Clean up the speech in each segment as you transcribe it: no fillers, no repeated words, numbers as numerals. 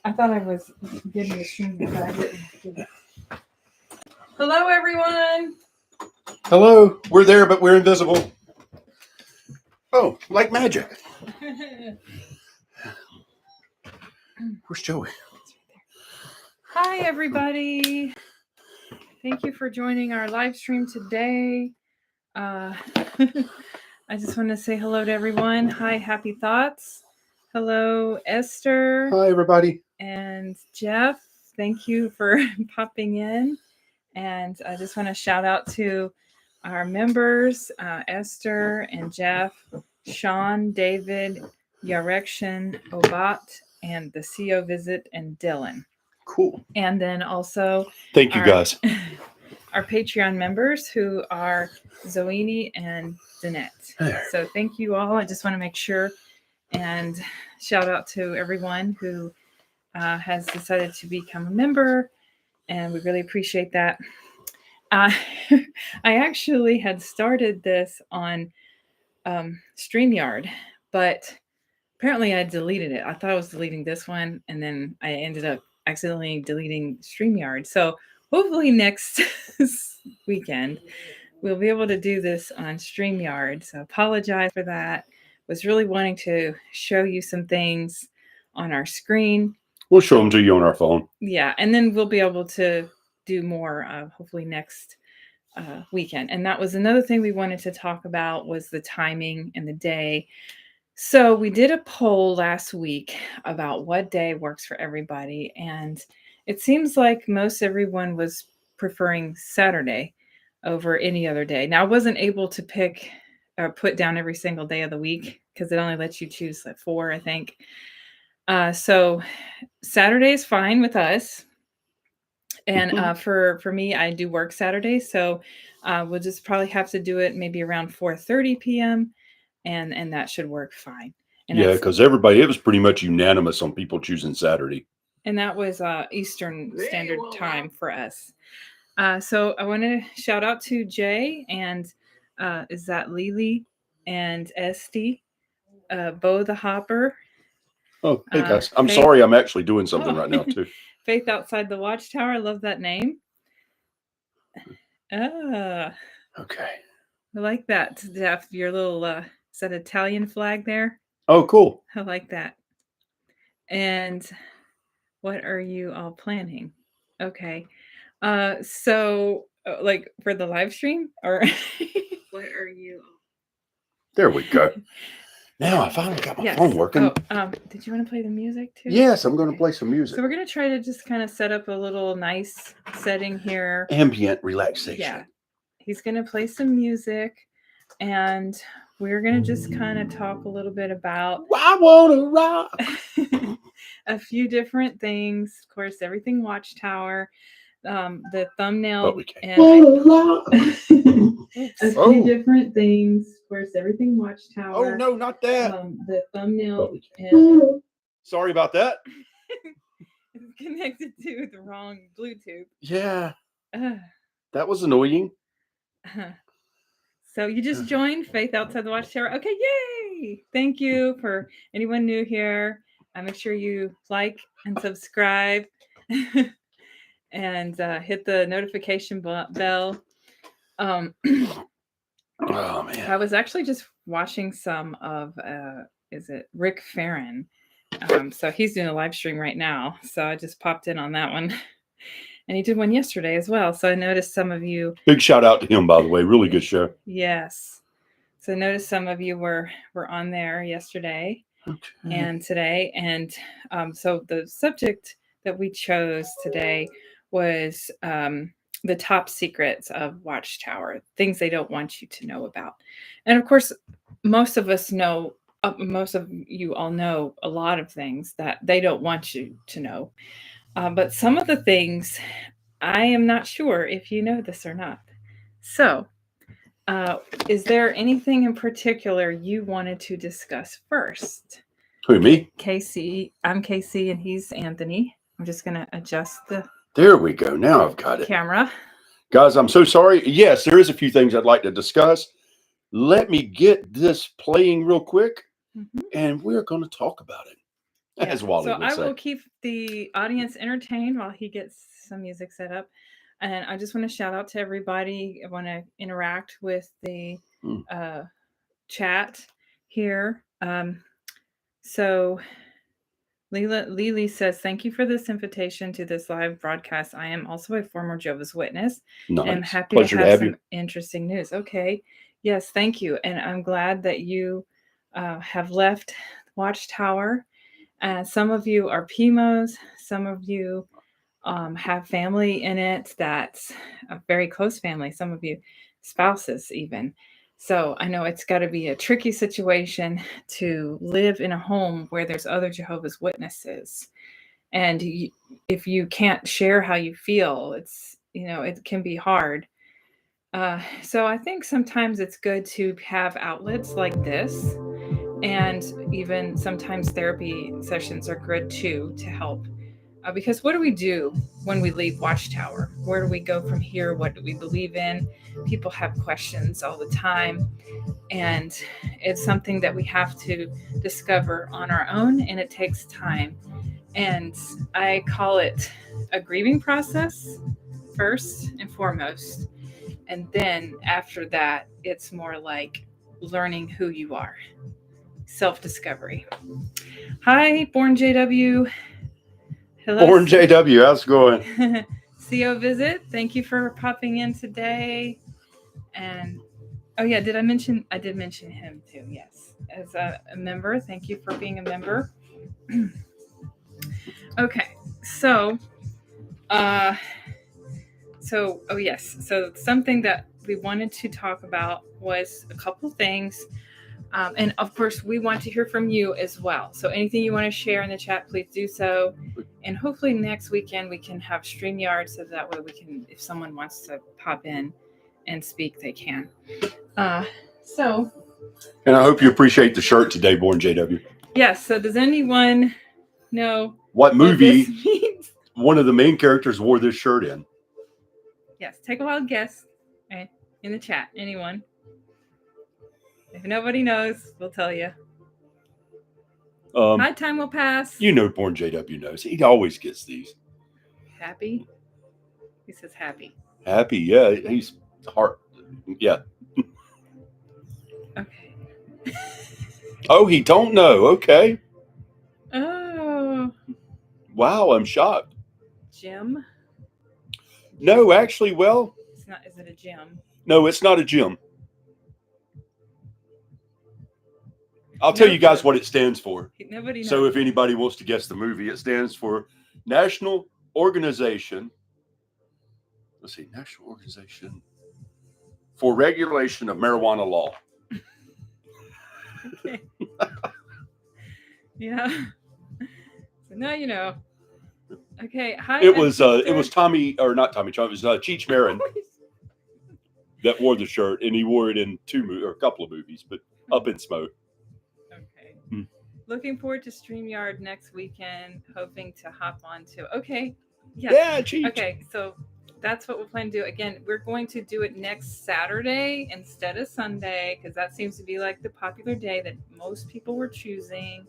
I thought I was getting the stream, but I didn't. Hello, everyone. Hello. We're there, but we're invisible. Oh, like magic. Where's Joey? Hi, everybody. Thank you for joining our live stream today. I just want to say hello to everyone. Hi, Happy Thoughts. Hello, Esther. Hi, everybody. And Jeff. Thank you for popping in. And I just want to shout out to our members, Esther and Jeff, Sean, David, Yarection, Obacht, and the CO Visit, and Dylan. Cool. And then also thank you, guys. Our Patreon members who are Zoini and Danette. There. So thank you all. I just want to make sure and shout out to everyone who has decided to become a member. And we really appreciate that. I actually had started this on StreamYard, but apparently I deleted it. I thought I was deleting this one, and then I ended up accidentally deleting StreamYard. So hopefully next weekend, we'll be able to do this on StreamYard. So apologize for that. Was really wanting to show you some things on our screen. We'll show them to you on our phone. Yeah, and then we'll be able to do more hopefully next weekend. And that was another thing we wanted to talk about, was the timing and the day. So we did a poll last week about what day works for everybody, and it seems like most everyone was preferring Saturday over any other day. Now, I wasn't able to pick or put down every single day of the week because it only lets you choose like 4, I think. So Saturday is fine with us. And for me, I do work Saturday, so we'll just probably have to do it maybe around 4:30 p.m. and that should work fine. And yeah, because it was pretty much unanimous on people choosing Saturday. And that was Eastern Standard Time for us. So I want to shout out to Jay and is that Lily and Esty, Bo the Hopper. Oh, hey guys. I'm sorry, I'm actually doing something right now too. Faith Outside the Watchtower. I love that name. Okay. I like that, Jeff. Your little is that Italian flag there? Oh, cool. I like that. And what are you all planning? Okay. So like for the live stream, or what are you? There we go. Now I finally got my phone working. Did you want to play the music too? Yes, I'm going to play some music. So we're going to try to just kind of set up a little nice setting here. Ambient relaxation. Yeah. He's going to play some music, and we're going to just kind of talk a little bit about I want to rock. a few different things. Of course, everything Watchtower. The thumbnail and a few different things. Of course, everything Watchtower. Oh no, not that. The thumbnail and sorry about that. It's connected to the wrong Bluetooth. Yeah. That was annoying. So you just joined Faith Outside the Watchtower. Okay, yay! Thank you for anyone new here. Make sure you like and subscribe. And hit the notification bell. Oh man! I was actually just watching some of is it Rick Farron? So he's doing a live stream right now. So I just popped in on that one, and he did one yesterday as well. So I noticed some of you. Big shout out to him, by the way. Really good show. Yes. So I noticed some of you were on there yesterday and today, and so the subject that we chose today was the top secrets of Watchtower, things they don't want you to know about. And of course, most of us know, most of you all know a lot of things that they don't want you to know. But some of the things, I am not sure if you know this or not. So, is there anything in particular you wanted to discuss first? Who, me? Casey. I'm Casey and he's Anthony. I'm just going to adjust the There we go. Now I've got it. Camera. Guys, I'm so sorry. Yes, there is a few things I'd like to discuss. Let me get this playing real quick, and we're going to talk about it. as Wally So would I say. will keep the audience entertained while he gets some music set up. And I just want to shout out to everybody. I want to interact with the chat here. So Lily says, thank you for this invitation to this live broadcast. I am also a former Jehovah's Witness and I'm Nice. happy Pleasure to to have have some interesting news. Okay. Yes, thank you. And I'm glad that you have left Watchtower. Some of you are PMOs, some of you have family in it that's a very close family, some of you spouses even. So I know it's got to be a tricky situation to live in a home where there's other Jehovah's Witnesses. And if you can't share how you feel, it can be hard. So I think sometimes it's good to have outlets like this, and even sometimes therapy sessions are good too to help. Because what do we do when we leave Watchtower? Where do we go from here? What do we believe in? People have questions all the time, and it's something that we have to discover on our own, and it takes time. And I call it a grieving process first and foremost. And then after that, it's more like learning who you are, self discovery. Hi, Born JW. Hello. Born JW, how's it going? CO Visit, thank you for popping in today. And oh yeah, did I mention? I did mention him too. Yes, as a member. Thank you for being a member. Okay, so oh yes, so something that we wanted to talk about was a couple things. And of course, we want to hear from you as well. So anything you want to share in the chat, please do so. And hopefully next weekend we can have StreamYard so that way we can, if someone wants to pop in and speak, they can. So. And I hope you appreciate the shirt today, Born JW. Yes. So does anyone know what movie this means? One of the main characters wore this shirt in? Yes. Take a wild guess. Okay. In the chat. Anyone? If nobody knows, we'll tell you. High time will pass. You know, Born JW knows. He always gets these. Happy? He says happy. Happy, yeah. He's heart. Yeah. Okay. Oh, he don't know. Okay. Oh. Wow, I'm shocked. Gym? No, actually, well. It's not. Is it a gym? No, it's not a gym. I'll tell you guys what it stands for. Nobody knows. So if anybody wants to guess the movie, it stands for National Organization. Let's see, National Organization for Regulation of Marijuana Law. Okay. Yeah. So now you know. Okay. Hi. It was Tommy, or not Tommy Chong. It was Cheech Marin that wore the shirt, and he wore it in a couple of movies, but Up in Smoke. Okay. Looking forward to StreamYard next weekend. Hoping to hop on to. Okay. Yes. Yeah, Cheech. Okay. So that's what we'll plan to do. Again, we're going to do it next Saturday instead of Sunday, because that seems to be like the popular day that most people were choosing,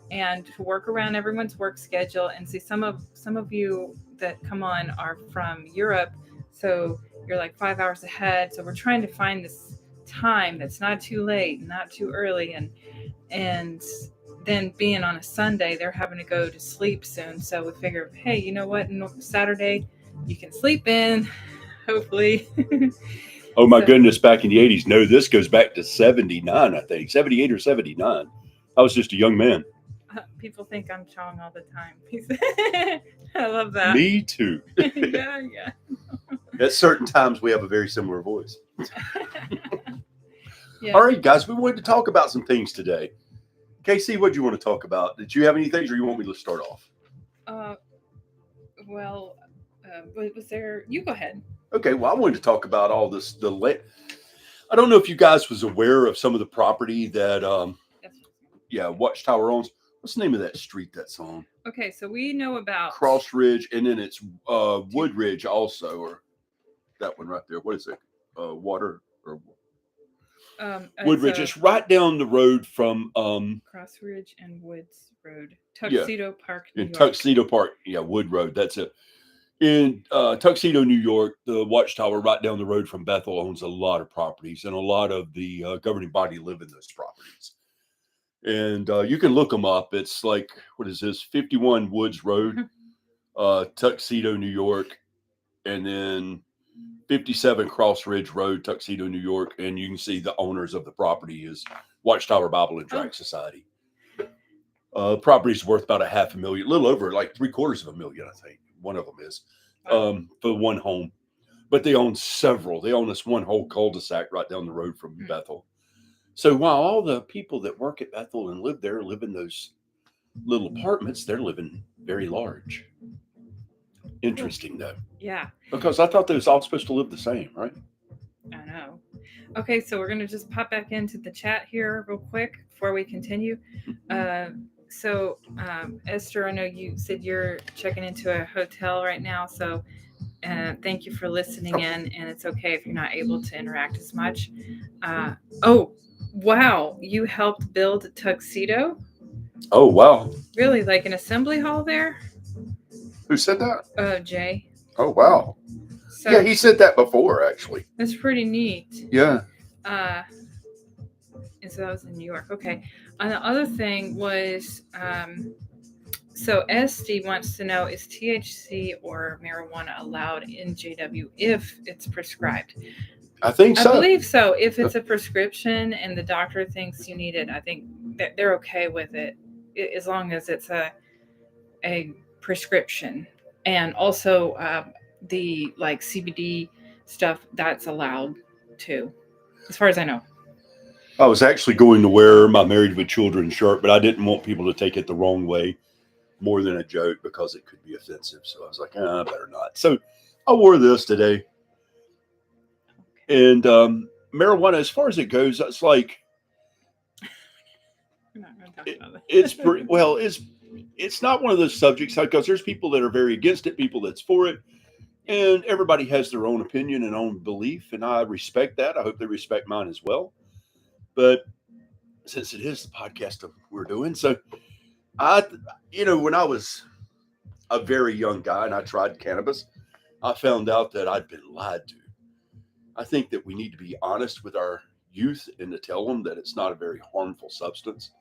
and to work around everyone's work schedule. And see, some of you that come on are from Europe, so you're like 5 hours ahead. So we're trying to find this time that's not too late, not too early, and then being on a Sunday, they're having to go to sleep soon. So we figure, hey, you know what? Saturday, you can sleep in, hopefully. Oh my goodness, back in the 80s. No, this goes back to 79, I think. 78 or 79. I was just a young man. People think I'm Chong all the time. I love that. Me too. Yeah. At certain times, we have a very similar voice. Yeah. All right, guys, we wanted to talk about some things today. Casey, what do you want to talk about? Did you have any things, or you want me to start off? Was there? You go ahead. Okay, well, I wanted to talk about all this. I don't know if you guys was aware of some of the property that, Watchtower owns. What's the name of that street that's on? Okay, so we know about Cross Ridge, and then it's Wood Ridge also, or that one right there. What is it? Water or? Woodridge. It's right down the road from Cross Ridge and Woods Road, yeah, Tuxedo Park, New in York. Tuxedo Park. Yeah, Wood Road. That's it. In Tuxedo, New York, the Watchtower right down the road from Bethel owns a lot of properties, and a lot of the governing body live in those properties. And you can look them up. It's like, what is this? 51 Woods Road, Tuxedo, New York, and then 57 Cross Ridge Road, Tuxedo, New York. And you can see the owners of the property is Watchtower Bible and Tract Society. Property's worth about $500,000, a little over, like $750,000, I think. One of them is for one home, but they own several. They own this one whole cul-de-sac right down the road from Bethel. So while all the people that work at Bethel and live there live in those little apartments, they're living very large. Interesting though. Yeah. Because I thought they was all supposed to live the same, right? I know. Okay, so we're going to just pop back into the chat here real quick before we continue. So, Esther, I know you said you're checking into a hotel right now, so thank you for listening in, and it's okay if you're not able to interact as much. Oh, wow, you helped build Tuxedo? Oh, wow. Really? Like an assembly hall there? Who said that? Jay. Oh, wow. So, yeah, he said that before, actually. That's pretty neat. Yeah. And so that was in New York. Okay. And the other thing was, so Esty wants to know, is THC or marijuana allowed in JW if it's prescribed? I think so. I believe so. If it's a prescription and the doctor thinks you need it, I think that they're okay with it as long as it's a prescription. And also the like CBD stuff, that's allowed too, as far as I know. I was actually going to wear my Married with Children shirt, but I didn't want people to take it the wrong way, more than a joke, because it could be offensive. So I was like, I better not. So I wore this today. And marijuana, as far as it goes, it's like, we're not going to talk about that. It's pretty, well, it's not one of those subjects, because there's people that are very against it, people that's for it. And everybody has their own opinion and own belief. And I respect that. I hope they respect mine as well. But since it is the podcast we're doing, so when I was a very young guy and I tried cannabis, I found out that I'd been lied to. I think that we need to be honest with our youth and to tell them that it's not a very harmful substance.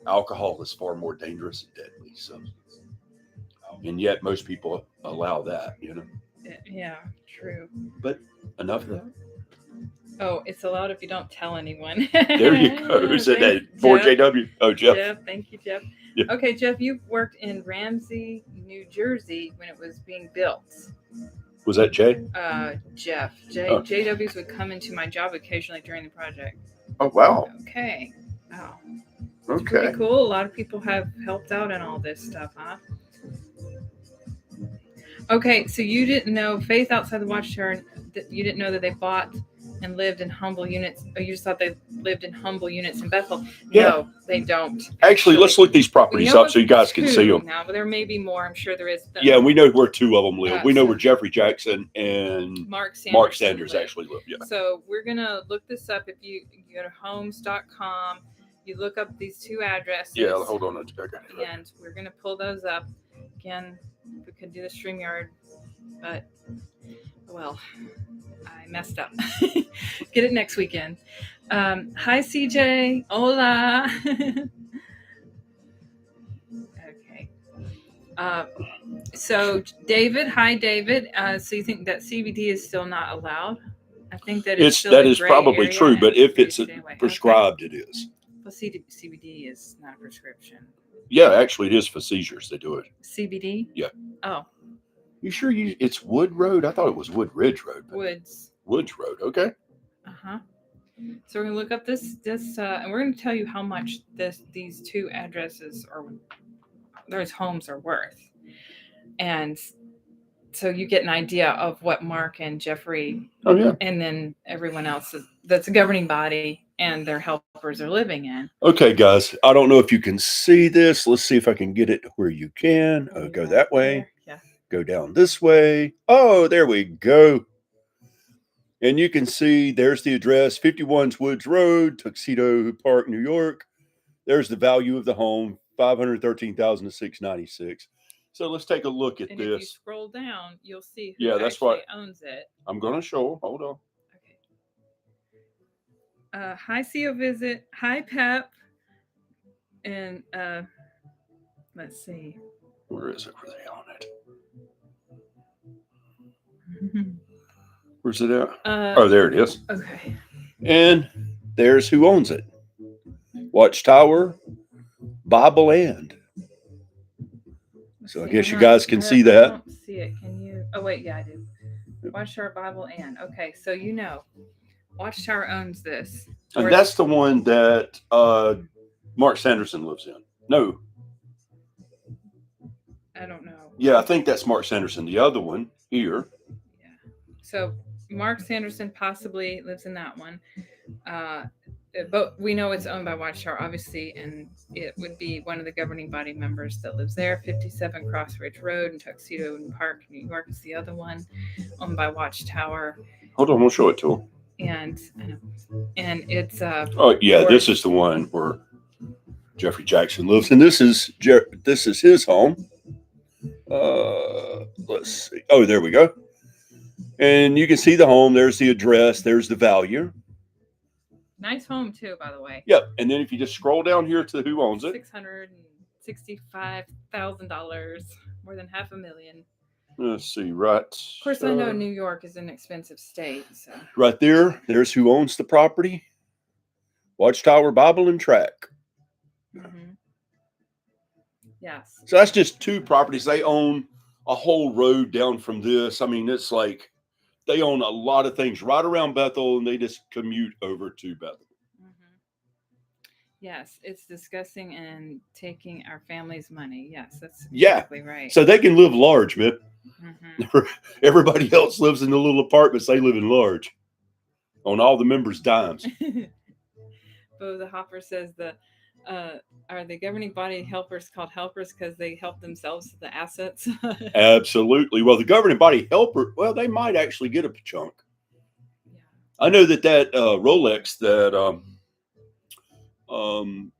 Alcohol is far more dangerous and deadly. So, and yet most people allow that, Yeah, true. But enough of that. Oh, it's allowed if you don't tell anyone. There you go. Who said that? For JW? Oh, Jeff. Jeff, thank you, Jeff. Yeah. Okay, Jeff, you worked in Ramsey, New Jersey when it was being built. Was that Jay? Jeff. JWs would come into my job occasionally during the project. Oh, wow. Okay. Wow. Okay. Pretty cool. A lot of people have helped out in all this stuff, huh? Okay, so you didn't know Faith Outside the Watchtower, you didn't know that they bought and lived in humble units, or you just thought they lived in humble units in Bethel? Yeah. No, they don't. Actually, let's look these properties up so you guys can see them. Now, but there may be more. I'm sure there is. Yeah, we know where two of them live. We know where Jeffrey Jackson and Mark Sanders actually live. Yeah. So we're going to look this up. If you go to homes.com, you look up these two addresses. Yeah, hold on. And we're going to pull those up. Again, we could do the StreamYard, but, well, I messed up. Get it next weekend. Hi, CJ. Hola. Okay. So, David. Hi, David. So you think that CBD is still not allowed? I think that that is probably true, but if it's prescribed, it is. Well, CBD is not a prescription. Yeah, actually, it is for seizures. They do it. CBD? Yeah. Oh. You sure it's Wood Road? I thought it was Wood Ridge Road. Woods Road. Okay. Uh-huh. So we're going to look up this, and we're going to tell you how much these two addresses or those homes are worth. And so you get an idea of what Mark and Jeffrey, and then everyone else that's a governing body and their helpers are living in. Okay, guys. I don't know if you can see this. Let's see if I can get it where you can. Go that way. Yeah. Go down this way. Oh, there we go. And you can see there's the address, 51 Woods Road, Tuxedo Park, New York. There's the value of the home, $513,696. So let's take a look at And this. if you scroll down, you'll see who that's actually what owns it. I'm going to show them. Hold on. Okay. Hi, CO Visit. Hi, Pep. And let's see. Where is it? Where are they on it? Where's it at? Oh, there it is. Okay. And there's who owns it. Watchtower, Bible and. So I guess you guys can see that. I don't see it. Can you? Oh, wait. Yeah, I do. Watchtower, Bible and. Okay. So you know, Watchtower owns this. And that's the one that Mark Sanderson lives in. No. I don't know. Yeah, I think that's Mark Sanderson. The other one here. Yeah. So Mark Sanderson possibly lives in that one. But we know it's owned by Watchtower, obviously, and it would be one of the governing body members that lives there. 57 Cross Ridge Road in Tuxedo Park, New York is the other one, owned by Watchtower. Hold on, we'll show it to him. And it's oh yeah, this is the one where Jeffrey Jackson lives, and this is his home. Let's see. Oh, there we go. And you can see the home. There's the address. There's the value. Nice home too, by the way. Yep. And then if you just scroll down here to who owns it, $665,000, more than $500,000. Let's see, right. Of course, I know New York is an expensive state. So. Right there's who owns the property. Watchtower, Bible and Track. Mm-hmm. Yes. So that's just two properties. They own a whole road down from this. I mean, it's like they own a lot of things right around Bethel, and they just commute over to Bethel. Mm-hmm. Yes, it's disgusting and taking our family's money. Yes, that's exactly right. So they can live large, man. Mm-hmm. Everybody else lives in the little apartments. They live in large on all the members' dimes. Bo the Hopper says are the governing body helpers called helpers because they help themselves to the assets? Absolutely. Well, the governing body helper, well, they might actually get a chunk. Yeah. I know that Rolex that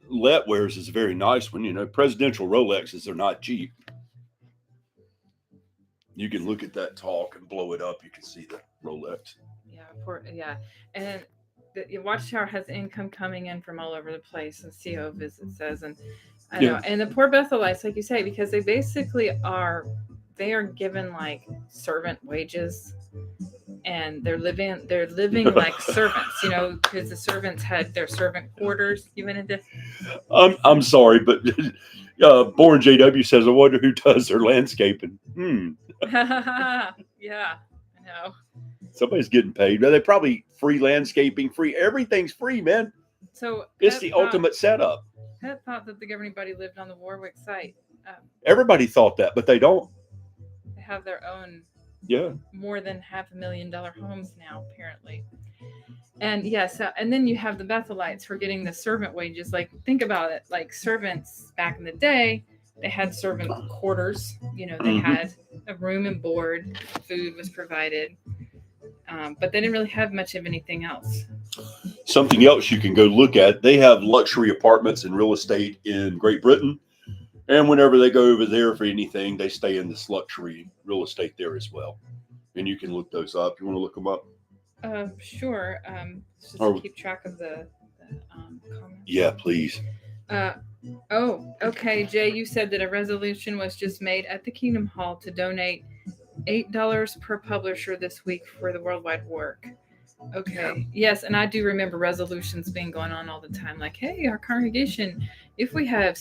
Let wears is a very nice one. You know, presidential Rolexes, they're not cheap. You can look at that talk and blow it up. You can see the Rolex. Yeah. And the Watchtower has income coming in from all over the place, and CO Visit says, and I know, and the poor Bethelites, like you say, because they basically are given like servant wages, and they're living like servants, you know, because the servants had their servant quarters given into. I'm sorry, but Born JW says, I wonder who does their landscaping. Yeah, I know. Somebody's getting paid. They probably free landscaping, free everything's free, man. So it's the ultimate setup. Pet thought that the governing body lived on the Warwick site. Everybody thought that, but they don't. They have their own. Yeah. More than $500,000 homes now, apparently. And yes, and then you have the Bethelites for getting the servant wages. Like, think about it. Like servants back in the day, they had servant quarters. You know, they had a room and board. Food was provided. But they didn't really have much of anything else. Something else you can go look at. They have luxury apartments and real estate in Great Britain. And whenever they go over there for anything, they stay in this luxury real estate there as well. And you can look those up. You want to look them up? Sure. Just keep track of the comments. Yeah, please. Okay. Jay, you said that a resolution was just made at the Kingdom Hall to donate $8 per publisher this week for the worldwide work. Okay. Yes, and I do remember resolutions being going on all the time. Like, hey, our congregation, if we have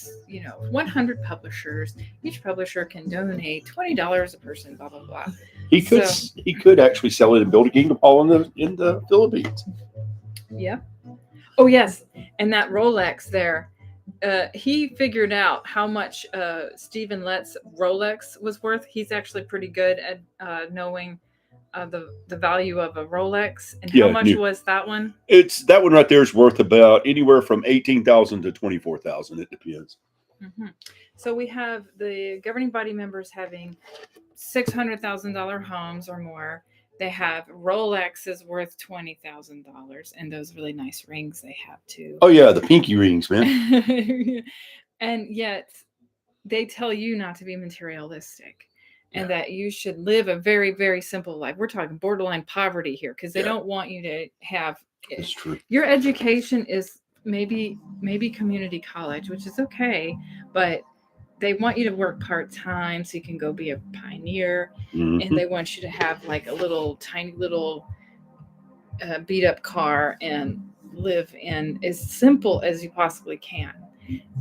100 publishers, each publisher can donate $20 a person. Blah blah blah. He could actually sell it and build a Kingdom Hall in the Philippines. Yeah. Oh yes, and that Rolex there. He figured out how much Stephen Lett's Rolex was worth. He's actually pretty good at knowing the value of a Rolex. And how much was that one? It's that one right there is worth about anywhere from $18,000 to $24,000. It depends. Mm-hmm. So we have the governing body members having $600,000 homes or more, They have Rolexes worth $20,000, and those really nice rings they have too. Oh yeah, the pinky rings, man. And yet they tell you not to be materialistic and that you should live a very, very simple life. We're talking borderline poverty here because they don't want you to have it. That's true. Your education is maybe community college, which is okay, but they want you to work part-time so you can go be a pioneer. And they want you to have like a little tiny little beat up car and live in as simple as you possibly can,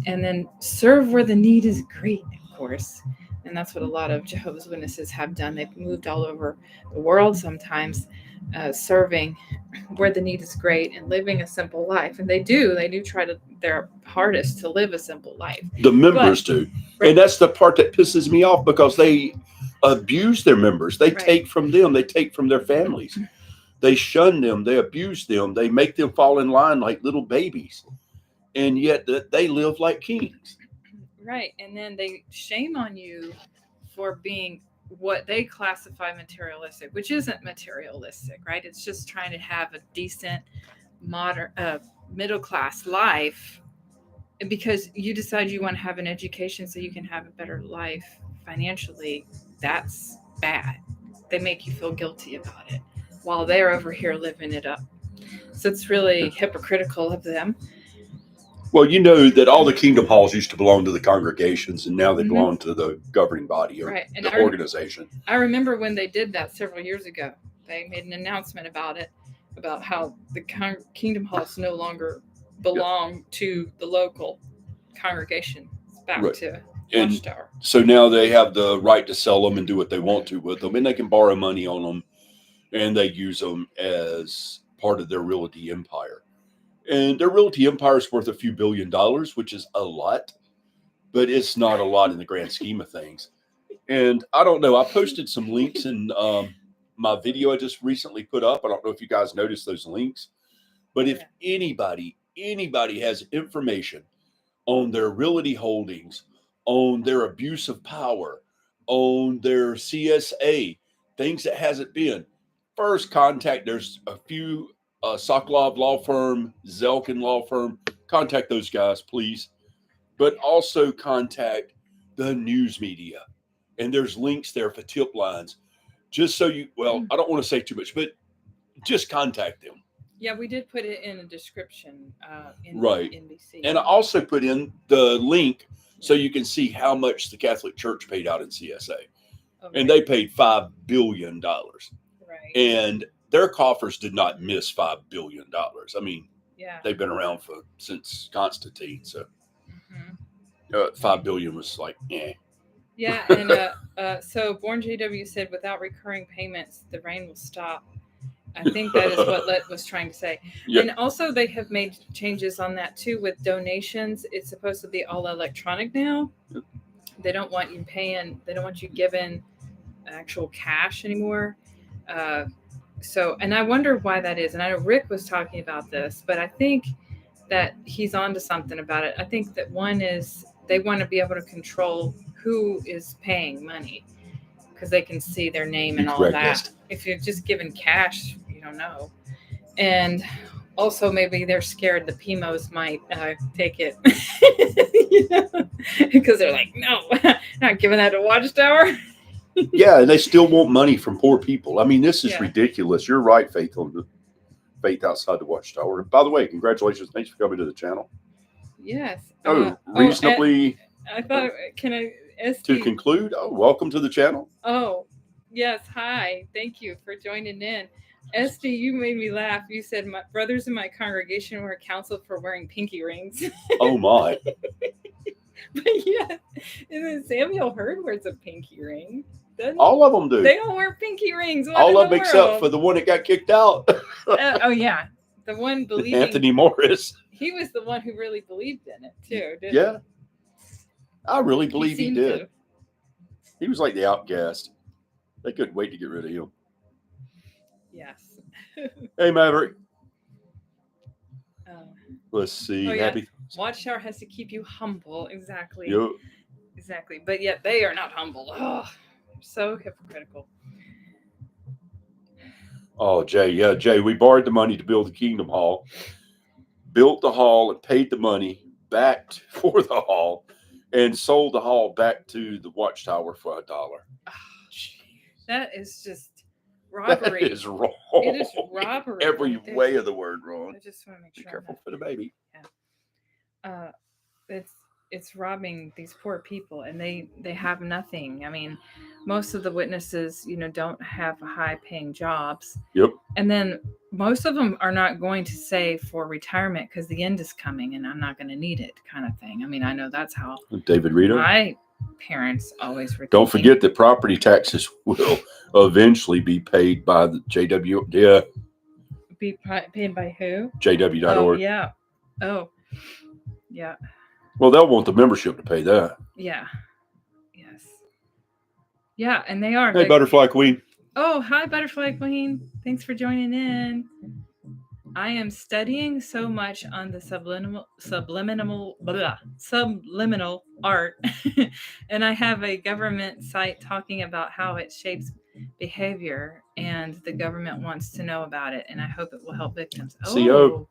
and then serve where the need is great, of course. And that's what a lot of Jehovah's Witnesses have done. They've moved all over the world sometimes, serving where the need is great and living a simple life. And they do try to their hardest to live a simple life. The members do. Right. And that's the part that pisses me off because they abuse their members. They take from them. They take from their families. They shun them. They abuse them. They make them fall in line like little babies. And yet they live like kings. Right. And then they shame on you for being what they classify materialistic, which isn't materialistic, right? It's just trying to have a decent, modern, middle class life. And because you decide you want to have an education so you can have a better life financially, that's bad. They make you feel guilty about it while they're over here living it up. So it's really hypocritical of them. Well, you know that all the kingdom halls used to belong to the congregations, and now they belong to the governing body or the organization. I remember when they did that several years ago. They made an announcement about it, about how the kingdom halls no longer belong to the local congregation. It's back to Watchtower. So now they have the right to sell them and do what they want to with them, and they can borrow money on them, and they use them as part of their realty empire. And their realty empire is worth a few $1 billion, which is a lot, but it's not a lot in the grand scheme of things. And I don't know. I posted some links in my video I just recently put up. I don't know if you guys noticed those links, but if anybody has information on their realty holdings, on their abuse of power, on their CSA, things that hasn't been, first contact. There's a few. Sokolov Law Firm, Zelkin Law Firm, contact those guys, please. But also contact the news media. And there's links there for tip lines. Just so you, well, I don't want to say too much, but just contact them. Yeah, we did put it in a description in NBC. And I also put in the link so you can see how much the Catholic Church paid out in CSA. Okay. And they paid $5 billion. Right. And their coffers did not miss $5 billion. I mean, they've been around since Constantine, so $5 billion was like, eh. Yeah, and so Born JW said, without recurring payments, the rain will stop. I think that is what Let was trying to say. Yep. And also they have made changes on that too with donations. It's supposed to be all electronic now. Yep. They don't want you paying. They don't want you giving actual cash anymore. So, and I wonder why that is. And I know Rick was talking about this, but I think that he's onto something about it. I think that one is they want to be able to control who is paying money because they can see their name and all that. If you're just giving cash, you don't know. And also maybe they're scared the PMOs might take it because they're like, no, not giving that to Watchtower. Yeah, and they still want money from poor people. I mean, this is ridiculous. You're right, Faith, on the Faith Outside the Watchtower. By the way, congratulations. Thanks for coming to the channel. Yes. Reasonably. I thought, can I... To conclude, welcome to the channel. Oh, yes. Hi. Thank you for joining in. Esther, you made me laugh. You said, my brothers in my congregation were counseled for wearing pinky rings. Oh, my. But yeah, and then Samuel Hurd wears a pinky ring. All of them do. They all wear pinky rings. All of them except for the one that got kicked out. Oh yeah, the one believing. Anthony Morris. He was the one who really believed in it too, didn't he? I really believe he did. He was like the outcast. They couldn't wait to get rid of him. Yes. Hey, Maverick. Let's see. Happy. Watchtower has to keep you humble. Exactly. Yep. Exactly. But yet they are not humble. Oh, so hypocritical. Oh, Jay, yeah, Jay, we borrowed the money to build the Kingdom Hall, built the hall and paid the money back for the hall, and sold the hall back to the Watchtower for $1. That is just That robbery. is wrong. It is robbery. Every way of the word wrong. I just want to make Be sure. careful for the baby. It's robbing these poor people, and they have nothing. I mean, most of the witnesses, don't have high paying jobs. Yep. And then most of them are not going to say for retirement because the end is coming and I'm not going to need it, kind of thing. I mean, I know that's how David Rito. My parents always were. Don't forget that property taxes will eventually be paid by the JW. Yeah. Be paid by who? JW.org. Oh, yeah. Oh, yeah. Well, they'll want the membership to pay that. Yeah. Yes. Yeah, and they are. Hey, Butterfly Queen. Oh, hi, Butterfly Queen. Thanks for joining in. I am studying so much on the subliminal art, and I have a government site talking about how it shapes behavior, and the government wants to know about it, and I hope it will help victims. CO.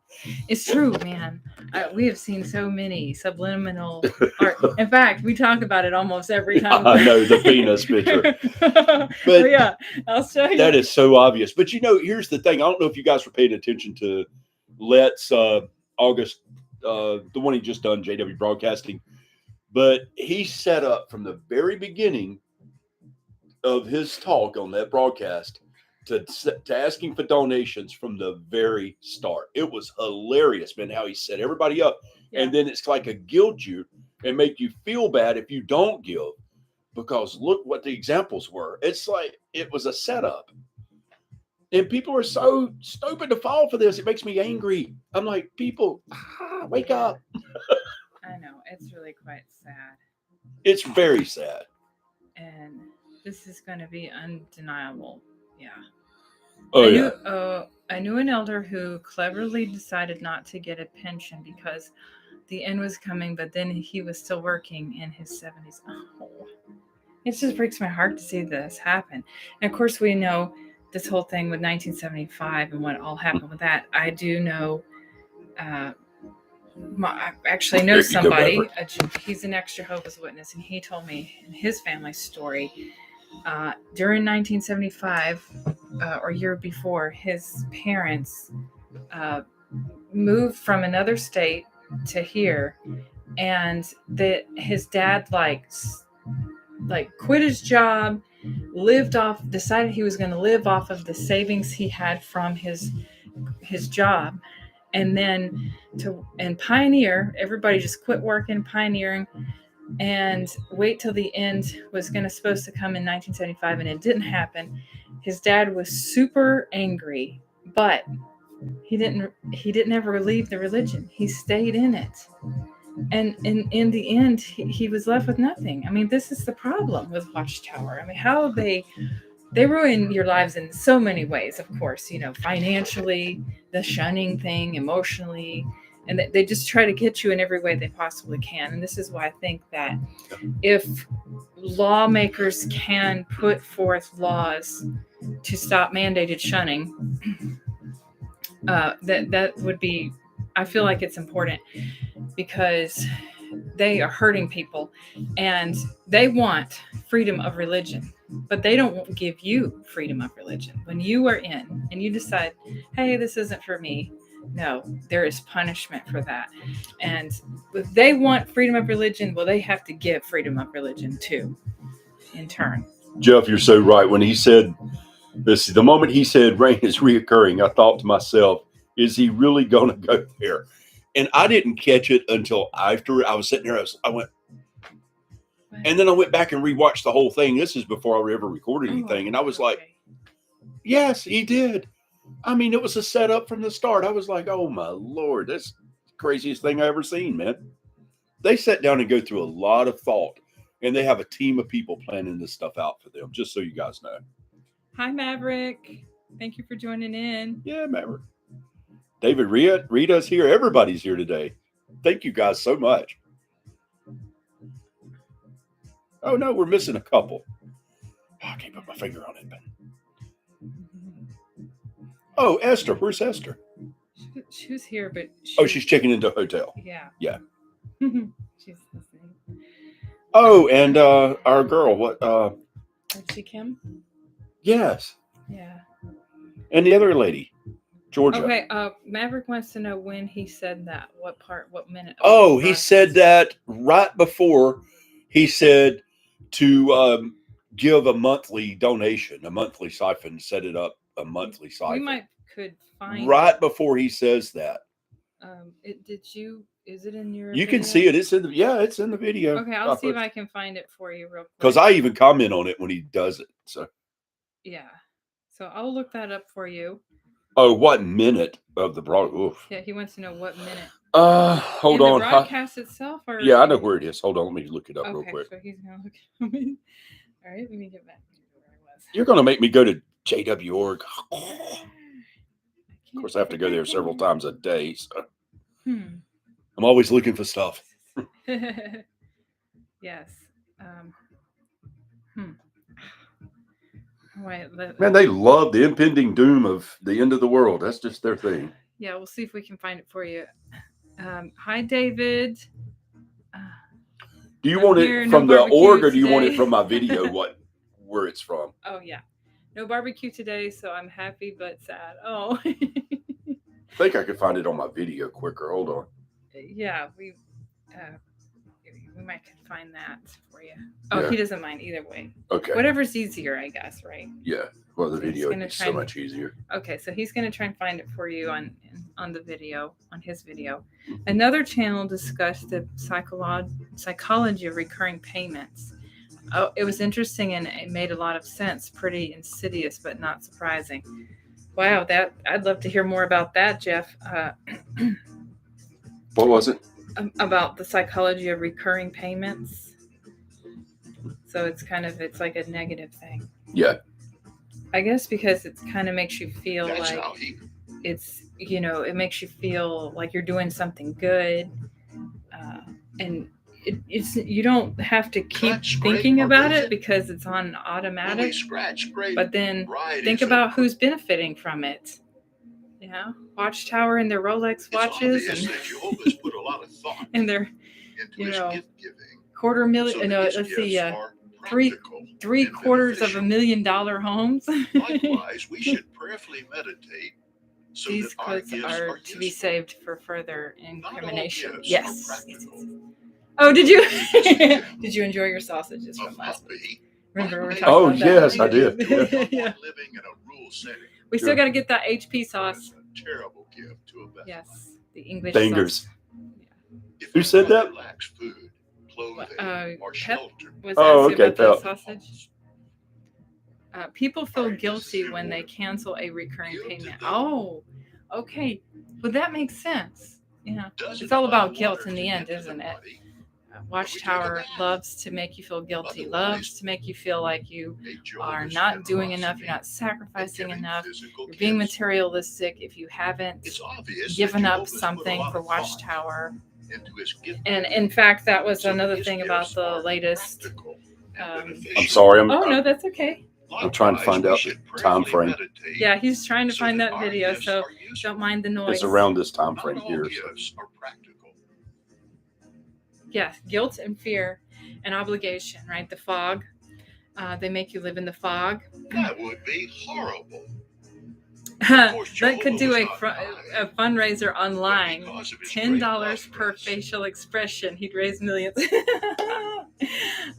It's true, man. We have seen so many subliminal art. In fact, we talk about it almost every time. I know, the penis picture. But yeah, I'll show you. That is so obvious. But here's the thing. I don't know if you guys were paying attention to Let's August, the one he just done, JW Broadcasting. But he set up from the very beginning of his talk on that broadcast to asking for donations from the very start. It was hilarious, man, how he set everybody up. Yeah. And then it's like a guilt you and make you feel bad if you don't give, because look what the examples were. It's like it was a setup. And people are so stupid to fall for this. It makes me angry. I'm like, people, wake up. I know. It's really quite sad. It's very sad. And this is going to be undeniable. Yeah. Oh, I knew an elder who cleverly decided not to get a pension because the end was coming, but then he was still working in his 70s. Oh, it just breaks my heart to see this happen. And of course, we know this whole thing with 1975 and what all happened with that. I do know, I actually know somebody. He's an ex-Jehovah's Witness, and he told me his family story. During 1975, or year before, his parents moved from another state to here, and that his dad like quit his job, decided he was going to live off of the savings he had from his job, and then pioneer. Everybody just quit working, pioneering, and wait till the end was supposed to come in 1975, and it didn't happen. His dad was super angry, but he didn't ever leave the religion. He stayed in it. And in the end, he was left with nothing. I mean, this is the problem with Watchtower. I mean, how they ruin your lives in so many ways, of course, financially, the shunning thing, emotionally, and they just try to get you in every way they possibly can. And this is why I think that if lawmakers can put forth laws to stop mandated shunning, that would be, I feel like it's important, because they are hurting people and they want freedom of religion, but they don't give you freedom of religion. When you are in and you decide, hey, this isn't for me, no, there is punishment for that. And if they want freedom of religion, well, they have to give freedom of religion too, in turn. Jeff, you're so right. When he said this, the moment he said rain is reoccurring, I thought to myself, is he really going to go there? And I didn't catch it until after I was sitting there. I went, and then I went back and rewatched the whole thing. This is before I ever recorded anything. And I was like, yes, he did. I mean, it was a setup from the start. I was like, oh my Lord, that's the craziest thing I ever seen, man. They sat down and go through a lot of thought, and they have a team of people planning this stuff out for them, just so you guys know. Hi, Maverick. Thank you for joining in. Yeah, Maverick. David, Rita's here. Everybody's here today. Thank you guys so much. Oh, no, we're missing a couple. I can't put my finger on it. But Oh, Esther. Where's Esther? She was here, but she's checking into a hotel. Yeah. Yeah. She's listening. Oh, and our girl, what? Archie Kim? Yes. Yeah. And the other lady, Georgia. Okay, Maverick wants to know when he said that. What part, what minute? Oh, he said that right before he said to give a monthly donation, a monthly siphon, set it up a monthly siphon. We could find right before he says that. Is it in your You video? can see it. It's in the video. Okay, I'll see if I can find it for you real quick. Because I even comment on it when he does it. So yeah. So I'll look that up for you. Oh, what minute of the broadcast? Oof. Yeah, he wants to know what minute. Hold on. The broadcast itself, or yeah, I know where it is. Hold on, let me look it up real quick. So he's gonna look at me. All right, let me get back to where I was. You're gonna make me go to JW.org. Of course, I have to go there several times a day. So. I'm always looking for stuff. Yes. Wait, Man, they love the impending doom of the end of the world. That's just their thing. Yeah, we'll see if we can find it for you. Hi, David. Do you want it from the org, or do you want it from my video? Where it's from? Oh yeah, no barbecue today, so I'm happy but sad. Oh. I think I could find it on my video quicker. Hold on. Yeah, we might could find that for you. Oh, yeah. He doesn't mind either way. Okay. Whatever's easier, I guess, right? Yeah. Well, the video is so much easier. Okay, so he's going to try and find it for you on the video, on his video. Another channel discussed the psychology of recurring payments. Oh, it was interesting and it made a lot of sense. Pretty insidious, but not surprising. Wow, I'd love to hear more about that, Jeff. What was it? About the psychology of recurring payments. So it's like a negative thing. Yeah. I guess because it kind of makes you feel it makes you feel like you're doing something good. And you don't have to keep thinking about it because it's on automatic. But then think about who's benefiting from it. Yeah, Watchtower and their Rolex watches, and put a lot of thought and their, $250,000. No, let's see, $750,000 homes. Likewise, we should prayerfully meditate. So these codes are to be saved for further incrimination. Yes. Oh, did you? Did you enjoy your sausages from last week? Remember we were talking about that? Oh, yes, I did. Yeah. We still got to get that HP sauce. Terrible gift to a vessel. Yes, the English Fingers. Yeah. Who said that? Lacks food, clothing, or Pep shelter. was okay, about the sausage. People feel guilty when they cancel a recurring payment. Oh, okay. Well, that makes sense. Yeah, it's all about guilt in the end, isn't it? Watchtower loves to make you feel guilty, loves to make you feel like you are not doing enough, you're not sacrificing enough, you're being materialistic if you haven't given up something for Watchtower. And in fact, that was another thing about the latest. I'm sorry. No, that's okay. I'm trying to find out the time frame. Yeah, he's trying to find that video, so don't mind the noise. It's around this time frame here. So. Yes, guilt and fear and obligation, right? The fog. They make you live in the fog. That would be horrible. That could do a fundraiser online. $10 per facial expression. He'd raise millions.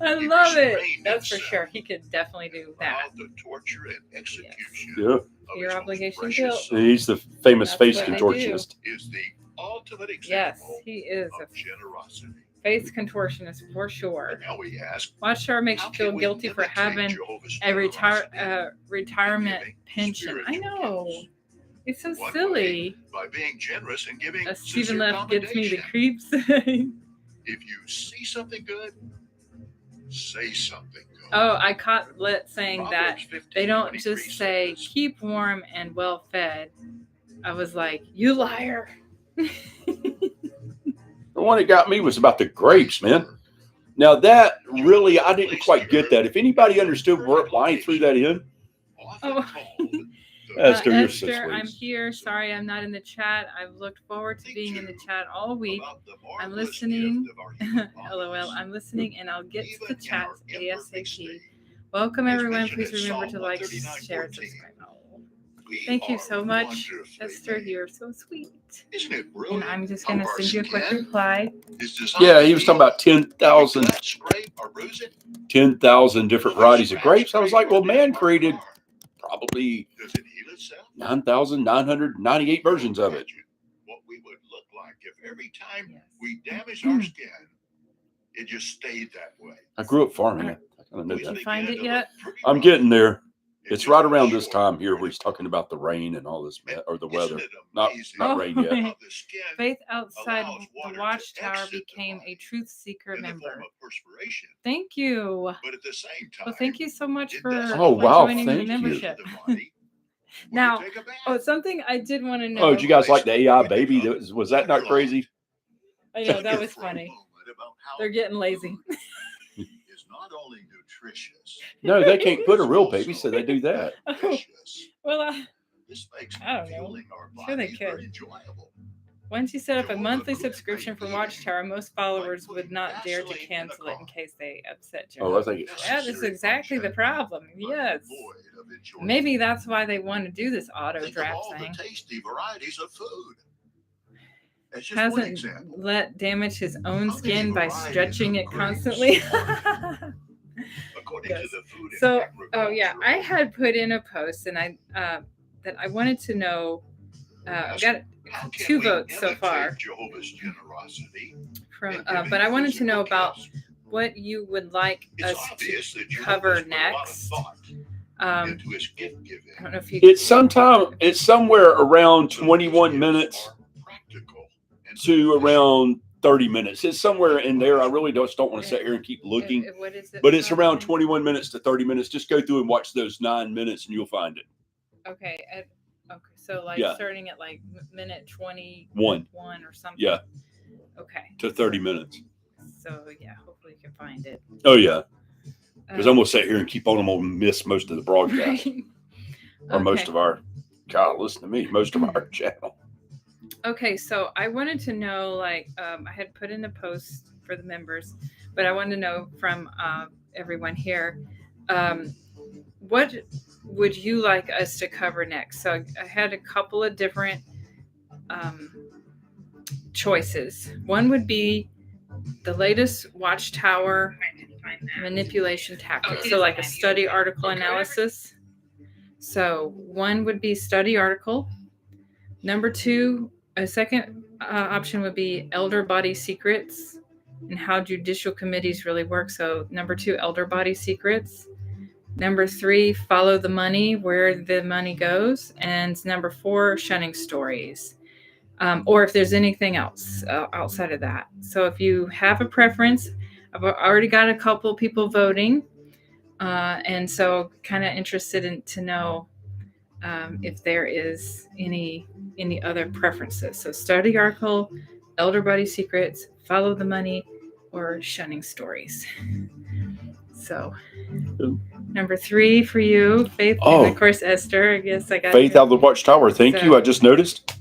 I love it. That's for sure. He could definitely do that. The torture and execution. Yeah. Your obligation guilt. He's the famous face contortionist. Is the ultimate example. Yes, he is a generosity. Face contortionist for sure. Now we ask, Watchtower makes you feel guilty for having a retirement pension. I know. It's so silly. By being generous and giving. Stephen Left gets me the creeps. If you see something good, say something good. Oh, I caught Lit saying that they don't just say keep warm and well fed. I was like, you liar. The one that got me was about the grapes, man. Now that really, I didn't quite get that. If anybody understood why he threw that in. Esther, you're so Esther, sweet. I'm here. Sorry, I'm not in the chat. I've looked forward to being in the chat all week. I'm listening. LOL. I'm listening, and I'll get to the chats ASAP. Welcome, everyone. Please remember to like, share, and subscribe. Oh, thank you so much, Esther. You're so sweet. Isn't it And brilliant? I'm just going to send you a quick reply. Yeah, he was talking about 10,000 different varieties of grapes. I was like, well, man created probably 9,998 versions of it. What we would look like if every time we damaged our skin, it just stayed that way. I grew up farming. I kind of know Did you that. find it yet? I'm getting there. It's right around this time here where he's talking about the rain and all this, or the weather. Not rain yet. Faith outside the Watchtower became a truth seeker member. Thank you. But at the same time, well, thank you so much for joining the membership. Now, something I did want to know. Oh, did you guys like the AI baby? Was that not crazy? I know, that was funny. They're getting lazy. Is not only nutritious. No, they can't put a real baby, so they do that. Well, this makes I don't know. Sure they could. Once you set up a monthly subscription for Watchtower, most followers would not dare to cancel it in case they upset you. Oh, I think it's yeah, that's exactly the problem. Yes. Maybe that's why they want to do this auto draft thing. Tasty varieties of food. Hasn't let damage his own skin by stretching it constantly. Yes. So, oh yeah, I had put in a post, and I that I wanted to know. I've got 2 votes so far. From, but I wanted to know about what you would like us to cover next. I don't know if you. It's somewhere around 21 minutes to around 30 minutes. It's somewhere in there. I really don't want to sit here and keep looking. What is it? But it's around 21 minutes to 30 minutes. Just go through and watch those 9 minutes, and you'll find it. Okay. Okay. So starting at like minute 21 or something. Yeah. Okay. To 30 minutes. So yeah, hopefully you can find it. Oh yeah. Because I'm gonna sit here and keep on. I'm gonna miss most of the broadcast, or most of our. God, listen to me. Most of our channel. Okay, so I wanted to know, I had put in a post for the members, but I wanted to know from everyone here, what would you like us to cover next? So I had a couple of different choices. One would be the latest Watchtower manipulation tactics, so like a study article analysis. So one would be study article. Number 2, a second option would be elder body secrets and how judicial committees really work. So number 2, elder body secrets. Number 3, follow the money, where the money goes. And number 4, shunning stories. Or if there's anything else outside of that. So if you have a preference, I've already got a couple people voting. And so kind of interested to know if there is any other preferences. So study article, elder body secrets, follow the money, or shunning stories. So number 3 for you, Faith, and of course Esther. I guess I got Faith out of the Watchtower. Thank you. I just noticed.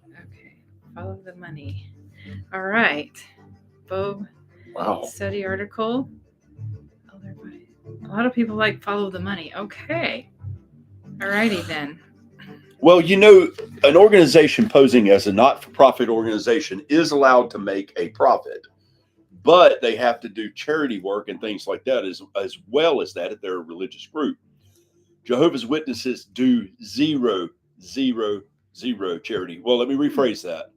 Okay, follow the money. All right, Bo. Wow. Study article. Elder body. A lot of people like follow the money. Okay. All righty then. Well, an organization posing as a not-for-profit organization is allowed to make a profit, but they have to do charity work and things like that as well as that if they're a religious group. Jehovah's Witnesses do zero charity. Well, let me rephrase that.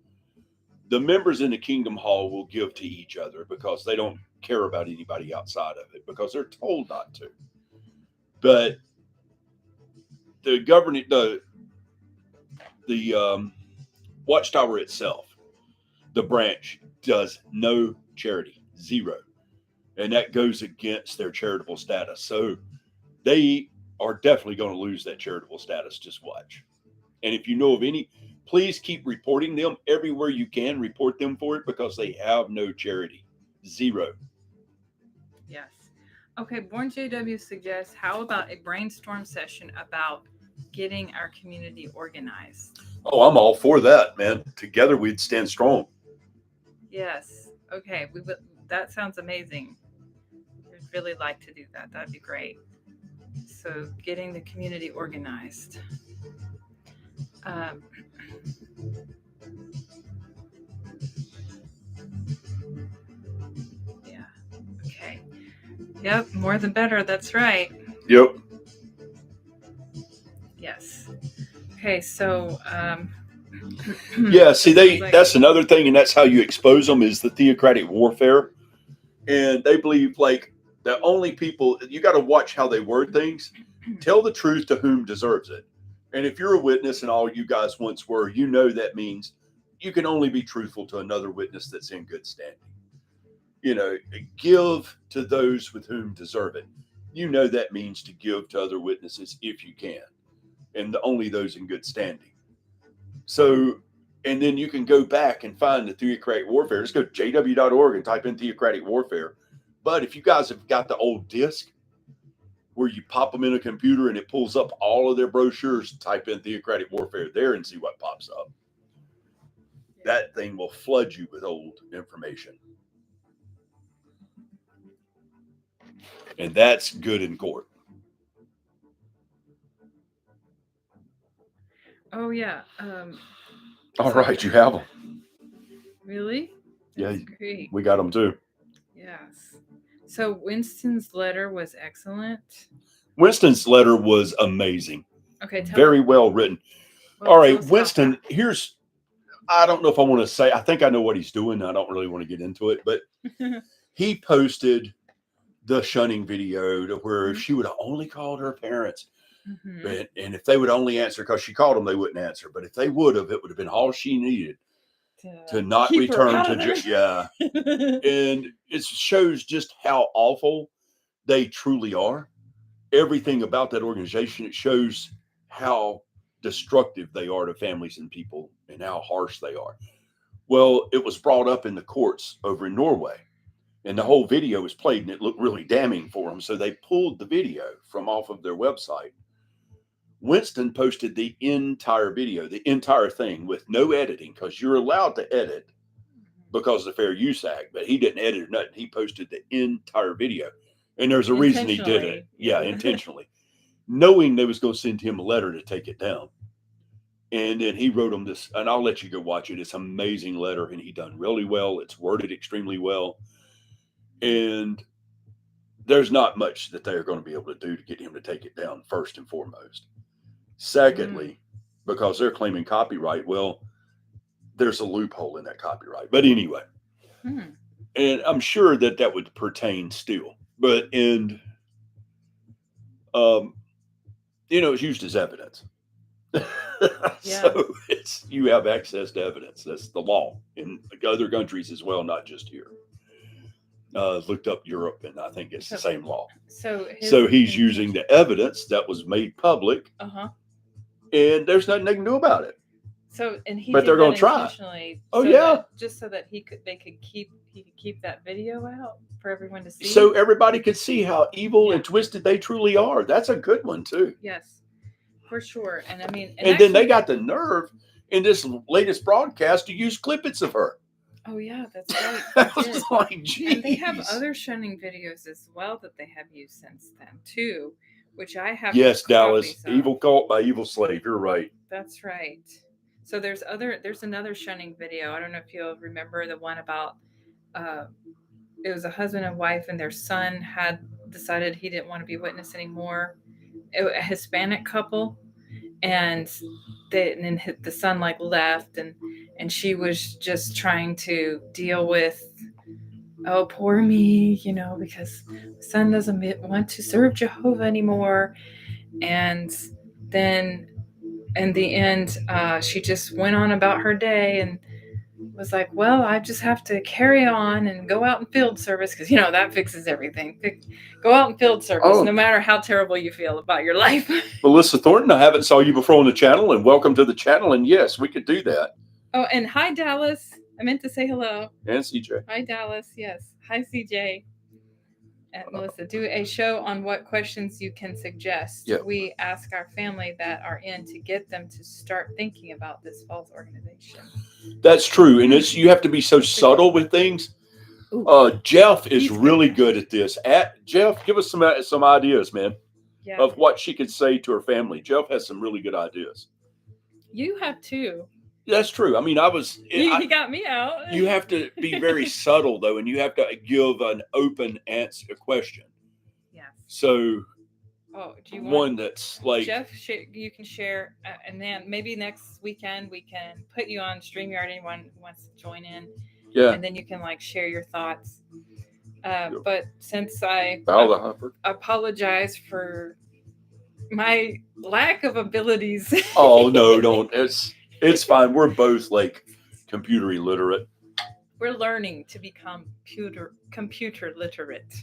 The members in the Kingdom Hall will give to each other because they don't care about anybody outside of it because they're told not to. But the Watchtower itself, the branch, does no charity, 0. And that goes against their charitable status. So they are definitely going to lose that charitable status. Just watch. And if you know of any, please keep reporting them everywhere you can. Report them for it because they have no charity, 0. Yes. Okay, Born JW suggests, how about a brainstorm session about getting our community organized. Oh, I'm all for that, man. Together we'd stand strong. Yes. Okay. That sounds amazing. We'd really like to do that. That'd be great. So, getting the community organized. Um, yeah. Okay. Yep. More the better. That's right. Yep. Yes. Okay. So, yeah, see, that's another thing, and that's how you expose them is the theocratic warfare. And they believe like the only people, you got to watch how they word things. Tell the truth to whom deserves it. And if you're a witness, and all you guys once were, you know that means you can only be truthful to another witness that's in good standing. You know, give to those with whom deserve it. You know that means to give to other witnesses if you can, and only those in good standing. So, and then you can go back and find the theocratic warfare. Just go to jw.org and type in theocratic warfare. But if you guys have got the old disc where you pop them in a computer and it pulls up all of their brochures, type in theocratic warfare there and see what pops up. That thing will flood you with old information. And that's good in court. Oh, yeah. All right, you have them. Really? That's Yeah, great. We got them too. Yes. So Winston's letter was excellent. Winston's letter was amazing. Okay. Very well written. Well, all right, Winston, I don't know if I want to say, I think I know what he's doing. I don't really want to get into it, but he posted the shunning video to where she would have only called her parents. And if they would only answer, because she called them, they wouldn't answer. But if they would have, it would have been all she needed to not return to yeah. And it shows just how awful they truly are. Everything about that organization, it shows how destructive they are to families and people and how harsh they are. Well, it was brought up in the courts over in Norway, and the whole video was played, and it looked really damning for them. So they pulled the video from off of their website. Winston posted the entire video, the entire thing with no editing, because you're allowed to edit because of the Fair Use Act, but he didn't edit or nothing. He posted the entire video. And there's a reason he did it. Yeah, intentionally. Knowing they was going to send him a letter to take it down. And then he wrote them this, and I'll let you go watch it. It's an amazing letter, and he done really well. It's worded extremely well. And there's not much that they're going to be able to do to get him to take it down, first and foremost. Secondly, because they're claiming copyright, well, there's a loophole in that copyright. But anyway, and I'm sure that would pertain still. But, and, it's used as evidence. So you have access to evidence. That's the law in other countries as well, not just here. Looked up Europe, and I think it's the same law. So he's using the evidence that was made public, and there's nothing they can do about it. So, and but they're going to try. Oh yeah, just so that he could keep that video out for everyone to see. So everybody could see how evil and twisted they truly are. That's a good one too. Yes, for sure. And I mean, and then they got the nerve in this latest broadcast to use clippets of her. Oh yeah, that's right. I was like, geez. And they have other shunning videos as well that they have used since then too, which I have. Yes, Dallas, evil cult by evil slave. You're right. That's right. So there's another shunning video. I don't know if you'll remember the one about it was a husband and wife, and their son had decided he didn't want to be a witness anymore. A Hispanic couple, and then the son left, and she was just trying to deal with, oh, poor me, because the son doesn't want to serve Jehovah anymore. And then in the end, she just went on about her day and was like, well, I just have to carry on and go out in field service because, that fixes everything. Go out in field service, no matter how terrible you feel about your life. Melissa Thornton, I haven't saw you before on the channel, and welcome to the channel. And yes, we could do that. Oh, and hi, Dallas. I meant to say hello. And CJ. Hi, Dallas. Yes. Hi, CJ. Melissa, do a show on what questions you can suggest. Yeah. We ask our family that are in to get them to start thinking about this false organization. That's true. And you have to be so subtle with things. Jeff is really good at this. Jeff, give us some ideas, man, of what she could say to her family. Jeff has some really good ideas. You have too. That's true. I mean, He got me out. You have to be very subtle, though, and you have to give an open answer, a question. Yes. So, do you want one that's like Jeff? You can share, and then maybe next weekend we can put you on StreamYard. Anyone who wants to join in, and then you can like share your thoughts. But since I apologize for my lack of abilities. Oh no, don't. It's fine. We're both like computer illiterate. We're learning to become computer literate.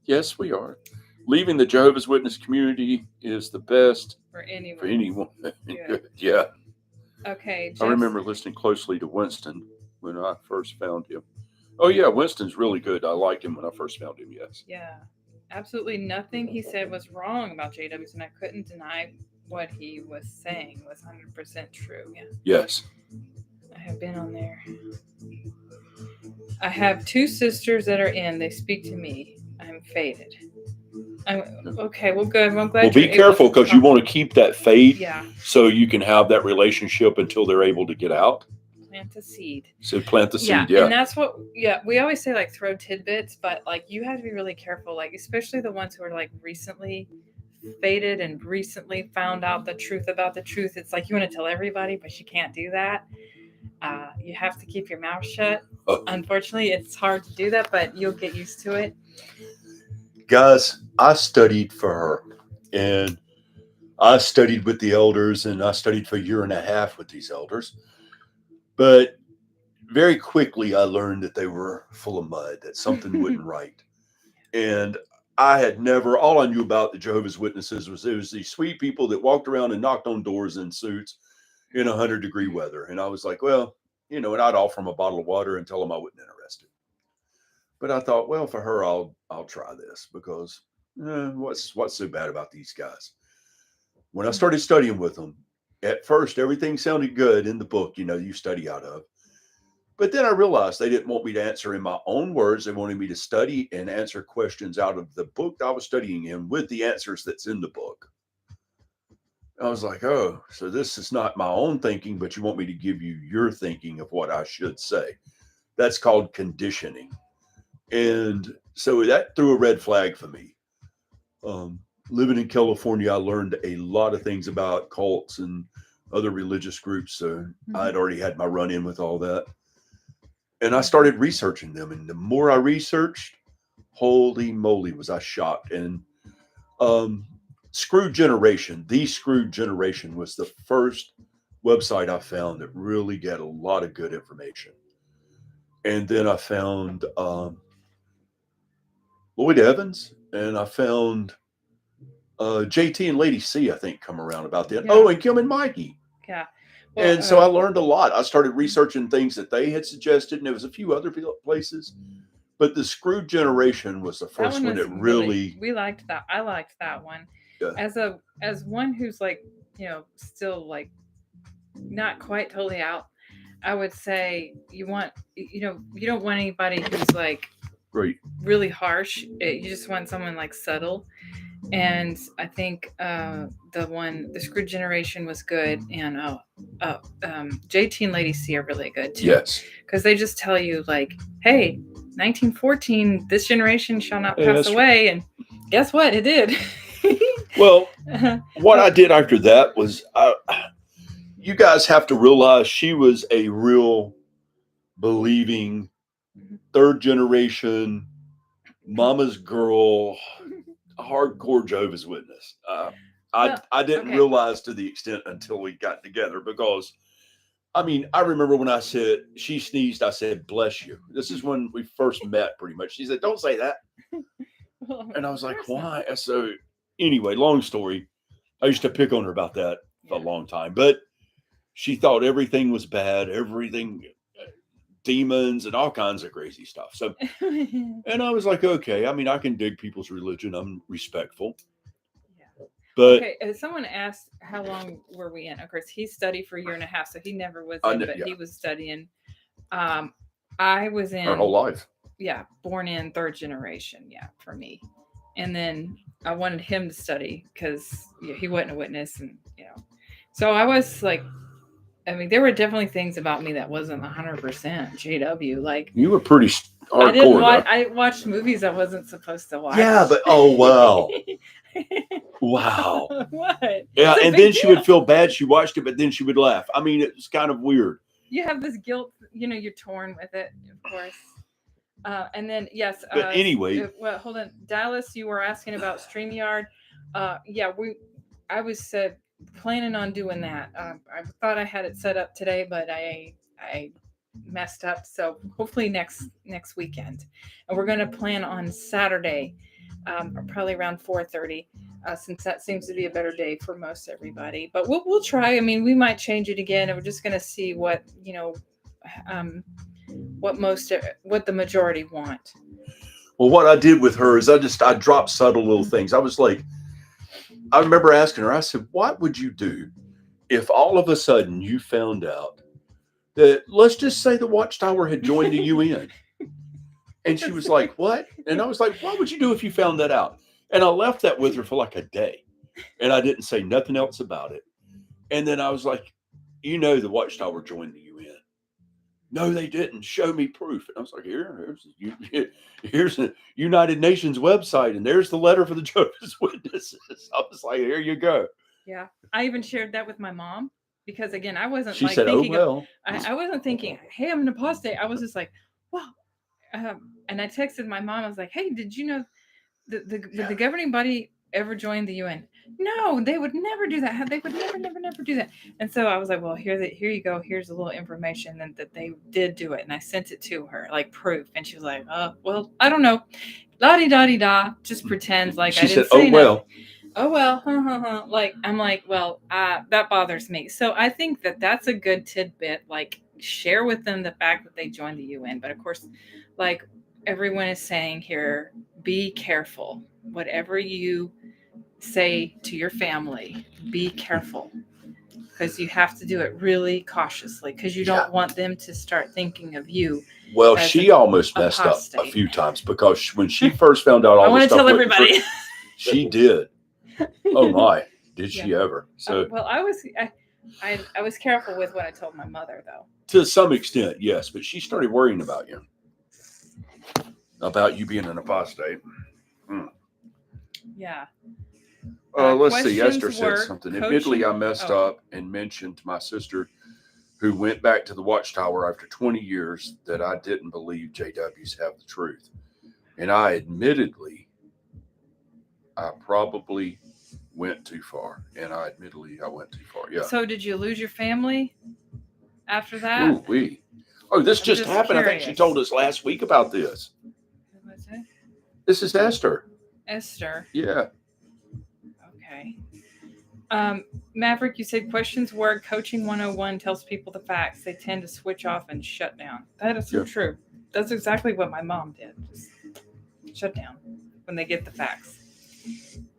Yes, we are. Leaving the Jehovah's Witness community is the best for anyone. Yeah. Okay. I remember listening closely to Winston when I first found him. Oh yeah, Winston's really good. I liked him when I first found him. Yes. Yeah. Absolutely nothing he said was wrong about JWs, and I couldn't deny what he was saying was 100% true. Yeah. Yes. I have been on there. I have 2 sisters that are in. They speak to me. I'm faded. Okay, well, good. I'm glad. Well, be careful because you want to keep that fade. Yeah. So you can have that relationship until they're able to get out. Plant a seed. So plant the seed. Yeah. And that's what. Yeah, we always say like throw tidbits, but like you have to be really careful. Like especially the ones who are like recently faded and recently found out the truth about the truth. It's like you want to tell everybody, but you can't do that. You have to keep your mouth shut. Unfortunately, it's hard to do that, but you'll get used to it. Guys, I studied for her, and I studied with the elders, and I studied for a year and a half with these elders. But very quickly, I learned that they were full of mud, that something wasn't right. And I had never, all I knew about the Jehovah's Witnesses was it was these sweet people that walked around and knocked on doors in suits in 100-degree weather. And I was like, well, and I'd offer them a bottle of water and tell them I wasn't interested. But I thought, well, for her, I'll try this because what's so bad about these guys? When I started studying with them, at first, everything sounded good in the book, you study out of. But then I realized they didn't want me to answer in my own words. They wanted me to study and answer questions out of the book I was studying in with the answers that's in the book. I was like, oh, so this is not my own thinking, but you want me to give you your thinking of what I should say. That's called conditioning. And so that threw a red flag for me. Living in California, I learned a lot of things about cults and other religious groups. So I'd already had my run-in with all that. And I started researching them. And the more I researched, holy moly, was I shocked. And Screw Generation, The Screw Generation was the first website I found that really got a lot of good information. And then I found Lloyd Evans, and I found JT and Lady C, I think, come around about that. Yeah. Oh, and Kim and Mikey. Yeah. Well, and so I learned a lot. I started researching things that they had suggested, and there was a few other places. But the Screw Generation was the first one that really we liked that. I liked that one. Yeah. As one who's like, still like not quite totally out, I would say you don't want anybody who's like really harsh. You just want someone like subtle. And I think the Screw Generation was good, and JT and Lady C are really good too. Yes, because they just tell you like, hey, 1914, this generation shall not pass away, and guess what? It did. Well, what I did after that was, you guys have to realize she was a real believing 3rd generation mama's girl. Hardcore Jehovah's Witness. I didn't realize to the extent until we got together, because I remember when she sneezed, I said, bless you. This is when we first met pretty much. She said, don't say that. And I was like, why? So anyway, long story. I used to pick on her about that for a long time, but she thought everything was bad. Everything demons and all kinds of crazy stuff. So, and I was like, okay, I mean, I can dig people's religion. I'm respectful. Yeah. But okay, someone asked how long were we in. Of course, he studied for a year and a half, so he never was I in, kn- but yeah. he was studying. I was in our whole life. yeah, born in third generation, yeah, for me. And then I wanted him to study because he wasn't a witness, and so I was like, I mean, there were definitely things about me that wasn't 100% JW. Like You were pretty hardcore. I didn't watch. though. I watched movies I wasn't supposed to watch. Yeah, but oh wow, wow. What? Yeah, It's a and big then she would deal. feel bad. She watched it, but then she would laugh. I mean, it's kind of weird. You have this guilt. You're torn with it, of course. And then yes. But anyway, well, hold on, Dallas. You were asking about StreamYard. Yeah, I was planning on doing that. I thought I had it set up today, but I messed up. So hopefully next weekend, and we're going to plan on Saturday, probably around 4:30. Since that seems to be a better day for most everybody, but we'll try. I mean, we might change it again, and we're just going to see what what the majority want. well, what I did with her is I dropped subtle little things. I was like, I remember asking her, I said, what would you do if all of a sudden you found out that, let's just say, the Watchtower had joined the UN? And she was like, what? And I was like, what would you do if you found that out? And I left that with her for like a day. And I didn't say nothing else about it. And then I was like, the Watchtower joined the UN. No, they didn't. Show me proof. And I was like, here's the United Nations website, and there's the letter for the Jehovah's Witnesses. I was like, here you go. Yeah, I even shared that with my mom because again, I wasn't She said, thinking oh well. I wasn't thinking, hey, I'm an apostate. I was just like, wow. And I texted my mom. I was like, hey, did you know did the governing body ever join the UN? No, they would never do that. They would never do that. And so I was like, well, here you go. Here's a little information that they did do it. And I sent it to her, like proof. And she was like, oh, well, I don't know. La-di-da-di-da. Just pretends like She I didn't said, say oh well. Oh, well, like, I'm like, well, that bothers me. So I think that's a good tidbit, like share with them the fact that they joined the UN. But of course, like everyone is saying here, be careful. Whatever you say to your family, be careful. Because you have to do it really cautiously because you don't want them to start thinking of you. Well, she almost messed apostate. up a few times because when she first found out all I this want to stuff, tell everybody. She did. Oh my, did she ever? So well, I was careful with what I told my mother, though. To some extent, yes, but she started worrying about you being an apostate. Yeah. Let's see. Esther said something. Admittedly, I messed up and mentioned to my sister, who went back to the Watchtower after 20 years, that I didn't believe JWs have the truth. And I probably went too far. And I went too far. Yeah. So did you lose your family after that? This just happened. Curious. I think she told us last week about this. What's it? This is Esther. Esther. Yeah. Okay. Maverick, you said questions word coaching 101 tells people the facts. They tend to switch off and shut down. That is so true. That's exactly what my mom did. Just shut down when they get the facts.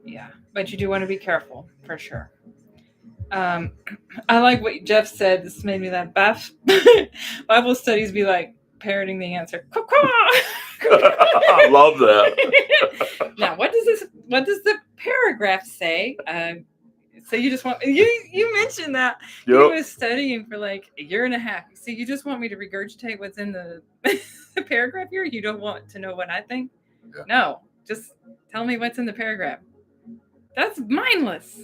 Yeah. But you do want to be careful for sure. I like what Jeff said. This made me laugh. Bible studies be like parroting the answer. I love that. Now, what does the paragraph say? So you just want you mentioned that he was studying for like a year and a half. So you just want me to regurgitate what's in the paragraph here? You don't want to know what I think? Yeah. No, just tell me what's in the paragraph. That's mindless.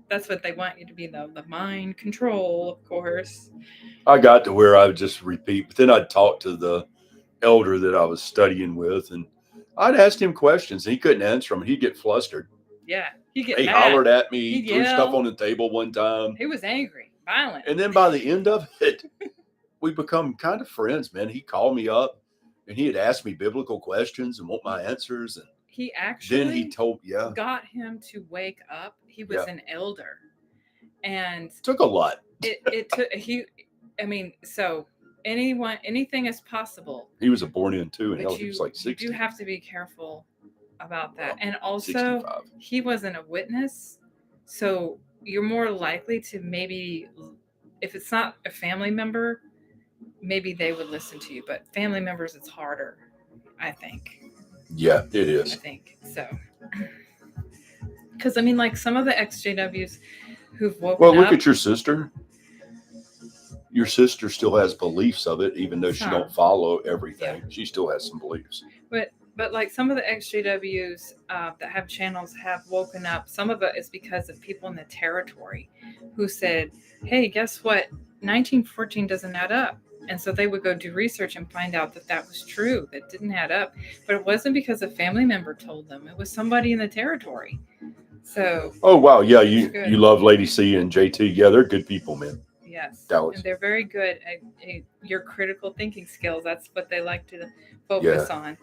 That's what they want you to be, though. The mind control, of course. I got to where I would just repeat, but then I'd talk to the elder that I was studying with, and I'd ask him questions, and he couldn't answer them, and he'd get flustered. Yeah, he hollered at me, he threw stuff on the table one time. He was angry, violent. And then by the end of it, we become kind of friends, man. He called me up, and he had asked me biblical questions and want my answers, and he actually then he got him to wake up. He was an elder, and took a lot. It took so anything is possible. He was a born in too, and But hell, he was like you 60. do have to be careful about that. Well, And also, 65. he wasn't a witness, so you're more likely to maybe, if it's not a family member, maybe they would listen to you. But family members, it's harder, I think. Yeah, it I is. think so. Because I mean, like some of the XJWs who've woken Well, look up. at your sister. Your sister still has beliefs of it, even though she Some. don't follow everything. Yeah. She still has some beliefs. But like some of the XJWs that have channels have woken up. Some of it is because of people in the territory who said, "Hey, guess what? 1914 doesn't add up." And so they would go do research and find out that that was true. That didn't add up. But it wasn't because a family member told them. It was somebody in the territory. So. Oh wow, yeah, good. you love Lady C and JT. Yeah, they're good people, man. Yes. Dallas. And they're very good at your critical thinking skills. That's what they like to focus on.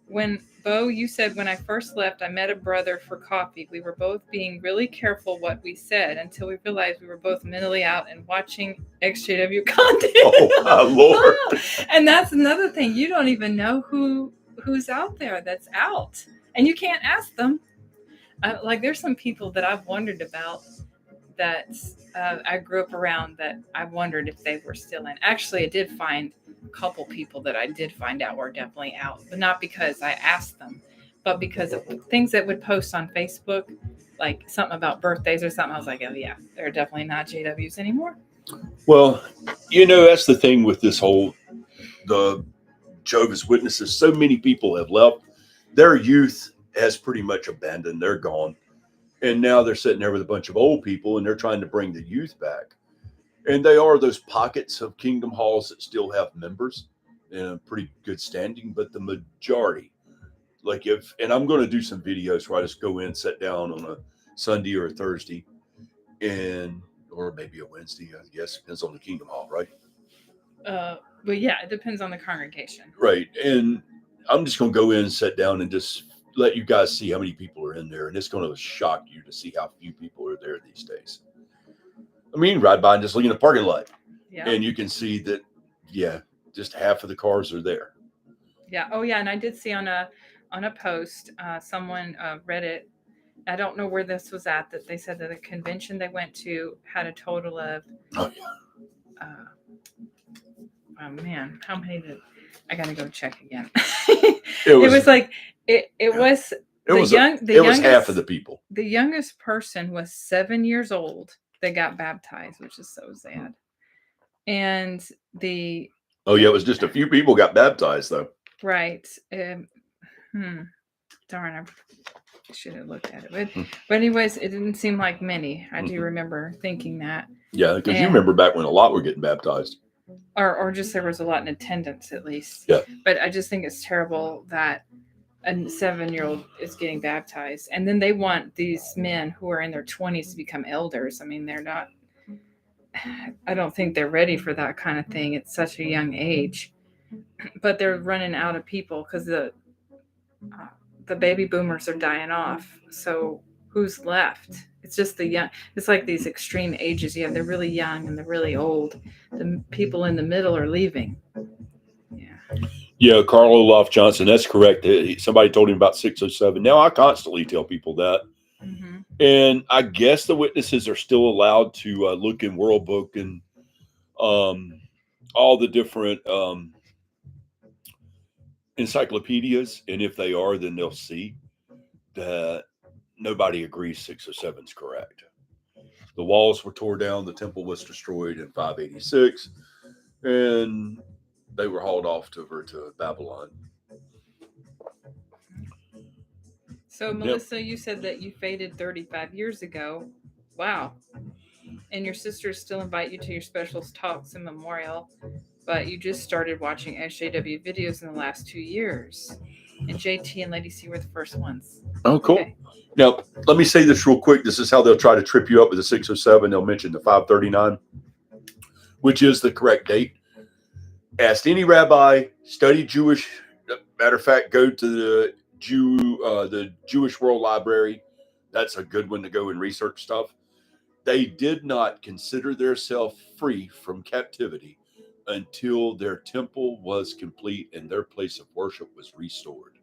When Bo, you said, when I first left, I met a brother for coffee. We were both being really careful what we said until we realized we were both mentally out and watching XJW content. Oh my Lord. And that's another thing. You don't even know who's out there that's out. And you can't ask them. Like there's some people that I've wondered about that I grew up around that I wondered if they were still in. Actually, I did find a couple people that I did find out were definitely out, but not because I asked them, but because of things that would post on Facebook, like something about birthdays or something. I was like, oh yeah, they're definitely not JWs anymore. Well, that's the thing with this whole, the Jehovah's Witnesses. So many people have left. Their youth has pretty much abandoned. They're gone. And now they're sitting there with a bunch of old people and they're trying to bring the youth back. And they are those pockets of kingdom halls that still have members in a pretty good standing. But the majority, and I'm going to do some videos where I just go in, sit down on a Sunday or a Thursday, or maybe a Wednesday, I guess. Depends on the kingdom hall, right? But yeah, it depends on the congregation. Right. And I'm just going to go in and sit down and just let you guys see how many people are in there. And it's going to shock you to see how few people are there these days. I mean, ride by and just look in the parking lot. Yeah. And you can see that, just half of the cars are there. Yeah. Oh, yeah. And I did see on a post, someone read it. I don't know where this was at, that they said that the convention they went to had a total of, oh man, how many did, I got to go check again. It was half of the people. The youngest person was 7 years old that got baptized, which is so sad. And it was just a few people got baptized though. Right. Darn, I should have looked at it. But anyways, it didn't seem like many. I do remember thinking that. Yeah, because you remember back when a lot were getting baptized. Or just there was a lot in attendance at least. Yeah. But I just think it's terrible that a 7-year-old is getting baptized. And then they want these men who are in their 20s to become elders. I mean, they're not, I don't think they're ready for that kind of thing at such a young age. But they're running out of people because the baby boomers are dying off. So who's left? It's just the young. It's like these extreme ages. You have the really young and the really old. The people in the middle are leaving. Yeah, Carl Olaf Johnson. That's correct. Somebody told him about 607. Now I constantly tell people that. Mm-hmm. And I guess the witnesses are still allowed to look in World Book and all the different encyclopedias. And if they are, then they'll see that nobody agrees 607 is correct. The walls were torn down. The temple was destroyed in 586. And they were hauled off over to Babylon. So, Melissa, you said that you faded 35 years ago. Wow. And your sisters still invite you to your special talks and memorial, but you just started watching XJW videos in the last 2 years. And JT and Lady C were the first ones. Oh, cool. Okay. Now, let me say this real quick. This is how they'll try to trip you up with the 607. They'll mention the 539, which is the correct date. Ask any rabbi, study Jewish. Matter of fact, go to the Jewish World Library. That's a good one to go and research stuff. They did not consider themselves free from captivity until their temple was complete and their place of worship was restored.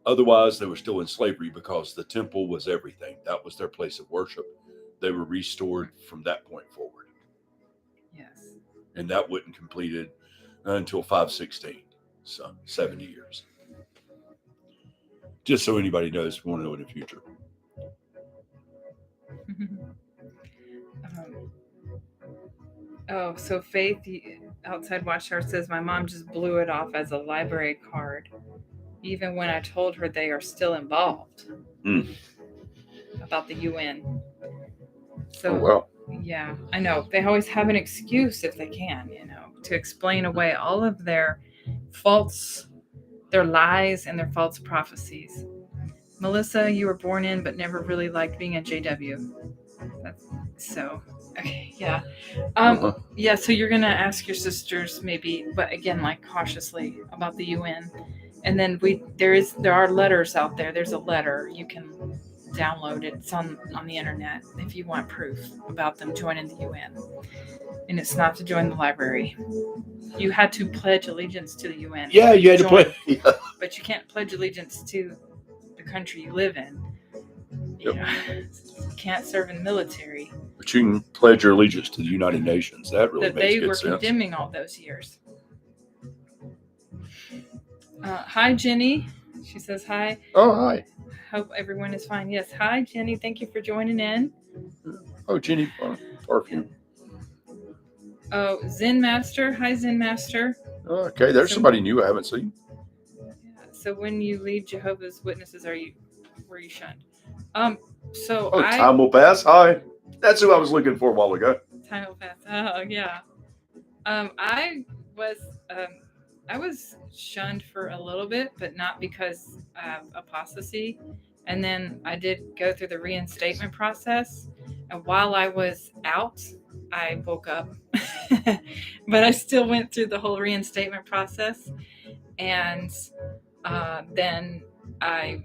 Otherwise, they were still in slavery because the temple was everything. That was their place of worship. They were restored from that point forward. Yes. And that wasn't completed until 516, so 70 years. Just so anybody knows, we want to know in the future. So Faith outside Watchtower says my mom just blew it off as a library card, even when I told her they are still involved about the UN. So, wow. Yeah, I know. They always have an excuse if they can, to explain away all of their lies and their false prophecies. Melissa, you were born in but never really liked being a JW. Okay, yeah. Yeah, so you're gonna ask your sisters maybe, but again, like cautiously about the UN. And then there are letters out there. There's a letter you can download it. It's on the internet if you want proof about them joining the UN. And it's not to join the library. You had to pledge allegiance to the UN. Yeah, you had to pledge. Yeah. But you can't pledge allegiance to the country you live in. You can't serve in the military. But you can pledge your allegiance to the United Nations. That really makes good sense. They were condemning all those years. Hi, Jenny. She says hi. Oh, hi. Hope everyone is fine. Yes. Hi, Jenny. Thank you for joining in. Oh, Jenny. Perfume. Oh, Zen Master. Hi, Zen Master. Okay, there's somebody new I haven't seen. Yeah, so when you leave Jehovah's Witnesses, were you shunned? Time will pass. Hi. That's who I was looking for a while ago. Time will pass. Oh, yeah. I was shunned for a little bit, but not because of apostasy. And then I did go through the reinstatement process. And while I was out, I woke up. But I still went through the whole reinstatement process. And then I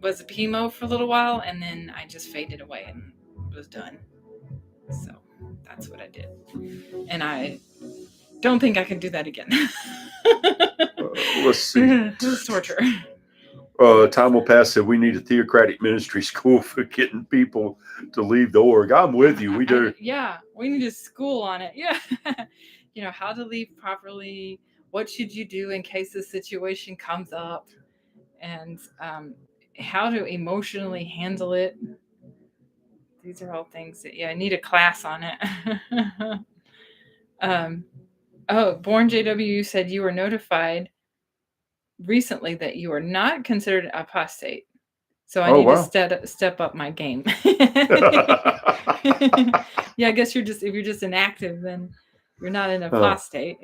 was a chemo for a little while, and then I just faded away and was done. So that's what I did. And I don't think I can do that again. Let's see. It was torture. Time will pass. Said we need a theocratic ministry school for getting people to leave the org. I'm with you. We do. We need a school on it. Yeah. How to leave properly. What should you do in case the situation comes up? And how to emotionally handle it. These are all things that, I need a class on it. Born JW said you were notified recently that you are not considered apostate. So I need to step up my game. Yeah, I guess if you're just inactive, then you're not an apostate,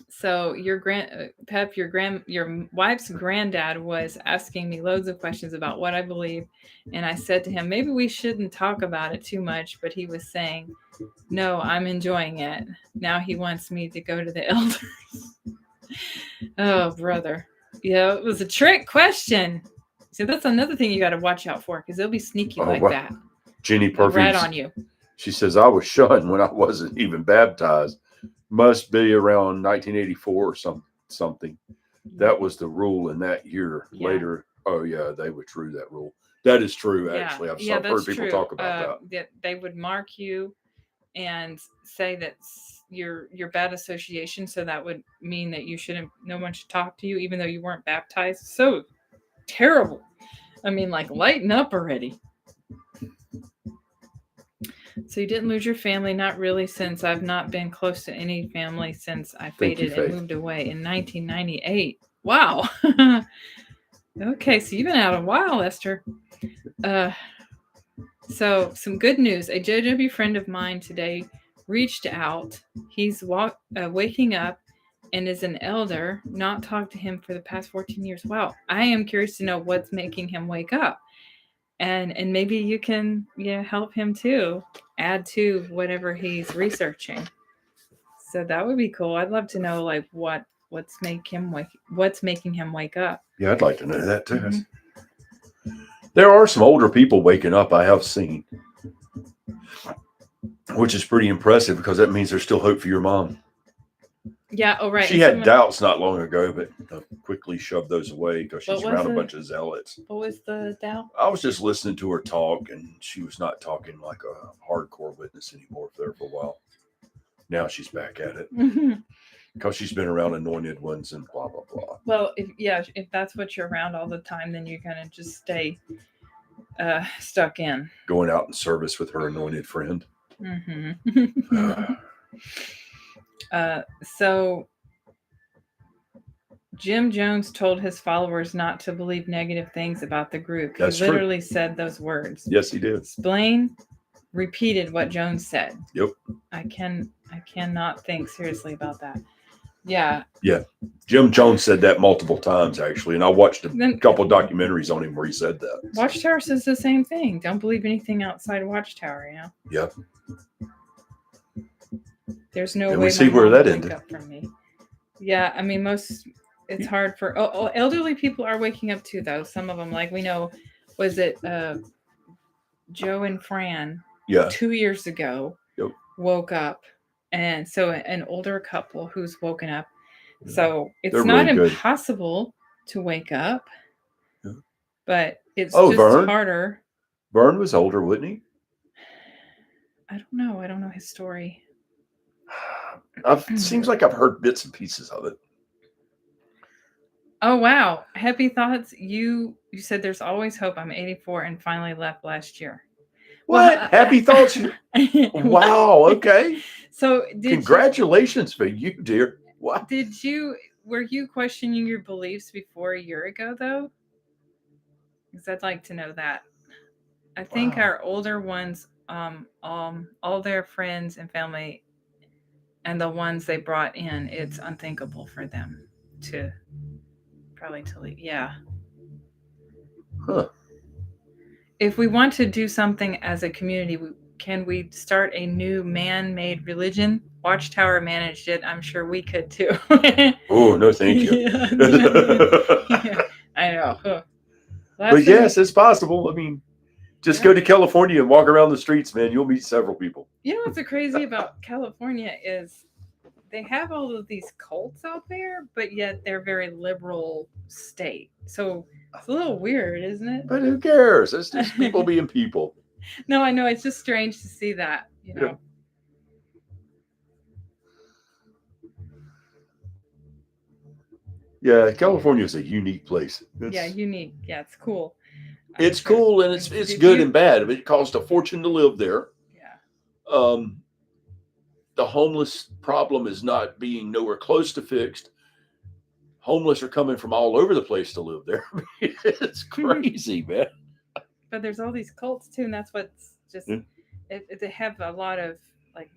So your your wife's granddad was asking me loads of questions about what I believe, and I said to him, maybe we shouldn't talk about it too much, but he was saying, no, I'm enjoying it. Now he wants me to go to the elders. Oh, brother. Yeah, it was a trick question. So that's another thing you got to watch out for, because they'll be sneaky that. Jenny Perfume. Right on you. She says, I was shunned when I wasn't even baptized. Must be around 1984 or something. That was the rule in that year. Yeah. Later, they withdrew that rule. That is true, actually. I've heard people talk about that. They would mark you and say that you're bad association, so that would mean that no one should talk to you, even though you weren't baptized. So terrible. I mean, lighten up already. So you didn't lose your family? Not really, since I've not been close to any family since I faded and moved away in 1998. Wow. Okay, so you've been out a while, Esther. So some good news. A JW friend of mine today reached out. He's waking up and is an elder. Not talked to him for the past 14 years. Wow. I am curious to know what's making him wake up. And maybe you can help him too, add to whatever he's researching. So that would be cool. I'd love to know what's making him wake up. Yeah, I'd like to know that too. Mm-hmm. There are some older people waking up I have seen, which is pretty impressive because that means there's still hope for your mom. Yeah. Oh, right. She had doubts not long ago, but quickly shoved those away because she's around a bunch of zealots. What was the doubt? I was just listening to her talk, and she was not talking like a hardcore witness anymore there for a while. Now she's back at it because she's been around anointed ones and blah, blah, blah. Well, if that's what you're around all the time, then you're going to just stay stuck in. Going out in service with her anointed friend. So Jim Jones told his followers not to believe negative things about the group. He literally said those words. Yes, he did. Blaine repeated what Jones said. Yep. I cannot think seriously about that. Yeah. Yeah. Jim Jones said that multiple times, actually. And I watched a couple documentaries on him where he said that. Watchtower says the same thing. Don't believe anything outside Watchtower, you know? Yep. There's no and way we see where that ended. Up from me. Yeah, I mean, it's hard for elderly people are waking up too, though. Some of them, like we know, was it Joe and Fran? Yeah. 2 years ago, yep. Woke up, and so an older couple who's woken up. Yeah. So it's They're not really impossible to wake up, yeah. but it's just Vern? harder. Vern was older, wasn't he? I don't know. I don't know his story. It seems like I've heard bits and pieces of it. Oh, wow. Happy thoughts. You said there's always hope. I'm 84 and finally left last year. What? Well, happy thoughts? Wow. Okay. So congratulations for you, dear. What? Were you questioning your beliefs before a year ago, though? Because I'd like to know that. I think our older ones, all their friends and family and the ones they brought in, it's unthinkable for them to leave. Yeah. Huh. If we want to do something as a community, can we start a new man-made religion? Watchtower managed it. I'm sure we could too. Oh, no, thank you. Yeah, I know. Huh. But yes, it's possible. I mean, just go to California and walk around the streets, man. You'll meet several people. You know what's so crazy about California is they have all of these cults out there, but yet they're a very liberal state. So it's a little weird, isn't it? But who cares? It's just people being people. No, I know. It's just strange to see that, you know. Yeah, California is a unique place. Unique. Yeah, it's cool. It's cool, and it's good and bad. It costs a fortune to live there. Yeah. The homeless problem is not being nowhere close to fixed. Homeless are coming from all over the place to live there. It's crazy, man. But there's all these cults too, and that's what's just they have a lot of like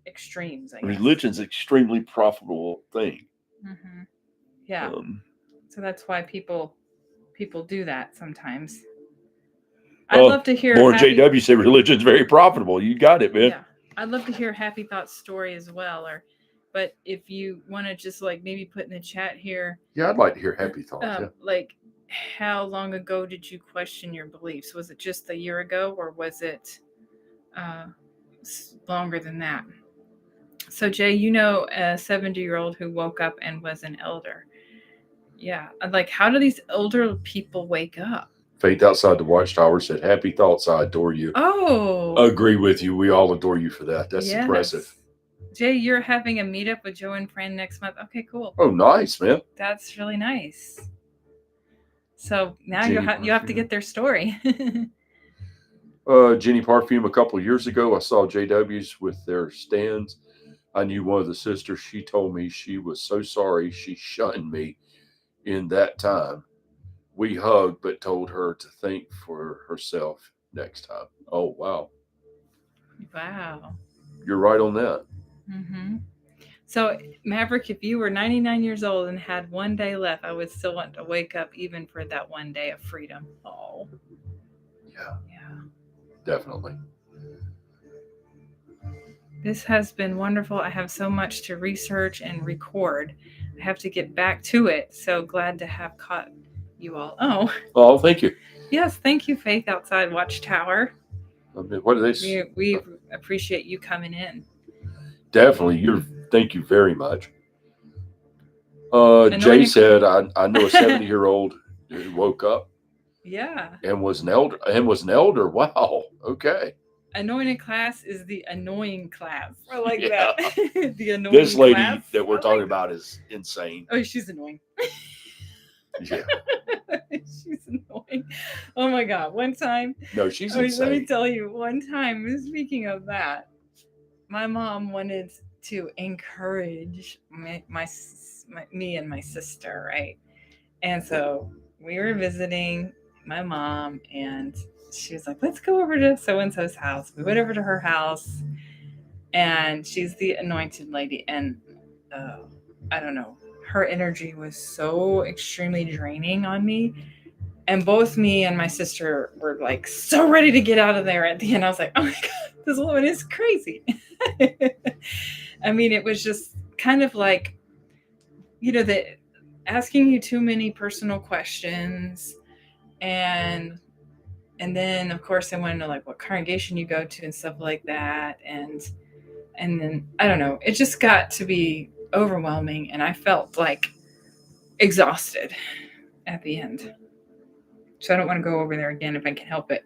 extremes. I guess. Religion's an extremely profitable thing. Mm-hmm. Yeah. So that's why people do that sometimes. I'd love to hear more JW say religion's very profitable. You got it, man. Yeah. I'd love to hear Happy Thoughts story as well, but if you want to just like maybe put in the chat here. Yeah, I'd like to hear Happy Thoughts. Like, how long ago did you question your beliefs? Was it just a year ago, or was it longer than that? So Jay, a 70-year-old who woke up and was an elder. Yeah, like how do these older people wake up? Faith outside the Watchtower said, "Happy thoughts, I adore you." Oh, agree with you. We all adore you for that. That's impressive. Jay, you're having a meetup with Joe and Fran next month. Okay, cool. Oh, nice, man. That's really nice. So now you have to get their story. Jenny Parfume, a couple of years ago, I saw JWs with their stands. I knew one of the sisters. She told me she was so sorry she shunned me in that time. We hugged, but told her to think for herself next time. Oh, wow. Wow. You're right on that. Mm-hmm. So, Maverick, if you were 99 years old and had one day left, I would still want to wake up even for that one day of freedom. Oh. Yeah. Yeah. Definitely. This has been wonderful. I have so much to research and record. I have to get back to it. So glad to have caught you all. Oh, thank you. Yes, thank you, Faith Outside Watchtower. I mean, what are they? We appreciate you coming in. Definitely. Thank you very much. Jay Anointing- said, I know a 70-year-old who woke up Yeah. and was an elder. Wow. Okay. Anointing class is the annoying class. I like Yeah. that. The annoying This lady class. that we're I talking like that. about is insane. Oh, she's annoying. Yeah. She's annoying. Oh my God. One time. No, she's insane. Let me tell you, one time, speaking of that, my mom wanted to encourage me and my sister, right? And so we were visiting my mom, and she was like, let's go over to so-and-so's house. We went over to her house, and she's the anointed lady. And I don't know, her energy was so extremely draining on me. And both me and my sister were like so ready to get out of there at the end. I was like, oh my God, this woman is crazy. I mean, it was just kind of like, asking you too many personal questions. And then of course I wanted to know like what congregation you go to and stuff like that. And then I don't know, it just got to be overwhelming, and I felt like exhausted at the end. So I don't want to go over there again if I can help it.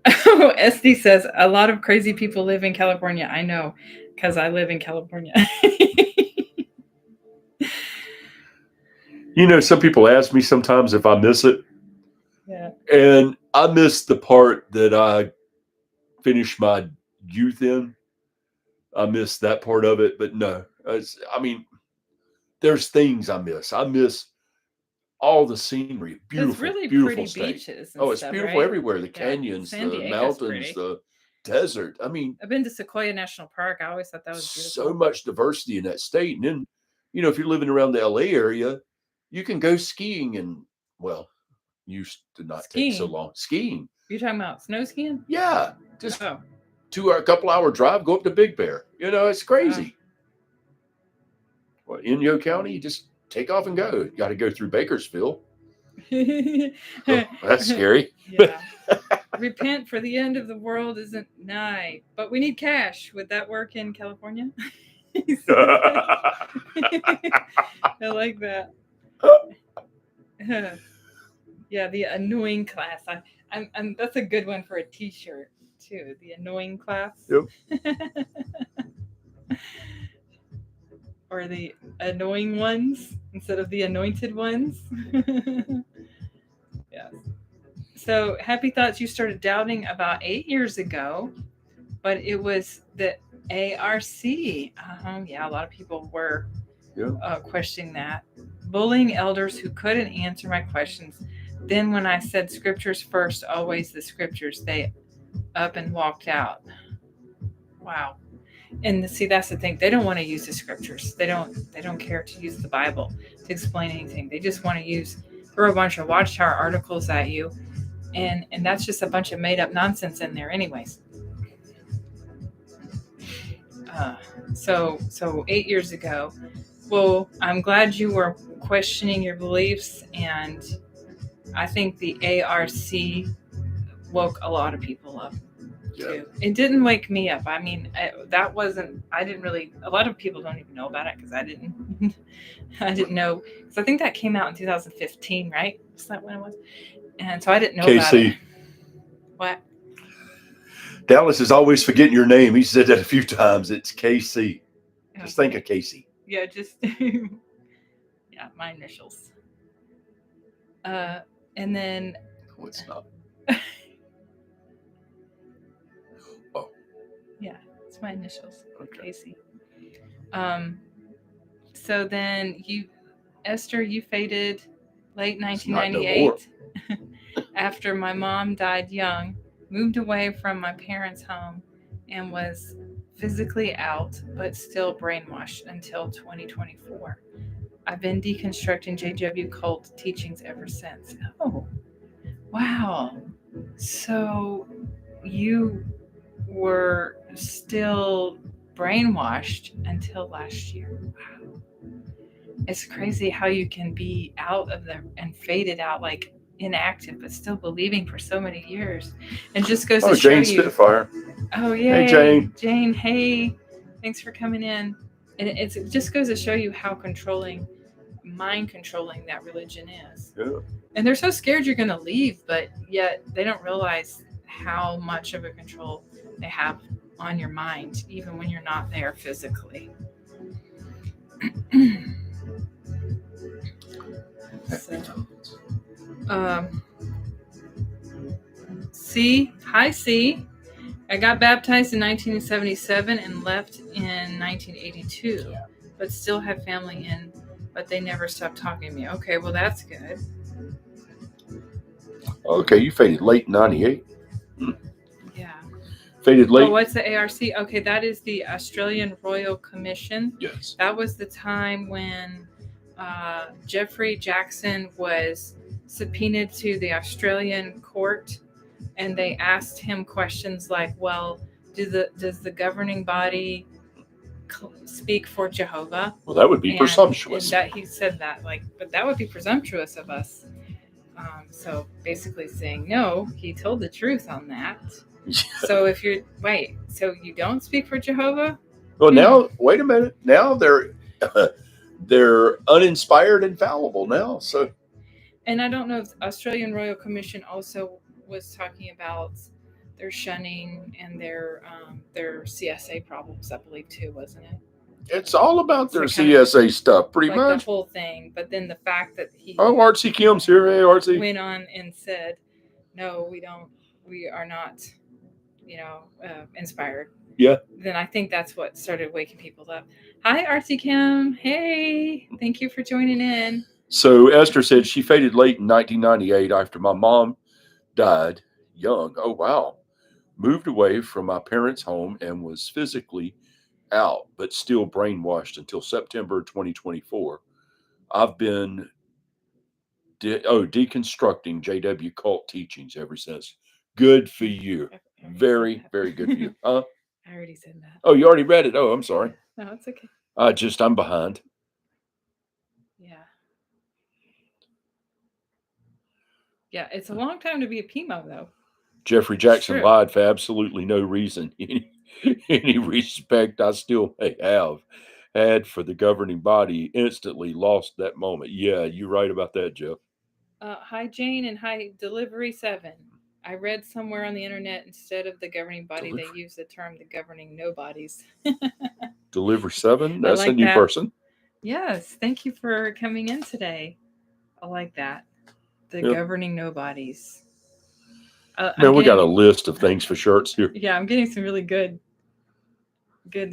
SD says, a lot of crazy people live in California. I know, because I live in California. Some people ask me sometimes if I miss it. Yeah. And I miss the part that I finished my youth in. I miss that part of it. But no, there's things I miss. I miss all the scenery. Beautiful, it's really beautiful pretty state. beaches. And it's stuff, beautiful right? everywhere. The canyons, San the Diego's mountains, pretty. the desert. I mean, I've been to Sequoia National Park. I always thought that was beautiful. So much diversity in that state. And then, if you're living around the LA area, you can go skiing and, well, used to not take so long. Skiing. You're talking about snow skiing? Yeah. Just a couple hour drive, go up to Big Bear. It's crazy. Well, in Yo County, you just take off and go. You got to go through Bakersfield. That's scary. Yeah. Repent, for the end of the world isn't nigh. But we need cash. Would that work in California? I like that. Yeah, the annoying class. I'm that's a good one for a t-shirt too. The annoying class. Yep. Or the annoying ones instead of the anointed ones. Yes. So Happy Thoughts, you started doubting about 8 years ago, but it was the ARC. Yeah, a lot of people were questioning that. Bullying elders who couldn't answer my questions. Then when I said scriptures first, always the scriptures, they up and walked out. Wow. And see, that's the thing. They don't want to use the scriptures. They don't care to use the Bible to explain anything. They just want to throw a bunch of Watchtower articles at you. And that's just a bunch of made up nonsense in there anyways. So 8 years ago, well, I'm glad you were questioning your beliefs, and I think the ARC woke a lot of people up too. It didn't wake me up. I mean, I didn't really, a lot of people don't even know about it because I didn't know, because I think that came out in 2015, right? Is that when it was? And so I didn't know about it. What? Dallas is always forgetting your name. He said that a few times. It's KC. Just think of Casey. Yeah, just yeah, my initials. And then no, it's not. Oh. Yeah, it's my initials. Okay. Casey. So then Esther, you faded late 1998 after my mom died young, moved away from my parents' home, and was physically out, but still brainwashed until 2024. I've been deconstructing JW cult teachings ever since. Oh, wow. So you were still brainwashed until last year. Wow. It's crazy how you can be out of there and faded out like inactive but still believing for so many years. And just goes to Oh, show Jane you. Spitfire. Oh, yay. Hey, Jane. Jane, hey. Thanks for coming in. And it just goes to show you how mind controlling that religion is. Yeah. And they're so scared you're going to leave, but yet they don't realize how much of a control they have on your mind, even when you're not there physically. So, hi C. I got baptized in 1977 and left in 1982, but still have family in, but they never stopped talking to me. Okay, well, that's good. Okay, you faded late 98. Yeah. Faded late. Oh, what's the ARC? Okay, that is the Australian Royal Commission. Yes. That was the time when Jeffrey Jackson was subpoenaed to the Australian court, and they asked him questions like, well, does the governing body speak for Jehovah? Well, that would be presumptuous. And that he said that, but that would be presumptuous of us. So basically saying, no, he told the truth on that. So if you're, so you don't speak for Jehovah? Well, now, wait a minute. Now they're uninspired and fallible now. So, and I don't know if the Australian Royal Commission also was talking about their shunning and their CSA problems, I believe, too, wasn't it? It's all about their CSA stuff, pretty much. The whole thing. But then the fact that he... Oh, Artsy Kim's here. Hey, Artsy. Went on and said, no, we are not, inspired. Yeah. Then I think that's what started waking people up. Hi, Artsy Kim. Hey, thank you for joining in. So Esther said she faded late in 1998 after my mom died young. Oh, wow. Moved away from my parents' home and was physically out, but still brainwashed until September 2024. I've been deconstructing JW cult teachings ever since. Good for you. Very, very good for you. I already said that. Oh, you already read it? Oh, I'm sorry. No, it's okay. I'm behind. Yeah. Yeah, it's a long time to be a PMO, though. Jeffrey Jackson lied for absolutely no reason. Any respect I still may have had for the governing body instantly lost that moment. Yeah, you're right about that, Jeff. Hi, Jane, and hi, Delivery 7. I read somewhere on the internet, instead of the governing body, they use the term the governing nobodies. Delivery 7? That's like a new person. Yes, thank you for coming in today. I like that. The governing nobodies. Man, we got a list of things for shirts here. Yeah, I'm getting some really good I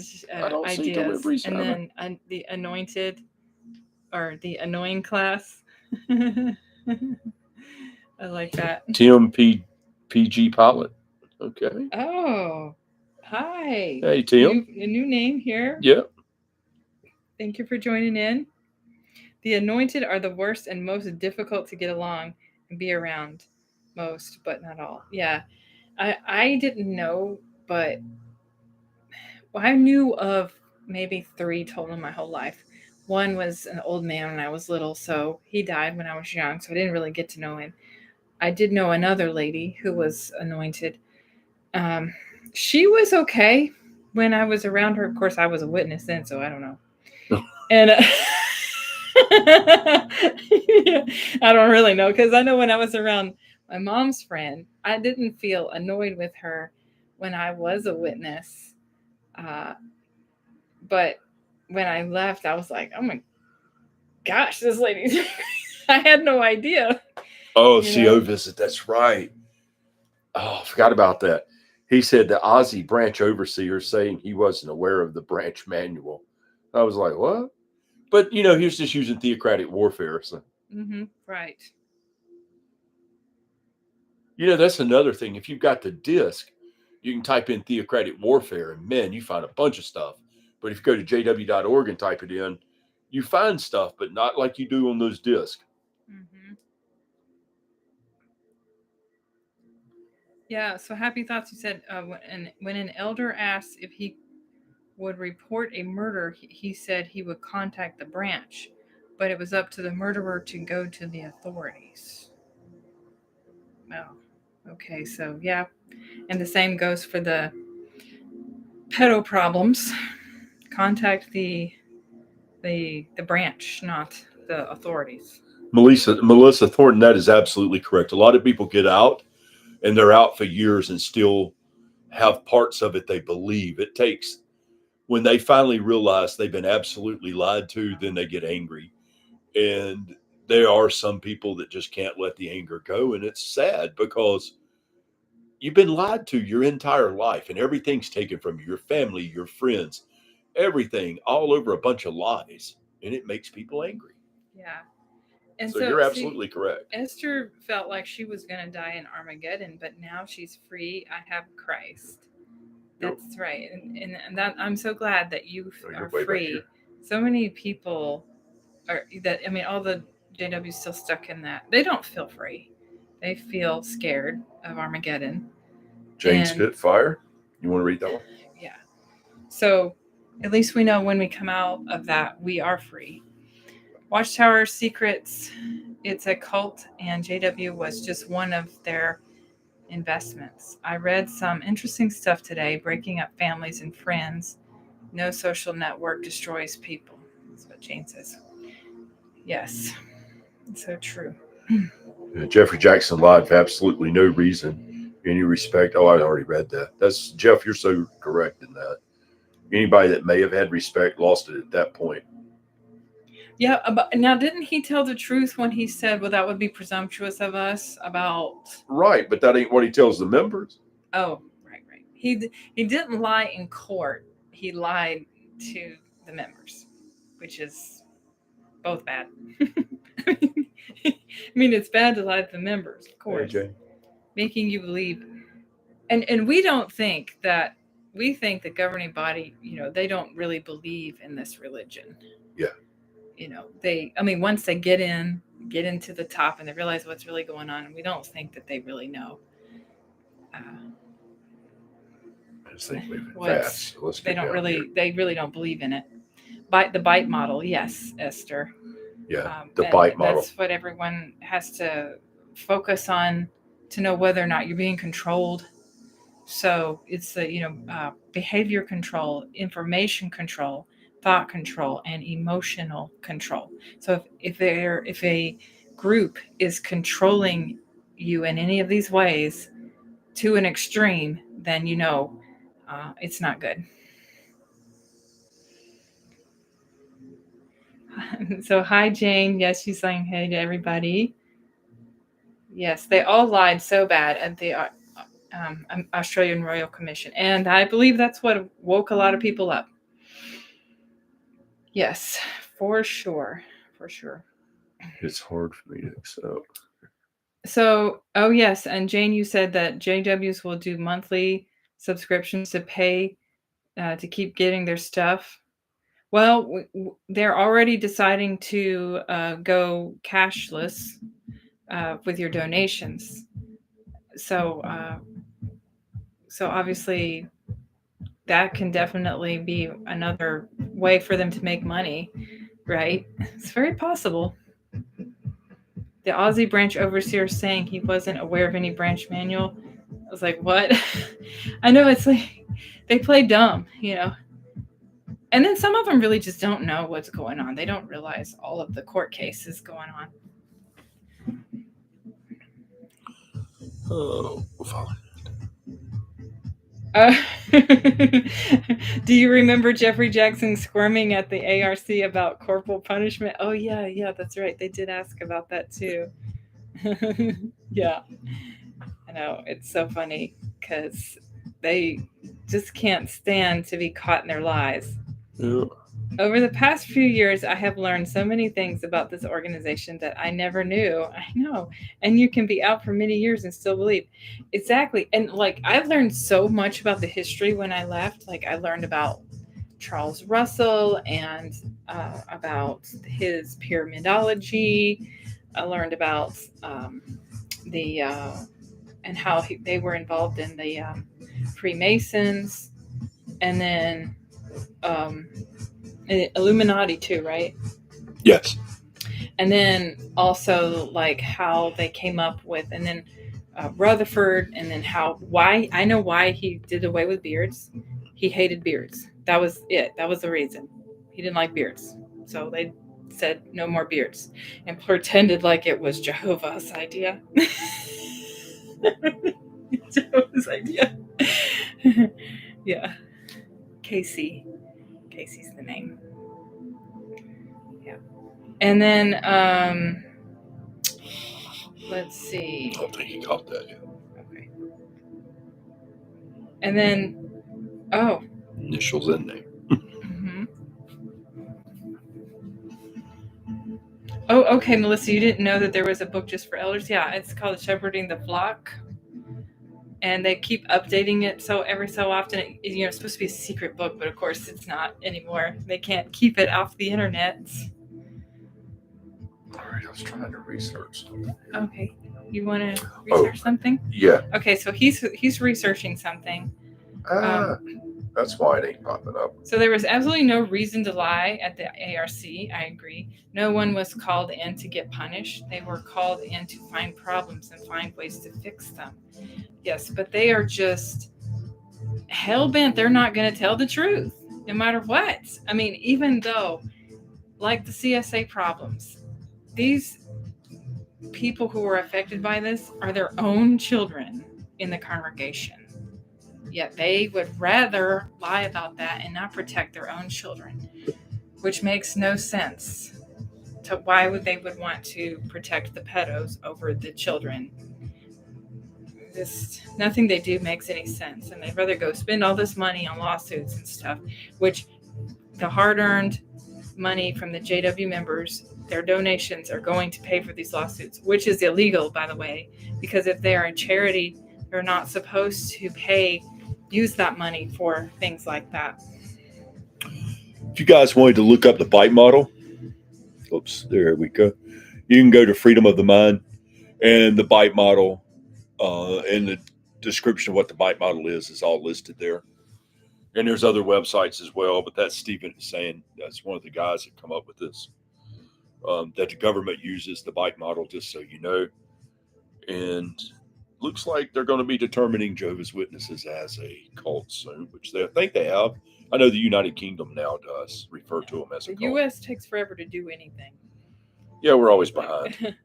don't ideas. See Delivery 7. And then the anointed, or the annoying class. I like that. Tim PG Pilot. Okay. Oh, hi. Hey, Tim. A new name here. Yep. Thank you for joining in. The anointed are the worst and most difficult to get along and be around. Most, but not all. Yeah. I didn't know, but I knew of maybe 3 total my whole life. One was an old man when I was little, so he died when I was young, so I didn't really get to know him. I did know another lady who was anointed. She was okay when I was around her. Of course, I was a witness then, so I don't know. And I don't really know, because I know when I was around my mom's friend, I didn't feel annoyed with her when I was a witness. But when I left, I was like, oh my gosh, this lady, I had no idea. Oh, CO visit. That's right. Oh, I forgot about that. He said the Aussie branch overseer saying he wasn't aware of the branch manual. I was like, what? But, he was just using theocratic warfare. So. Right. That's another thing. If you've got the disc, you can type in theocratic warfare, and man, you find a bunch of stuff. But if you go to jw.org and type it in, you find stuff, but not like you do on those discs. Yeah, so Happy Thoughts, you said when an elder asked if he would report a murder, he said he would contact the branch, but it was up to the murderer to go to the authorities. Oh, okay. So yeah, and the same goes for the pedo problems. Contact the branch, not the authorities. Melissa Thornton, that is absolutely correct. A lot of people get out and they're out for years and still have parts of it they believe. It takes, when they finally realize they've been absolutely lied to, then they get angry. And there are some people that just can't let the anger go. And it's sad because you've been lied to your entire life and everything's taken from you, your family, your friends, everything, all over a bunch of lies. And it makes people angry. Yeah. And so you're absolutely correct. Esther felt like she was going to die in Armageddon, but now she's free. I have Christ. That's right. And that, I'm so glad that you are free. So many people are that, I mean, all the JWs still stuck in that. They don't feel free. They feel scared of Armageddon. Jane Spitfire. You want to read that one? Yeah. So at least we know when we come out of that, we are free. Watchtower Secrets, it's a cult, and JW was just one of their investments. I read some interesting stuff today, breaking up families and friends. No social network destroys people. That's what Jane says. Yes, it's so true. Jeffrey Jackson lied for absolutely no reason, any respect. Oh, I already read that. That's Jeff. You're so correct in that. Anybody that may have had respect lost it at that point. Yeah, but now didn't he tell the truth when he said, well, that would be presumptuous of us about... Right, but that ain't what he tells the members. Oh, right. He didn't lie in court. He lied to the members, which is both bad. I mean, it's bad to lie to the members, of course. Hey, making you believe. And we don't think that... We think the governing body, they don't really believe in this religion. Yeah. Once they get into the top and they realize what's really going on, and we don't think that they really know. I just think moving fast. So they really don't believe in it. The bite model, yes, Esther. Yeah, the bite model. That's what everyone has to focus on to know whether or not you're being controlled. So it's the behavior control, information control, thought control, and emotional control. So if a group is controlling you in any of these ways to an extreme, then it's not good. So hi Jane. Yes, she's saying hey to everybody. Yes, they all lied so bad at the Australian Royal Commission, and I believe that's what woke a lot of people up. Yes, for sure. It's hard for me to accept. So, oh yes, and Jane, you said that JWs will do monthly subscriptions to pay to keep getting their stuff. Well, they're already deciding to go cashless with your donations. So obviously that can definitely be another way for them to make money, right? It's very possible. The Aussie branch overseer saying he wasn't aware of any branch manual. I was like, what? I know, it's like they play dumb, And then some of them really just don't know what's going on. They don't realize all of the court cases going on. Oh, fine. Do you remember Jeffrey Jackson squirming at the ARC about corporal punishment? Oh, yeah, that's right. They did ask about that too. Yeah. I know. It's so funny because they just can't stand to be caught in their lies. Yeah. Over the past few years, I have learned so many things about this organization that I never knew. I know. And you can be out for many years and still believe. Exactly. And I've learned so much about the history when I left. I learned about Charles Russell and about his pyramidology. I learned about and how they were involved in the Freemasons. And then Illuminati too, right? Yes. And then also how they came up with, and then Rutherford, and then why I know why he did away with beards. He hated beards. That was it. That was the reason. He didn't like beards. So they said no more beards and pretended like it was Jehovah's idea. Jehovah's idea. Yeah. Casey's the name. Yeah. And then let's see. I don't think he caught that yet. Okay. And then Initials in there. Mm-hmm. Oh, okay, Melissa, you didn't know that there was a book just for elders? Yeah, it's called Shepherding the Flock. And they keep updating it so every so often. It's supposed to be a secret book, but of course it's not anymore. They can't keep it off the internet. All right, I was trying to research something. Okay, you want to research something? Yeah. Okay, so he's researching something. That's why it ain't popping up. So there was absolutely no reason to lie at the ARC. I agree. No one was called in to get punished. They were called in to find problems and find ways to fix them. Yes, but they are just hell-bent. They're not going to tell the truth, no matter what. I mean, even though, like the CSA problems, these people who were affected by this are their own children in the congregation. Yet they would rather lie about that and not protect their own children, which makes no sense. Why would they want to protect the pedos over the children? Just nothing they do makes any sense, and they'd rather go spend all this money on lawsuits and stuff, which the hard-earned money from the JW members, their donations are going to pay for these lawsuits, which is illegal, by the way, because if they are a charity, they're not supposed to use that money for things like that. If you guys wanted to look up the bite model, oops, there we go. You can go to Freedom of the Mind, and the bite model and the description of what the bite model is all listed there. And there's other websites as well, but that's Stephen saying that's one of the guys that come up with this, that the government uses the bite model, just so you know. And looks like they're going to be determining Jehovah's Witnesses as a cult soon, which I think they have. I know the United Kingdom now does refer to them as a cult. The U.S. takes forever to do anything. Yeah, we're always behind.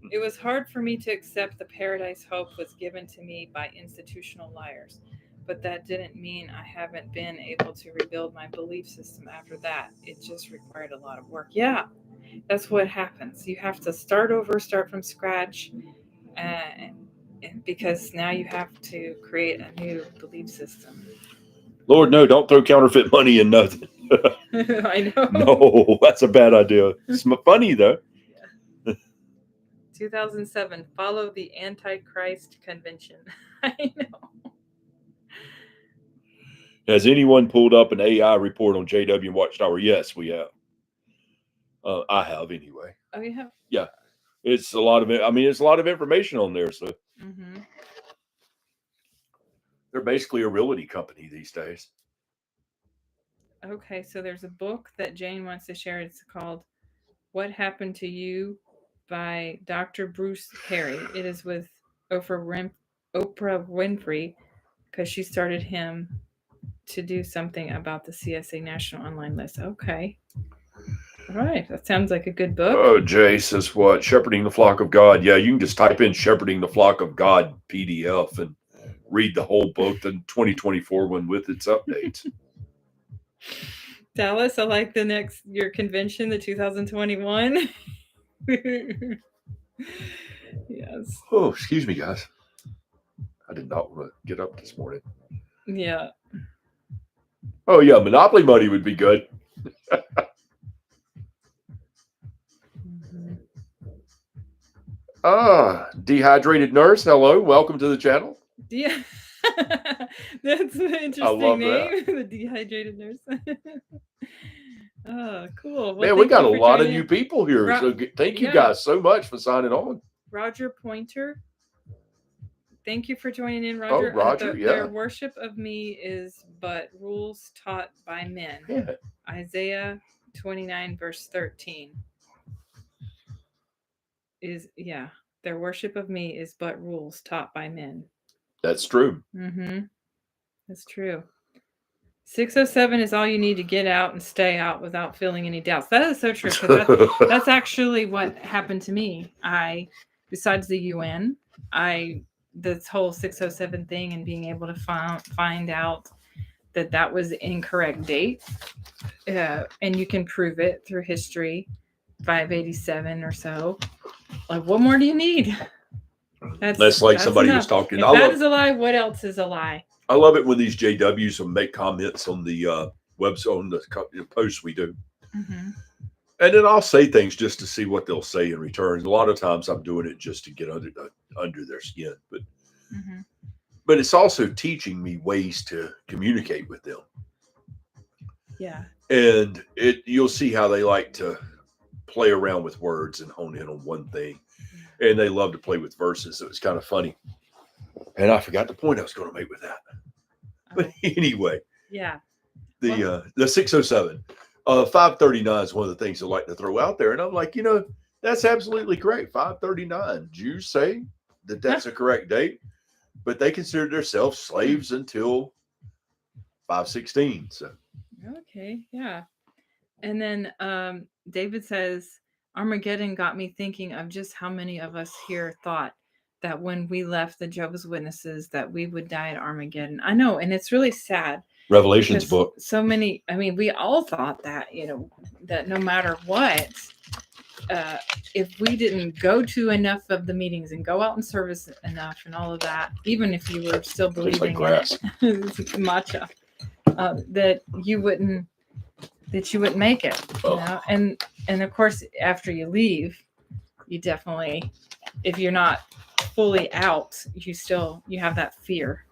It was hard for me to accept the paradise hope was given to me by institutional liars, but that didn't mean I haven't been able to rebuild my belief system after that. It just required a lot of work. Yeah, that's what happens. You have to start over, start from scratch, because now you have to create a new belief system. Lord, no, don't throw counterfeit money in nothing. I know. No, that's a bad idea. It's funny, though. Yeah. 2007, follow the Antichrist Convention. I know. Has anyone pulled up an AI report on JW and Watchtower? Yes, we have. I have, anyway. Oh, you have? Yeah. It's a lot of it. I mean, it's a lot of information on there. So they're basically a realty company these days. Okay, so there's a book that Jane wants to share. It's called What Happened to You by Dr. Bruce Perry. It is with Oprah Winfrey, because she started him to do something about the CSA National Online List. Okay. All right. That sounds like a good book. Oh, Jay says what? Shepherding the Flock of God. Yeah, you can just type in Shepherding the Flock of God PDF and read the whole book, the 2024 one with its updates. Dallas, I like your convention, the 2021. Yes. Oh, excuse me, guys. I did not want to get up this morning. Yeah. Oh, yeah, Monopoly money would be good. Dehydrated Nurse, hello. Welcome to the channel. Yeah. That's an interesting name. The Dehydrated Nurse. Oh, cool. Well, man, we got a lot of new people here. So thank you guys so much for signing on. Roger Pointer. Thank you for joining in, Roger. Oh, Roger, Their worship of me is but rules taught by men. Yeah. Isaiah 29, verse 13. Their worship of me is but rules taught by men. That's true. Mm-hmm. That's true. 607 is all you need to get out and stay out without feeling any doubts. That is so true, because that's actually what happened to me. Besides the UN, this whole 607 thing and being able to find out that was the incorrect date, and you can prove it through history, 587 or so. Like, what more do you need? That's like somebody enough. was talking. If that is a lie, what else is a lie? I love it when these JWs will make comments on the website, on the posts we do. Mm-hmm. And then I'll say things just to see what they'll say in return. A lot of times I'm doing it just to get under their skin. But it's also teaching me ways to communicate with them. Yeah. And you'll see how they like to play around with words and hone in on one thing. And they love to play with verses. So it's kind of funny. And I forgot the point I was going to make with that. But anyway. Yeah. The 607. 539 is one of the things I like to throw out there. And I'm like, that's absolutely correct. 539. Jews say that that's a correct date, but they considered themselves slaves until 516. So. Okay. Yeah. And then David says, Armageddon got me thinking of just how many of us here thought that when we left the Jehovah's Witnesses that we would die at Armageddon. I know. And it's really sad. Revelations book. So many, we all thought that, that no matter what, if we didn't go to enough of the meetings and go out and service enough and all of that, even if you were still believing grass. matcha, that you wouldn't make it, and of course, after you leave, you definitely, if you're not fully out, you have that fear.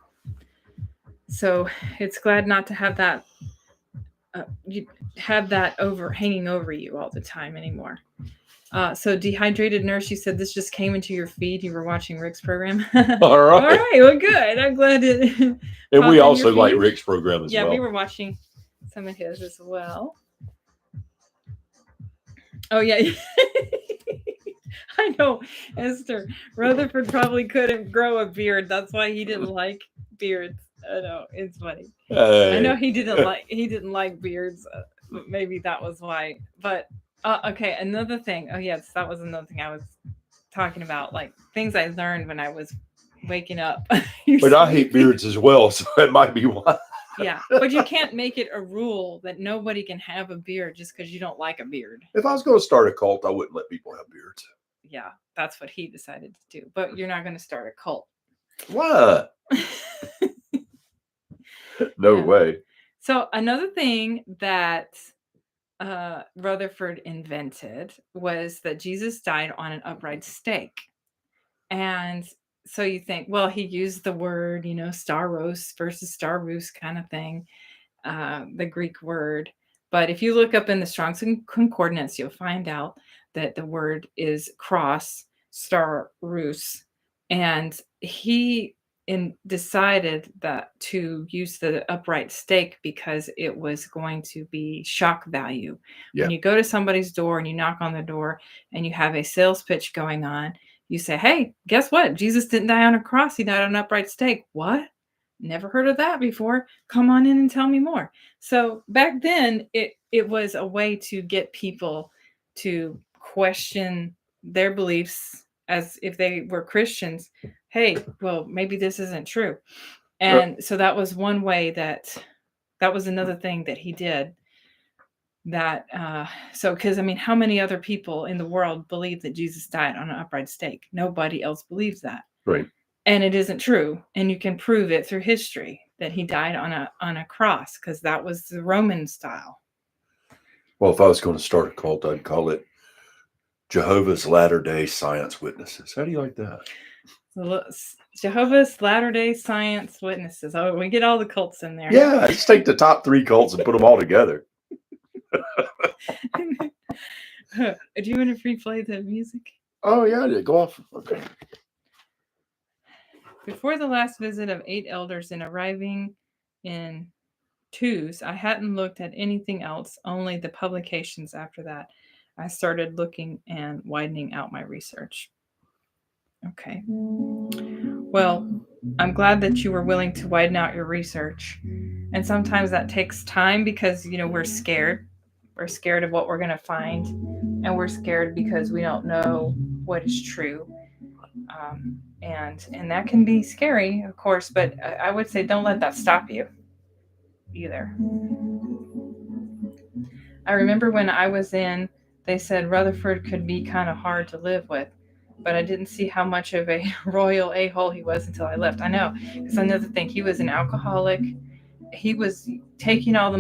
So it's glad not to have that you have that hanging over you all the time anymore. So Dehydrated Nurse, you said this just came into your feed. You were watching Rick's program. All right. All right. Well, good. I'm glad it. And we also like Rick's program as well. Yeah, we were watching some of his as well. Oh yeah. I know, Esther. Rutherford probably couldn't grow a beard. That's why he didn't like beards. I know, it's funny. I know he didn't like beards. Maybe that was why. But okay, another thing. Oh yes, that was another thing I was talking about. Like things I learned when I was waking up. But I hate beards as well, so that might be why. Yeah, but you can't make it a rule that nobody can have a beard just because you don't like a beard. If I was going to start a cult, I wouldn't let people have beards. Yeah, that's what he decided to do. But you're not going to start a cult. Why? No way. So another thing that Rutherford invented was that Jesus died on an upright stake. And so you think, well, he used the word, staros versus starus kind of thing, the Greek word. But if you look up in the Strong's Concordance, you'll find out that the word is cross, starus. And he decided that to use the upright stake because it was going to be shock value. Yeah. When you go to somebody's door and you knock on the door and you have a sales pitch going on, you say, hey, guess what? Jesus didn't die on a cross. He died on an upright stake. What? Never heard of that before. Come on in and tell me more. So back then, it was a way to get people to question their beliefs as if they were Christians. Hey, well, maybe this isn't true. And so that was one way that was another thing that he did. That because how many other people in the world believe that Jesus died on an upright stake? Nobody else believes that, right? And it isn't true, and you can prove it through history that he died on a cross because that was the Roman style. Well, if I was going to start a cult, I'd call it Jehovah's Latter-day Science Witnesses. How do you like that? Jehovah's Latter-day Science Witnesses. Oh, we get all the cults in there. Yeah, just take the top 3 cults and put them all together. Do you want to free-play the music? Oh, yeah, go off. Okay. Before the last visit of 8 elders and arriving in 2s, I hadn't looked at anything else, only the publications after that. I started looking and widening out my research. Okay. Well, I'm glad that you were willing to widen out your research. And sometimes that takes time because, we're scared. We're scared of what we're going to find. And we're scared because we don't know what is true. And that can be scary, of course, but I would say don't let that stop you either. I remember when I was in, they said Rutherford could be kind of hard to live with, but I didn't see how much of a royal a-hole he was until I left. I know, because another thing, he was an alcoholic. He was taking all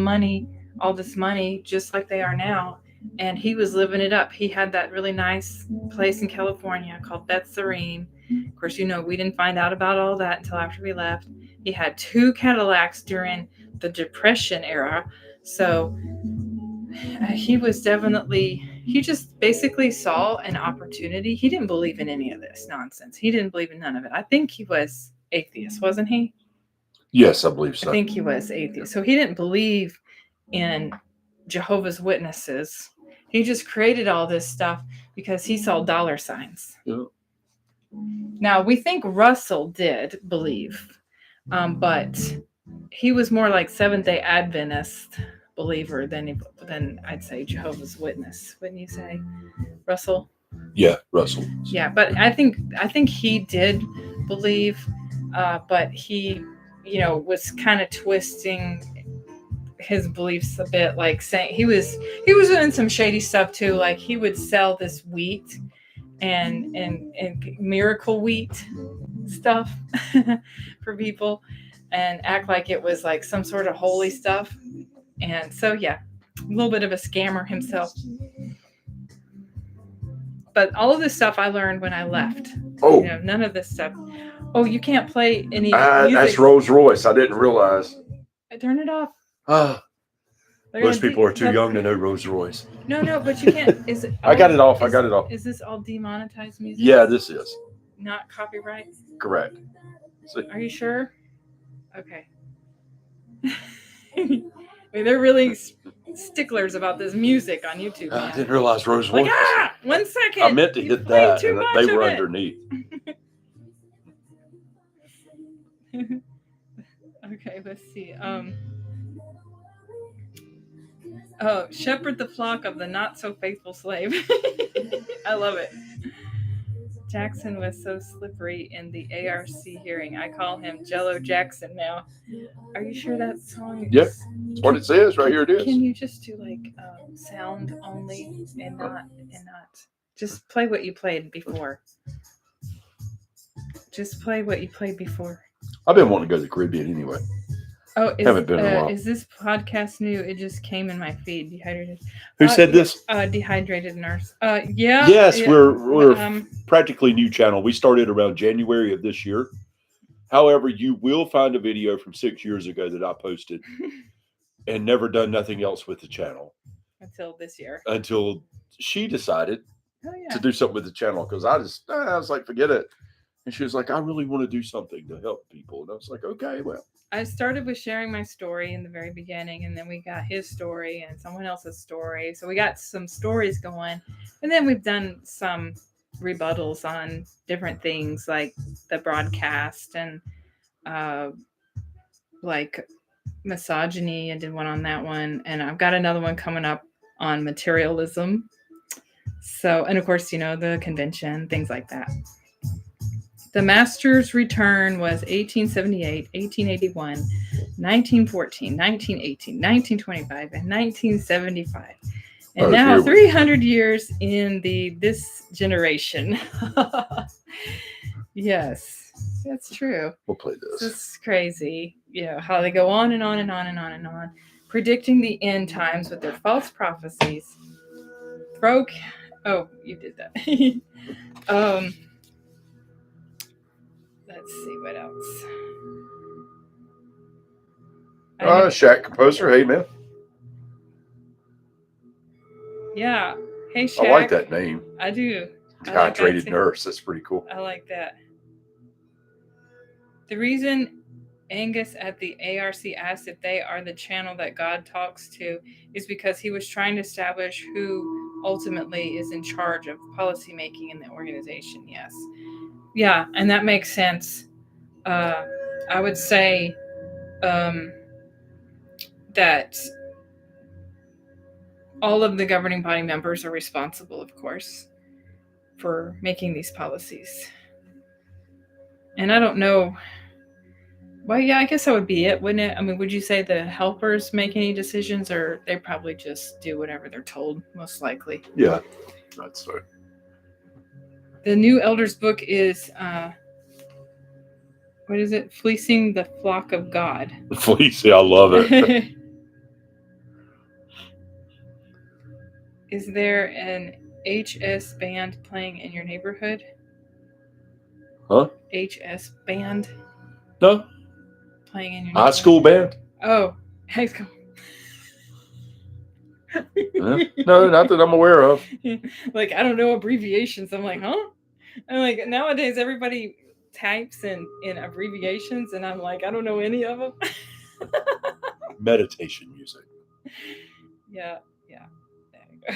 this money, just like they are now, and he was living it up. He had that really nice place in California called Beth Serene. Of course, we didn't find out about all that until after we left. He had 2 Cadillacs during the Depression era, so he just basically saw an opportunity. He didn't believe in any of this nonsense. He didn't believe in none of it. I think he was atheist, wasn't he? Yes, I believe so. I think he was atheist. So he didn't believe in Jehovah's Witnesses. He just created all this stuff because he saw dollar signs. Yeah. Now, we think Russell did believe, but he was more like Seventh-day Adventist believer than I'd say Jehovah's Witness. Wouldn't you say, Russell? Yeah, Russell. Yeah, but I think he did believe, but he, was kind of twisting his beliefs a bit, like saying he was doing some shady stuff too. Like he would sell this wheat and miracle wheat stuff for people and act like it was like some sort of holy stuff. And so, yeah, a little bit of a scammer himself. But all of this stuff I learned when I left. Oh. None of this stuff. Oh, you can't play any music. That's Rolls Royce. I didn't realize. I turned it off. Most people are too young to know Rolls Royce. No, but you can't. Is it? I got it off. I got it off. Is this all demonetized music? Yeah, this is. Not copyright? Correct. Are you sure? Okay. I mean, they're really sticklers about this music on YouTube. I didn't realize Rolls Royce. 1 second. I meant to hit that, and they were underneath. Okay, let's see. Shepherd the flock of the not so faithful slave. I love it. Jackson was so slippery in the ARC hearing. I call him Jello Jackson now. Are you sure that song? Yep, that's what it says right here. It is. Can you just do like sound only and not just play what you played before? Just play what you played before. I've been wanting to go to the Caribbean anyway. Oh, haven't been in a while. Is this podcast new? It just came in my feed. Dehydrated. Who said this? Dehydrated nurse. Yeah. Yes, we're practically new channel. We started around January of this year. However, you will find a video from 6 years ago that I posted and never done nothing else with the channel. Until this year. Until she decided to do something with the channel because I was like, forget it. And she was like, I really want to do something to help people. And I was like, okay, well. I started with sharing my story in the very beginning, and then we got his story and someone else's story. So we got some stories going, and then we've done some rebuttals on different things like the broadcast and like misogyny. I did one on that one, and I've got another one coming up on materialism. So, and of course, the convention, things like that. The Master's return was 1878, 1881, 1914, 1918, 1925, and 1975. And now 300 years in this generation. Yes, that's true. We'll play this. It's crazy. How they go on and on and on and on and on, predicting the end times with their false prophecies. Oh, you did that. Let's see what else. Shaq Composer. Hey, man. Yeah. Hey, Shaq. I like that name. I do. Dehydrated nurse. That's pretty cool. I like that. The reason Angus at the ARC asked if they are the channel that God talks to is because he was trying to establish who ultimately is in charge of policy making in the organization. Yes. Yeah, and that makes sense. I would say that all of the governing body members are responsible, of course, for making these policies. And I don't know. Well, yeah, I guess that would be it, wouldn't it? I mean, would you say the helpers make any decisions, or they probably just do whatever they're told, most likely? Yeah, that's right. The new elders book is, what is it? Fleecing the Flock of God. Fleecy, I love it. Is there an HS band playing in your neighborhood? Huh? HS band No? playing in your High neighborhood? school band? Oh, high school. No, not that I'm aware of. Like, I don't know abbreviations. I'm like, huh? I'm like, nowadays everybody types in abbreviations, and I'm like, I don't know any of them. Meditation music. Yeah. There you go.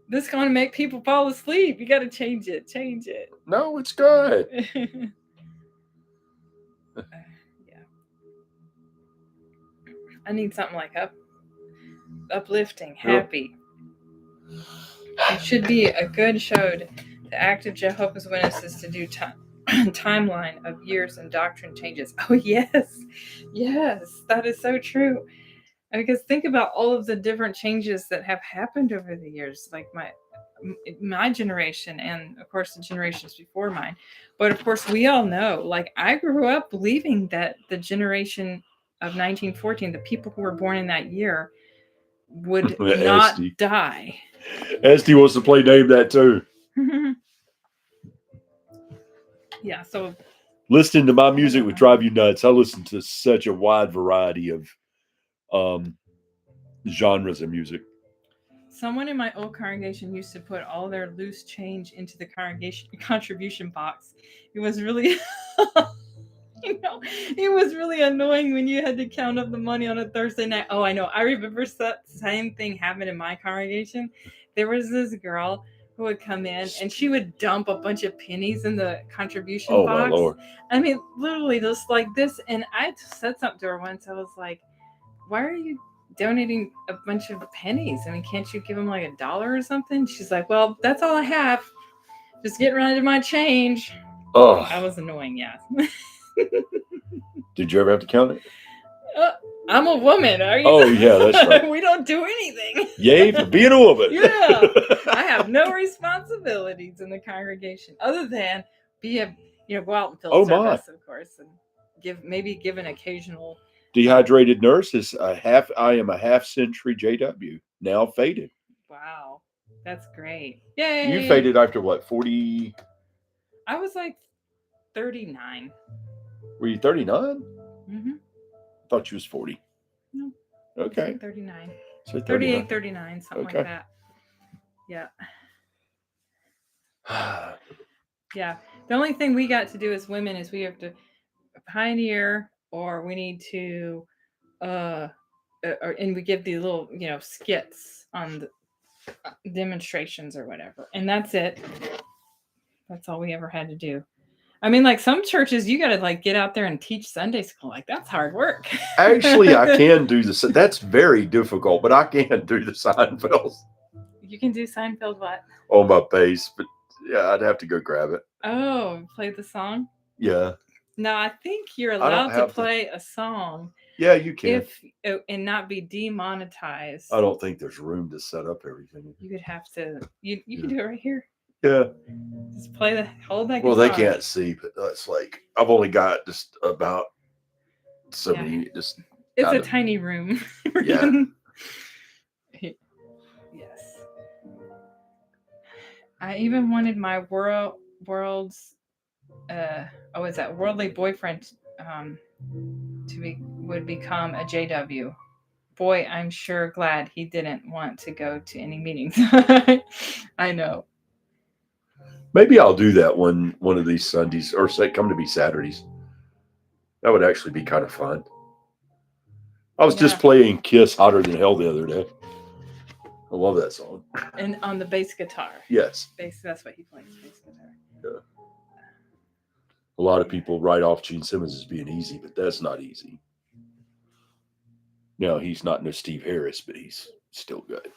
This is going to make people fall asleep. You got to change it. No, it's good. Yeah. I need something like uplifting, happy. It should be a good show to active Jehovah's Witnesses to do timeline of years and doctrine changes. Oh, yes, that is so true. Because think about all of the different changes that have happened over the years, like my generation and, of course, the generations before mine. But, of course, we all know, like, I grew up believing that the generation of 1914, the people who were born in that year, would not die. Esty wants to play Name That too. Yeah, so listening to my music would drive you nuts. I listen to such a wide variety of genres of music. Someone in my old congregation used to put all their loose change into the congregation contribution box. It was really it was really annoying when you had to count up the money on a Thursday night. Oh, I know. I remember that same thing happened in my congregation. There was this girl who would come in and she would dump a bunch of pennies in the contribution box. My Lord. I mean, literally just like this. And I said something to her once. I was like, why are you donating a bunch of pennies? I mean, can't you give them like $1 or something? She's like, well, that's all I have. Just getting rid of my change. Oh, I was annoying, yeah. Did you ever have to count it? I'm a woman. Are you? Oh, yeah, that's right. We don't do anything. Yay for being a woman. Yeah. I have no responsibilities in the congregation other than go out and fill service, of course, and give an occasional. Dehydrated Nurse is I am a half-century JW, now faded. Wow. That's great. Yay. You faded after what, 40? I was like 39. Were you 39? Mm-hmm. I thought you was 40. No. Okay. Like 39. So 38, 39, something like that. Yeah. Yeah. The only thing we got to do as women is we have to pioneer, or we need to and we give these little, skits on the demonstrations or whatever. And that's it. That's all we ever had to do. I mean, like some churches, you got to like get out there and teach Sunday school. Like that's hard work. Actually, I can do this. That's very difficult, but I can do the Seinfelds. You can do Seinfeld what? On my bass, but yeah, I'd have to go grab it. Oh, play the song? Yeah. No, I think you're allowed to play a song. Yeah, you can. And not be demonetized. I don't think there's room to set up everything. You would have to. You can do it right here. Yeah. Just hold that guitar. Well, they can't see, but that's like I've only got just about so many. Just it's a tiny room. Yeah. Yes. I even wanted my worldly boyfriend would become a JW. Boy, I'm sure glad he didn't want to go to any meetings. I know. Maybe I'll do that one of these Sundays, or come to be Saturdays. That would actually be kind of fun. I was just playing Kiss Hotter Than Hell the other day. I love that song. And on the bass guitar. Yes. That's what he plays, bass guitar. Yeah. A lot of people write off Gene Simmons as being easy, but that's not easy. No, he's not no Steve Harris, but he's still good.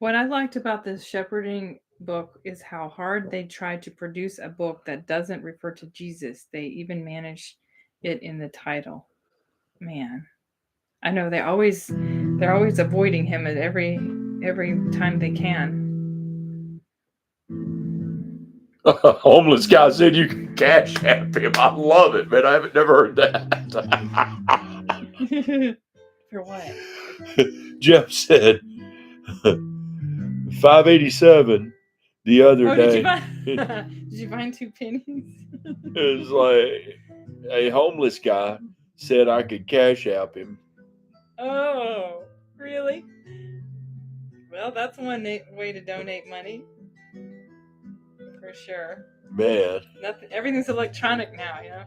What I liked about this shepherding book is how hard they tried to produce a book that doesn't refer to Jesus. They even managed it in the title. Man, I know they're always avoiding him at every time they can. Homeless guy said you can cash app him. I love it, man. I haven't never heard that. For what? Jeff said 587 the other day. Did you find 2 pennies? It was like a homeless guy said I could cash app him. Oh, really? Well, that's one way to donate money. For sure. Man. Everything's electronic now, you know?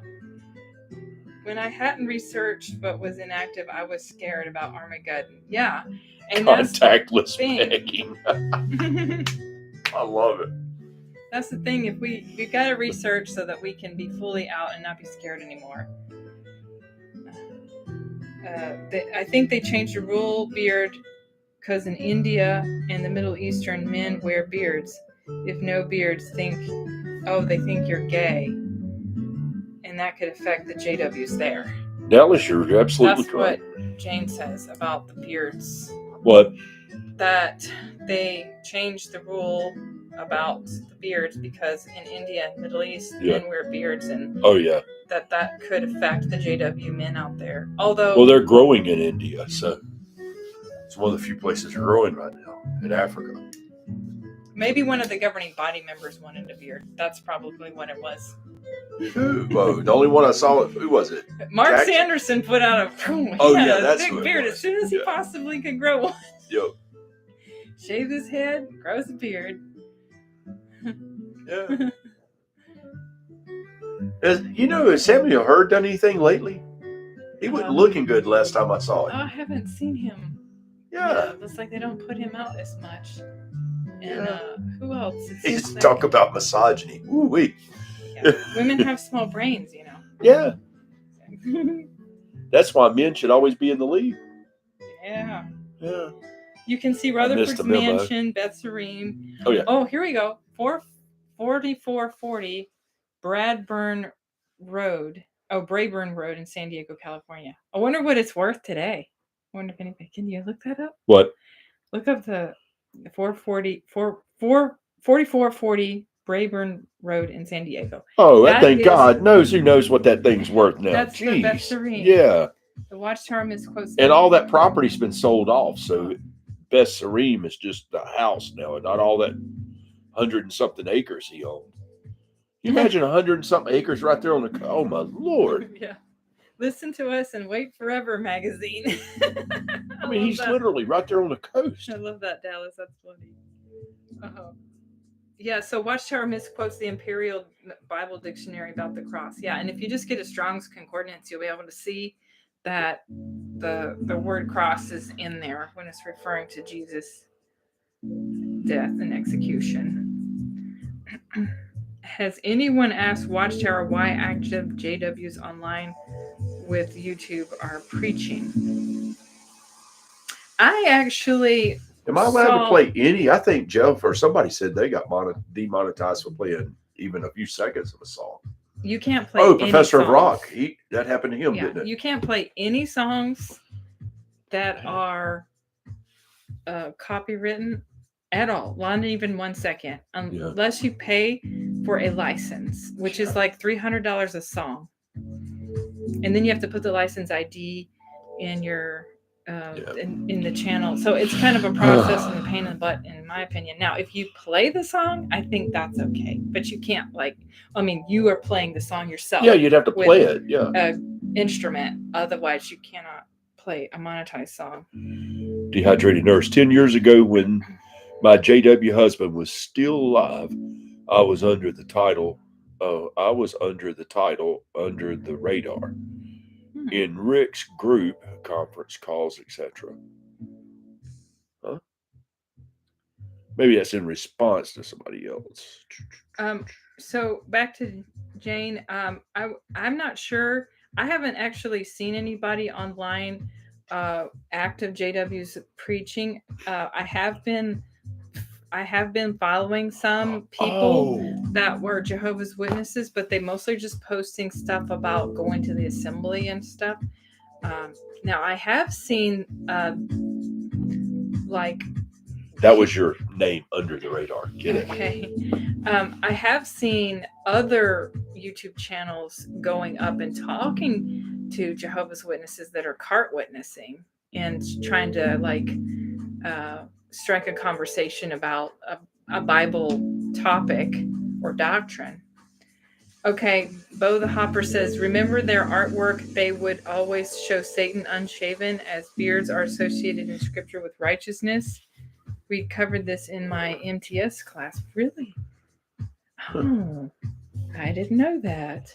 When I hadn't researched but was inactive, I was scared about Armageddon. Yeah. And contactless begging. I love it. That's the thing. If we've got to research so that we can be fully out and not be scared anymore. I think they changed the rule beard because in India and the Middle Eastern, men wear beards. If no beards, they think you're gay, and that could affect the JWs there. Dallas, you're absolutely correct. That's what Jane says about the beards. What? That they changed the rule about the beards because in India and Middle East, men wear beards, and that could affect the JW men out there. Although, they're growing in India, so it's one of the few places they're growing right now in Africa. Maybe one of the governing body members wanted a beard. That's probably what it was. Who? Whoa, the only one I saw, who was it? Mark Jackson? Sanderson put out a big beard as soon as he possibly could grow one. Yep. Shave his head, grows a beard. Yeah. Has Samuel Hurd done anything lately? He wasn't looking good last time I saw him. I haven't seen him. Yeah. It looks like they don't put him out as much. And who else? He's talk about misogyny. Ooh wee. Yeah. Women have small brains, you know. Yeah. That's why men should always be in the lead. Yeah. Yeah. You can see Rutherford's mansion, Beth Serene. Oh yeah. Oh, here we go. 4440 Bradburn Road. Oh, Brayburn Road in San Diego, California. I wonder what it's worth today. I wonder if anybody can you look that up? What? Look up the 4440 Brayburn Road in San Diego. Oh, I think God knows who knows what that thing's worth now. That's the Beth Serene. Yeah. The Watchtower misquotes. And all that property's been sold off, so Beth Serene is just the house now, and not all that 100 and something acres he owned. Can you imagine 100 and something acres right there on the? Oh my Lord! Yeah. Listen to us and wait forever magazine. I mean, he's literally right there on the coast. I love that, Dallas. That's funny. Yeah, so Watchtower misquotes the Imperial Bible Dictionary about the cross. Yeah, and if you just get a Strong's Concordance, you'll be able to see that the word cross is in there when it's referring to Jesus' death and execution. Has anyone asked Watchtower why active JWs online with YouTube are preaching? I actually... Am I allowed to play any? I think Jeff or somebody said they got demonetized for playing even a few seconds of a song. You can't play any Professor of Rock. That happened to him, didn't it? You can't play any songs that are copywritten at all. Not even 1 second. Unless you pay for a license, which is like $300 a song. And then you have to put the license ID in your... in the channel, so it's kind of a process and a pain in the butt, in my opinion. Now, if you play the song, I think that's okay, but you can't you are playing the song yourself. Yeah, you'd have to play it. Yeah, instrument. Otherwise, you cannot play a monetized song. Dehydrated Nurse. 10 years ago, when my JW husband was still alive, I was under the title. Under the Radar. In Rick's group, conference calls, etc. Maybe that's in response to somebody else. So back to Jane. I'm not sure. I haven't actually seen anybody online active JW's preaching. I have been following some people that were Jehovah's Witnesses, but they mostly just posting stuff about going to the assembly and stuff. Now I have seen like That was your name under the radar. Get it? okay. I have seen other YouTube channels going up and talking to Jehovah's Witnesses that are cart witnessing and trying to like strike a conversation about a Bible topic or doctrine. Okay, Bo the Hopper says, remember their artwork, they would always show Satan unshaven as beards are associated in scripture with righteousness. We covered this in my MTS class. Really? Oh, I didn't know that.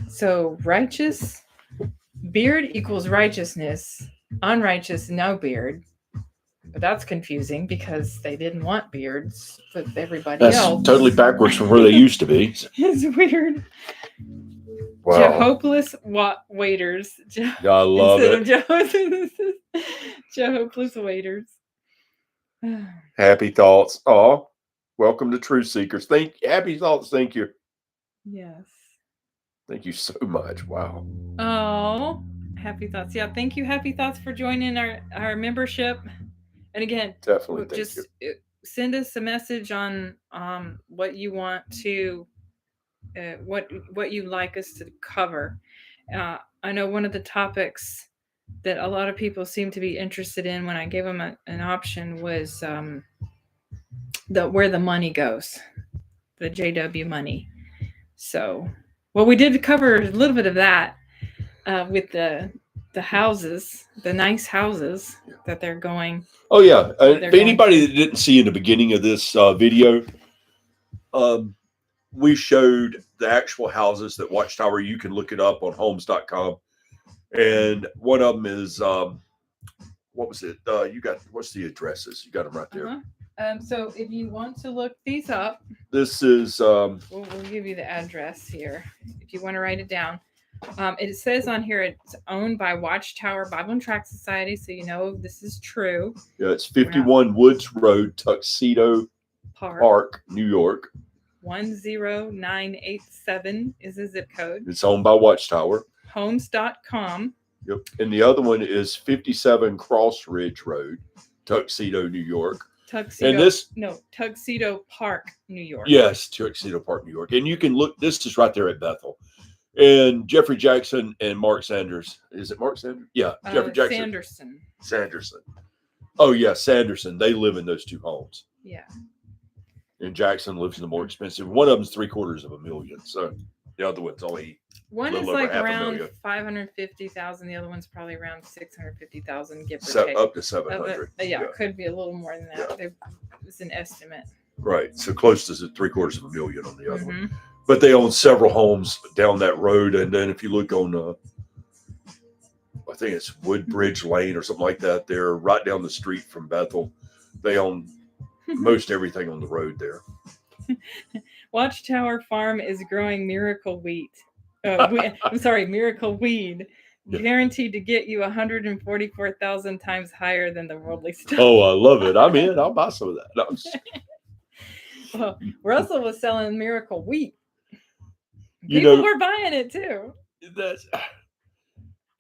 So righteous, beard equals righteousness, unrighteous, no beard. But that's confusing because they didn't want beards with everybody else. That's totally backwards from where they used to be. It's weird. Wow. Jehovah's waiters. I love it. Jehovah's waiters. Happy thoughts. Oh, welcome to Truth Seekers. Happy thoughts. Thank you. Yes. Thank you so much. Wow. Oh, happy thoughts. Yeah, thank you, Happy Thoughts, for joining our membership. And again, definitely just send us a message on what you want to, what you'd like us to cover. I know one of the topics that a lot of people seem to be interested in when I gave them an option was where the money goes, the JW money. So, well, we did cover a little bit of that with the houses, the nice houses that they're going. Oh yeah, if anybody that didn't see in the beginning of this video, we showed the actual houses that Watchtower. You can look it up on homes.com, and one of them is what was it? What's the addresses? You got them right there. So if you want to look these up, this is we'll give you the address here if you want to write it down. It says on here it's owned by Watchtower Bible and Tract Society, so you know this is true. Yeah, it's 51 Woods Road, Tuxedo Park, New York. 10987 is the zip code. It's owned by Watchtower. Homes.com. Yep. And the other one is 57 Cross Ridge Road, Tuxedo, New York. Tuxedo Park, New York. Yes, Tuxedo Park, New York. And you can look, this is right there at Bethel. And Jeffrey Jackson and Mark Sanders. Is it Mark Sanders? Yeah, Jeffrey Jackson. Sanderson. Oh, yeah, Sanderson. They live in those two homes. Yeah. And Jackson lives in the more expensive. One of them's $750,000. So the other one's only one is like around 550,000. The other one's probably around 650,000. Give or take. Up to 700. Yeah, it could be a little more than that. Yeah. It's an estimate. Right. So close to $750,000 on the other one. But they own several homes down that road. And then if you look on, I think it's Woodbridge Lane or something like that, they're right down the street from Bethel. They own most everything on the road there. Watchtower Farm is growing miracle wheat. Miracle weed. Yeah. Guaranteed to get you 144,000 times higher than the worldly stuff. Oh, I love it. I'm in. I'll buy some of that. No, well, Russell was selling miracle wheat. People were buying it too. That's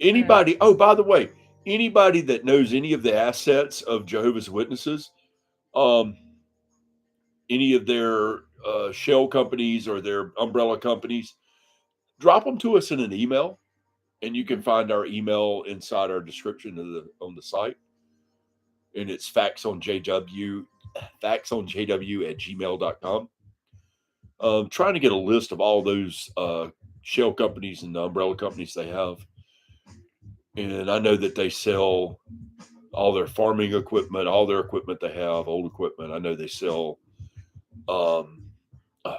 anybody. Oh, by the way, anybody that knows any of the assets of Jehovah's Witnesses, any of their shell companies or their umbrella companies, drop them to us in an email, and you can find our email inside our description on the site. And it's factsonjw@gmail.com. Trying to get a list of all those shell companies and the umbrella companies they have. And I know that they sell all their farming equipment, all their equipment they have, old equipment. I know they sell a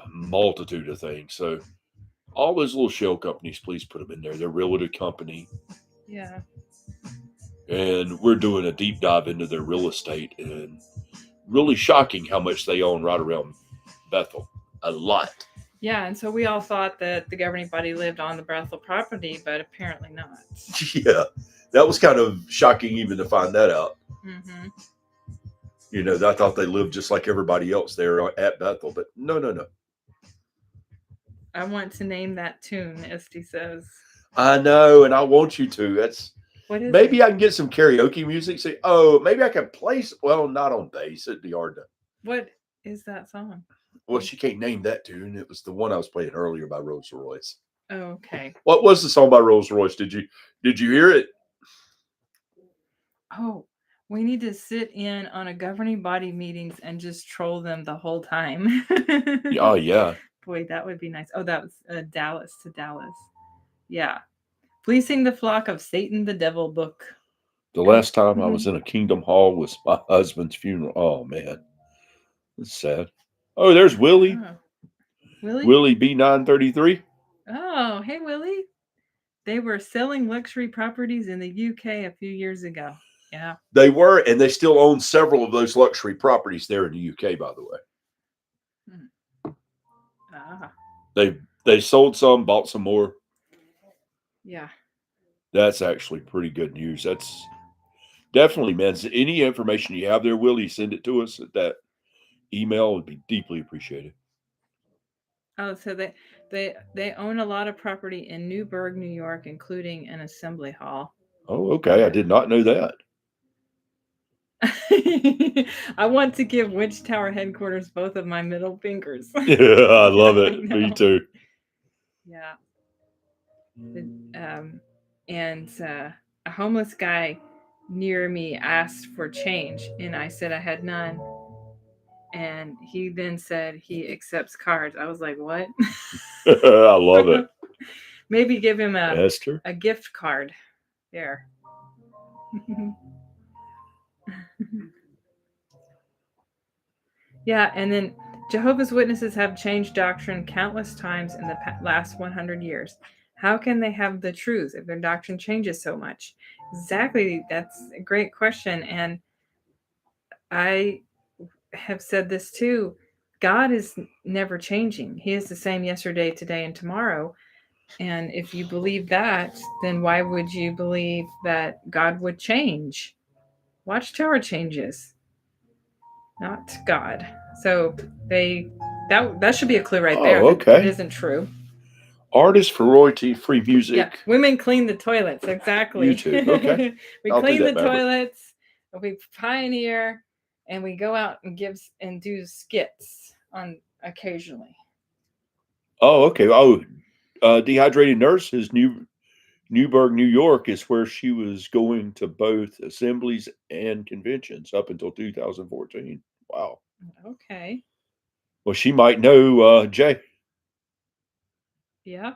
multitude of things. So all those little shell companies, please put them in there. They're realtor company. Yeah. And we're doing a deep dive into their real estate, and really shocking how much they own right around Bethel. A lot. Yeah, and so we all thought that the governing body lived on the Bethel property, but apparently not. Yeah, that was kind of shocking even to find that out. Mm-hmm. You know, I thought they lived just like everybody else there at Bethel, but no. I want to name that tune, Esty says. I know, and I want you to. That's What is maybe it? I can get some karaoke music. Say, oh, maybe I can play. Well, not on bass. It'd be hard to. What is that song? Well, she can't name that tune. It was the one I was playing earlier by Rolls Royce. Oh, okay. What was the song by Rolls Royce? Did you hear it? Oh, we need to sit in on a governing body meetings and just troll them the whole time. Oh yeah. Boy, that would be nice. Oh, that was Dallas to Dallas. Yeah. Fleecing the flock of Satan the Devil book. The last time I was in a Kingdom Hall was my husband's funeral. Oh man, that's sad. Oh, there's Willie. Oh. Willie? Willie B933. Oh, hey, Willie. They were selling luxury properties in the UK a few years ago. Yeah. They were, and they still own several of those luxury properties there in the UK, by the way. Ah. They sold some, bought some more. Yeah. That's actually pretty good news. That's definitely, man. Any information you have there, Willie, send it to us at that email. Would be deeply appreciated. Oh, so they own a lot of property in Newburgh, New York, including an assembly hall. Oh, okay. I did not know that. I want to give Watchtower headquarters both of my middle fingers. Yeah, I love it. Me too. Yeah. And a homeless guy near me asked for change, and I said I had none. And he then said he accepts cards. I was like, what? I love it. Maybe give him Esther? a gift card. There. Yeah, and then Jehovah's Witnesses have changed doctrine countless times in the last 100 years. How can they have the truth if their doctrine changes so much? Exactly. That's a great question. And I have said this too. God is never changing. He is the same yesterday, today, and tomorrow. And if you believe that, then why would you believe that God would change? Watchtower changes, not God. So that should be a clue right there. Oh, okay. It isn't true. Artists for royalty-free music. Yeah, women clean the toilets. Exactly. You too. Okay. We clean the toilets. We pioneer, and we go out and do skits on occasionally. Oh, okay. Oh, Dehydrated Nurse is Newburgh, New York is where she was going to both assemblies and conventions up until 2014. Wow. Okay. Well, she might know Jay. Yeah.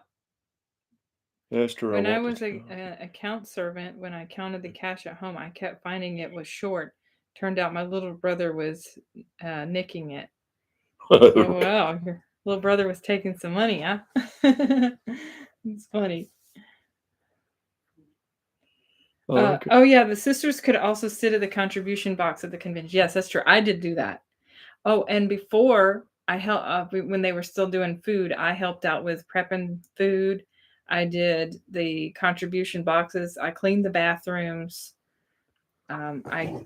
Esther, when I was an account servant, when I counted the cash at home, I kept finding it was short. Turned out my little brother was nicking it. Oh, wow. Your little brother was taking some money, huh? It's funny. Okay. Oh, yeah. The sisters could also sit at the contribution box at the convention. Yes, that's true. I did do that. Oh, and before I helped, when they were still doing food, I helped out with prepping food. I did the contribution boxes. I cleaned the bathrooms. I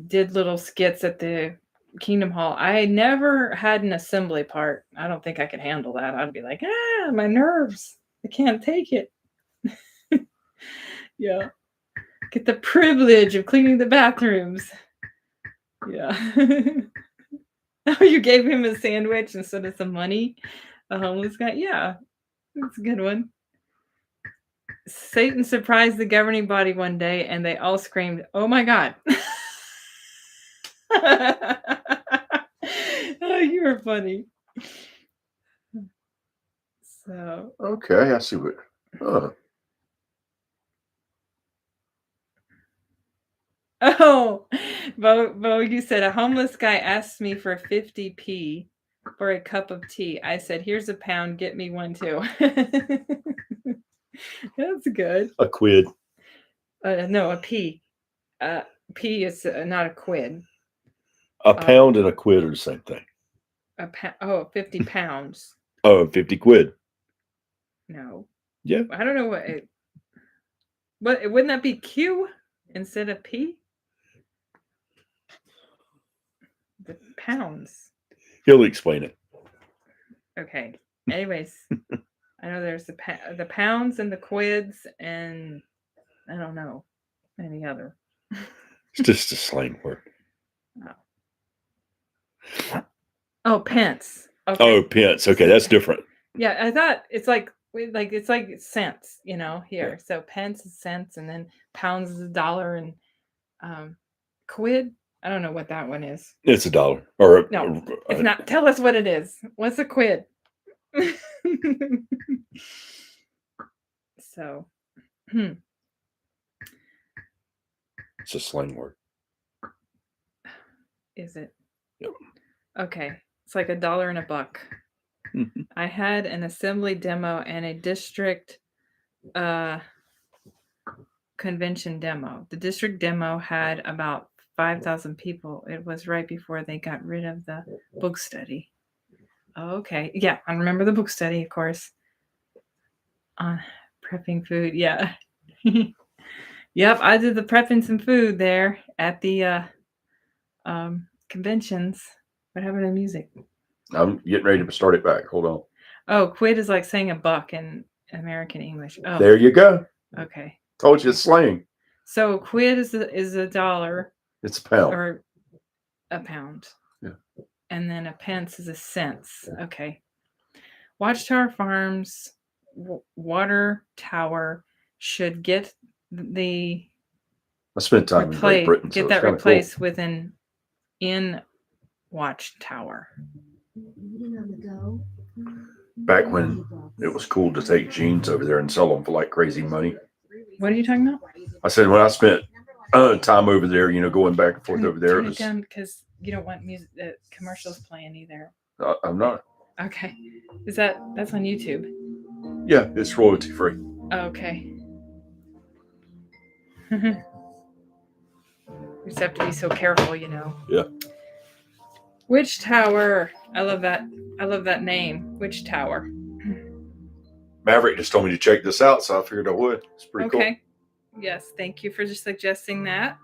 did little skits at the Kingdom Hall. I never had an assembly part. I don't think I could handle that. I'd be like, my nerves. I can't take it. Yeah. Get the privilege of cleaning the bathrooms. Yeah. Oh, you gave him a sandwich instead of some money? A homeless guy? Yeah. That's a good one. Satan surprised the governing body one day and they all screamed, "Oh my God." Oh, you were funny. So okay, I see what. Oh, Bo, you said a homeless guy asked me for 50p for a cup of tea. I said, "Here's a pound. Get me one too." That's good. A quid. No, a p. P is not a quid. A pound and a quid are the same thing. 50 pounds. Oh, 50 quid. No. Yeah. I don't know what wouldn't that be Q instead of P? The pounds. He'll explain it. Okay. Anyways, I know there's the pounds and the quids and I don't know any other. It's just a slang word. Oh, pence. Okay. Oh, pence. Okay, that's different. Yeah, I thought it's like cents, here. Yeah. So pence is cents, and then pounds is $1, and quid. I don't know what that one is. It's $1. Or no, it's not. Tell us what it is. What's a quid? So, it's a slang word. Is it? Yep. Okay, it's like $1 and $1. Mm-hmm. I had an assembly demo and a district convention demo. The district demo had about 5,000 people. It was right before they got rid of the book study. Oh, okay. Yeah, I remember the book study, of course. On prepping food. Yeah. Yep, I did the prepping some food there at the conventions. What happened to music? I'm getting ready to start it back. Hold on. Oh, quid is like saying $1 in American English. Oh, there you go. Okay. Told you it's slang. So quid is $1. It's a pound. Or a pound. Yeah. And then a pence is a cents. Okay. Watchtower Farms Watchtower should get the I spent time in Great Britain. Get that replaced with an in Watchtower. Back when it was cool to take jeans over there and sell them for like crazy money. What are you talking about? I said when I spent time over there, going back and forth over there. Turn it down because you don't want music commercials playing either. I'm not. Okay. That's on YouTube? Yeah, it's royalty free. Okay. We just have to be so careful, Yeah. Watchtower. I love that name. Watchtower. Maverick just told me to check this out, so I figured I would. It's pretty cool. Okay. Yes, thank you for suggesting that.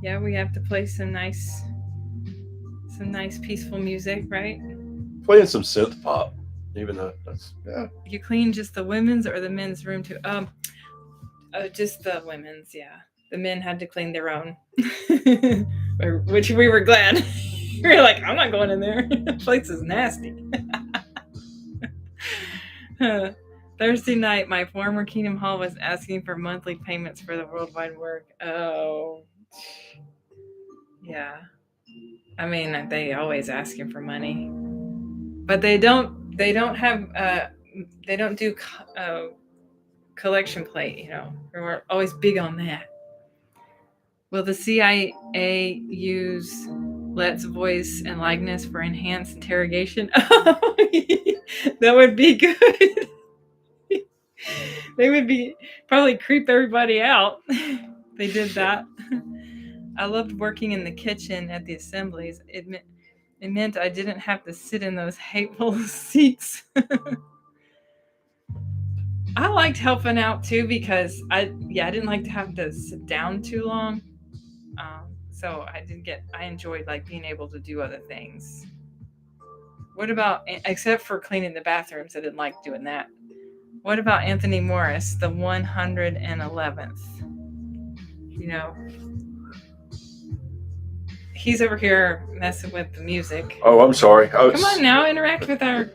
Yeah, we have to play some nice peaceful music, right? Playing some synth pop, even though that's You clean just the women's or the men's room too? Just the women's, yeah. The men had to clean their own, which we were glad. We were like, I'm not going in there. The place is nasty. Thursday night, my former Kingdom Hall was asking for monthly payments for the worldwide work. Oh, yeah. I mean, they always asking for money, but they don't do collection plate. We're always big on that. Will the CIA use Let's voice and likeness for enhanced interrogation? That would be good. They would probably creep everybody out. They did that. I loved working in the kitchen at the assemblies. It meant I didn't have to sit in those hateful seats. I liked helping out too because I didn't like to have to sit down too long. So I enjoyed like being able to do other things. What about, except for cleaning the bathrooms, I didn't like doing that. What about Anthony Morris, the 111th? He's over here messing with the music. Oh, I'm sorry. Come on now, interact with our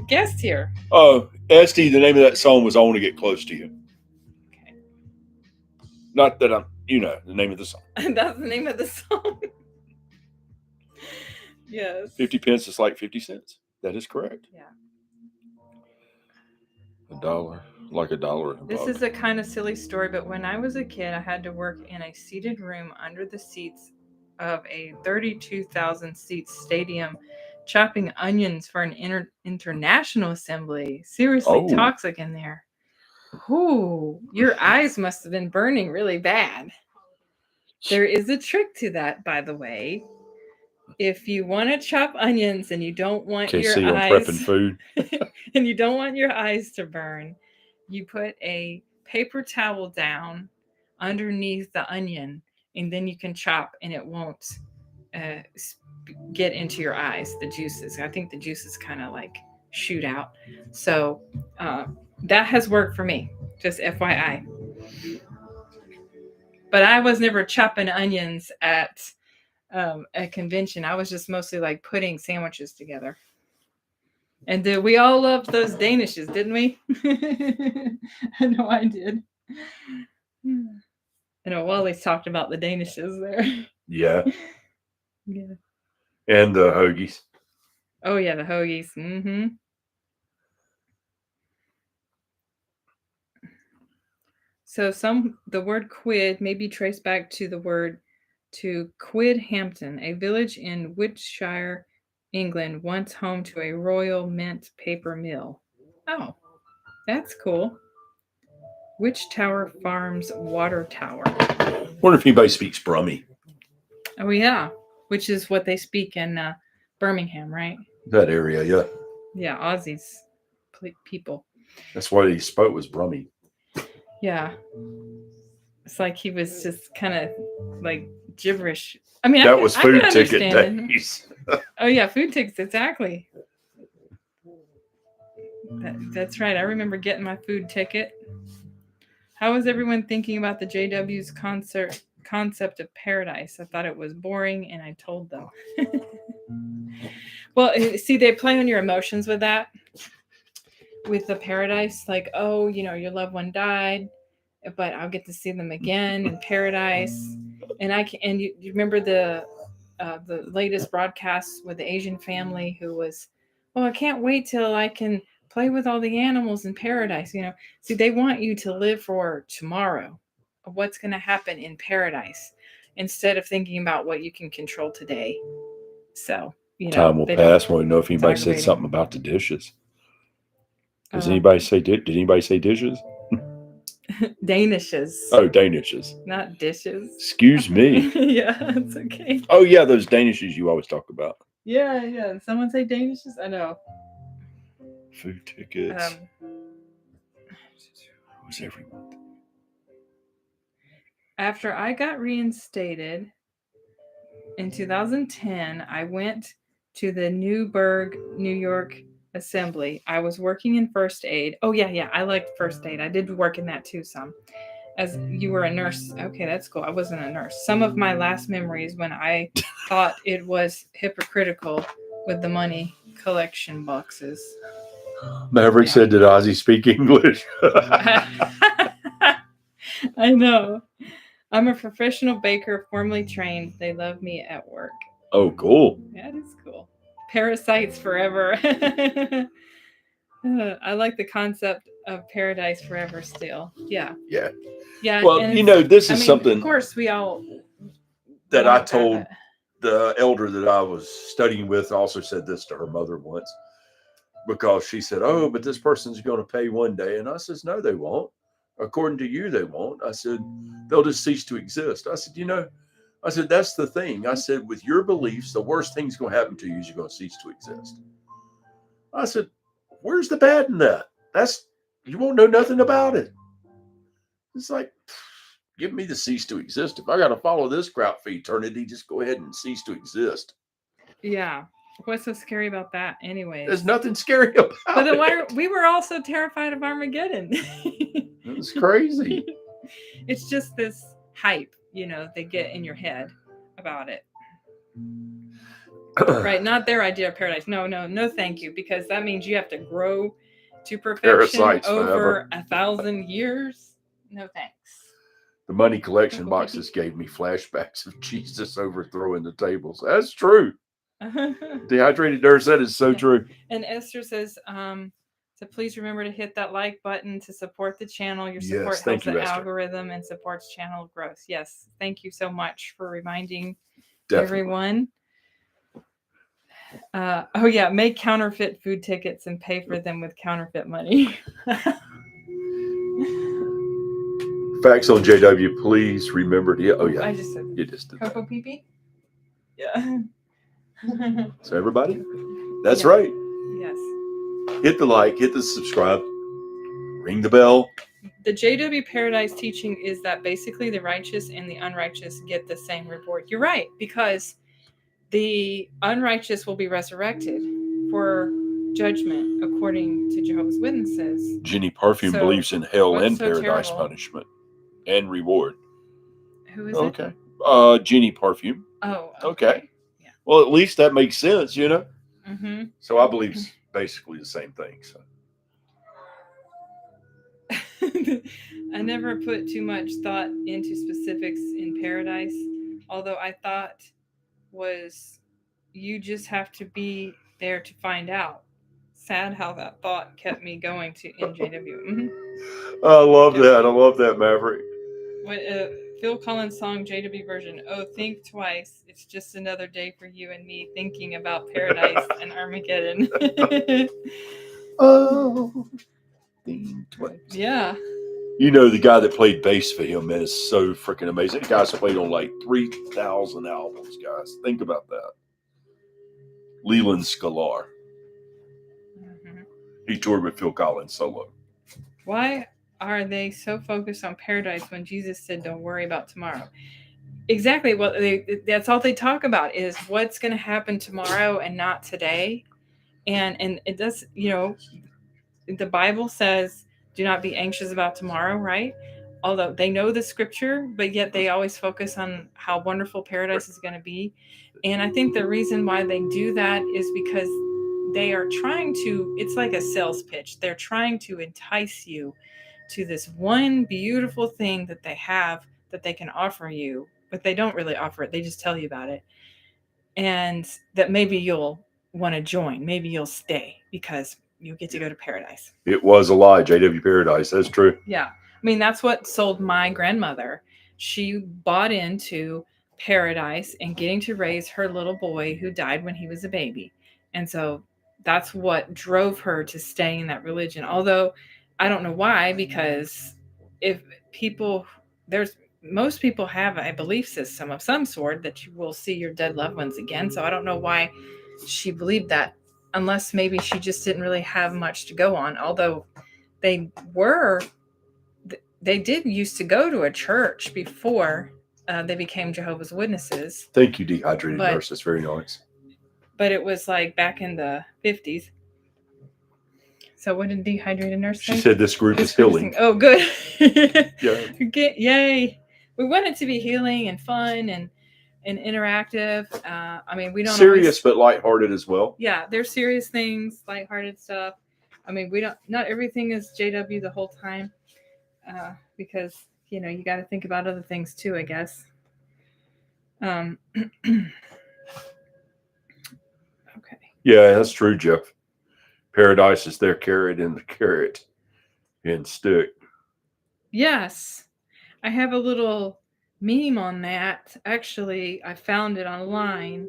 guest here. Oh, Esty, the name of that song was I Want to Get Close to You. Okay. Not that the name of the song. That's the name of the song. Yes. 50 pence is like 50 cents. That is correct. Yeah. $1, like $1. This is a kind of silly story, but when I was a kid, I had to work in a seated room under the seats of a 32,000 seat stadium, chopping onions for an international assembly. Seriously, toxic in there. Ooh, your eyes must have been burning really bad. There is a trick to that, by the way. if you want to chop onions and you don't want Can't your see I'm eyes prepping food. and you don't want your eyes to burn, you put a paper towel down underneath the onion, and then you can chop, and it won't get into your eyes, the juices. I think the juices kind of like shoot out. So that has worked for me, just FYI. But I was never chopping onions at a convention. I was just mostly like putting sandwiches together. And we all loved those Danishes, didn't we? I know I did. I know Wally's talked about the Danishes there. Yeah. Yeah. And the hoagies. Oh yeah, the hoagies. Mm-hmm. So the word quid may be traced back to the word to Quidhampton, a village in Wiltshire, England, once home to a royal mint paper mill. Oh, that's cool. Watchtower Farms Water Tower. Wonder if anybody speaks Brummie. Oh yeah, which is what they speak in Birmingham, right? That area, yeah. Yeah, Aussies people. That's why he spoke was Brummie. Yeah. It's like he was just kind of like gibberish. I mean, that was food ticket days. Oh yeah, food tickets, exactly. That's right. I remember getting my food ticket. How was everyone thinking about the JW's concept of paradise? I thought it was boring, and I told them. Well, see, they play on your emotions with that. With the paradise, like, oh, your loved one died, but I'll get to see them again in paradise. And you remember the latest broadcast with the Asian family who was, oh, I can't wait till I can play with all the animals in paradise. See, they want you to live for tomorrow, what's going to happen in paradise, instead of thinking about what you can control today. So time will pass. Want to know if anybody said something about the dishes? Does anybody say? Did anybody say dishes? Danishes. Oh, Danishes. Not dishes. Excuse me. Yeah, it's okay. Oh yeah, those Danishes you always talk about. Yeah. Someone say Danishes? I know. Food tickets. It was every month. After I got reinstated in 2010, I went to the Newburgh, New York Assembly. I was working in first aid. Oh yeah. I liked first aid. I did work in that too some. As you were a nurse. Okay, that's cool. I wasn't a nurse. Some of my last memories when I thought it was hypocritical with the money collection boxes. Maverick said, did Ozzy speak English? I know. I'm a professional baker, formally trained. They love me at work. Oh, cool. That is cool. Parasites forever. I like the concept of paradise forever still. Yeah. Well, this is something. Of course, we all. That I told the elder that I was studying with. Also said this to her mother once, because she said, "Oh, but this person's going to pay one day," and I says, "No, they won't. According to you, they won't." I said, "They'll just cease to exist." I said, I said, that's the thing. I said, with your beliefs, the worst thing's going to happen to you is you're going to cease to exist. I said, where's the bad in that? You won't know nothing about it. It's like, give me the cease to exist. If I got to follow this crowd for eternity, just go ahead and cease to exist. Yeah. What's so scary about that anyways? There's nothing scary about it. But then we were also terrified of Armageddon. It's crazy. It's just this hype, they get in your head about it. Right, not their idea of paradise. No, thank you, because that means you have to grow to perfection over 1,000 years. No thanks. The money collection boxes gave me flashbacks of Jesus overthrowing the tables. That's true. Dehydrated Nurse, that is so true. And Esther says, so please remember to hit that like button to support the channel. Your support helps the algorithm and supports channel growth. Yes, thank you so much for reminding everyone. Make counterfeit food tickets and pay for them with counterfeit money. Facts on JW, please remember to. Oh yeah, I just said you just did. Coco Pee Pee? Yeah. So everybody, that's Yeah. right. Yes. Hit the like, hit the subscribe, ring the bell. The JW Paradise teaching is that basically the righteous and the unrighteous get the same reward. You're right, because the unrighteous will be resurrected for judgment according to Jehovah's Witnesses. Jenny Perfume So, believes in hell what's and so paradise terrible? punishment and reward. Who is Okay. it? Jenny Perfume. Oh, Okay. Yeah. Well, at least that makes sense, you know? Mm-hmm. So I believe it's basically the same thing. So. I never put too much thought into specifics in paradise, although I thought was you just have to be there to find out. Sad how that thought kept me going to NJW. Mm-hmm. I love that. I love that, Maverick. What Phil Collins' song JW version. Oh, think twice. It's just another day for you and me thinking about paradise and Armageddon. Oh, think twice. Yeah. You know, the guy that played bass for him, man, is so freaking amazing. The guy's played on like 3,000 albums, guys. Think about that. Leland Sklar. Mm-hmm. He toured with Phil Collins solo. Why are they so focused on paradise when Jesus said, don't worry about tomorrow? Exactly. Well, that's all they talk about is what's going to happen tomorrow and not today. And it does, you know, the Bible says, do not be anxious about tomorrow, right? Although they know the scripture, but yet they always focus on how wonderful paradise is going to be. And I think the reason why they do that is because they are trying to, it's like a sales pitch. They're trying to entice you to this one beautiful thing that they have that they can offer you, but they don't really offer it. They just tell you about it. And that maybe you'll want to join. Maybe you'll stay because you get to go to paradise. It was a lie, JW Paradise. That's true. Yeah. I mean, that's what sold my grandmother. She bought into paradise and getting to raise her little boy who died when he was a baby. And so that's what drove her to stay in that religion. Although I don't know why, because if people, most people have a belief system of some sort that you will see your dead loved ones again. So I don't know why she believed that, unless maybe she just didn't really have much to go on. Although they did used to go to a church before they became Jehovah's Witnesses. Thank you, Dehydrated Nurse. That's very nice. But it was like back in the 50s. So what did Dehydrated Nurse say? She said this group is healing. Oh, good. Yeah. Yay. We want it to be healing and fun and interactive. I mean, we don't serious, but lighthearted as well. Yeah, there's serious things, lighthearted stuff. I mean, not everything is JW the whole time. Because, you know, you got to think about other things too, I guess. Okay. Yeah, that's true, Jeff. Paradise is their carrot and the carrot and stick. Yes. I have a little meme on that. Actually, I found it online.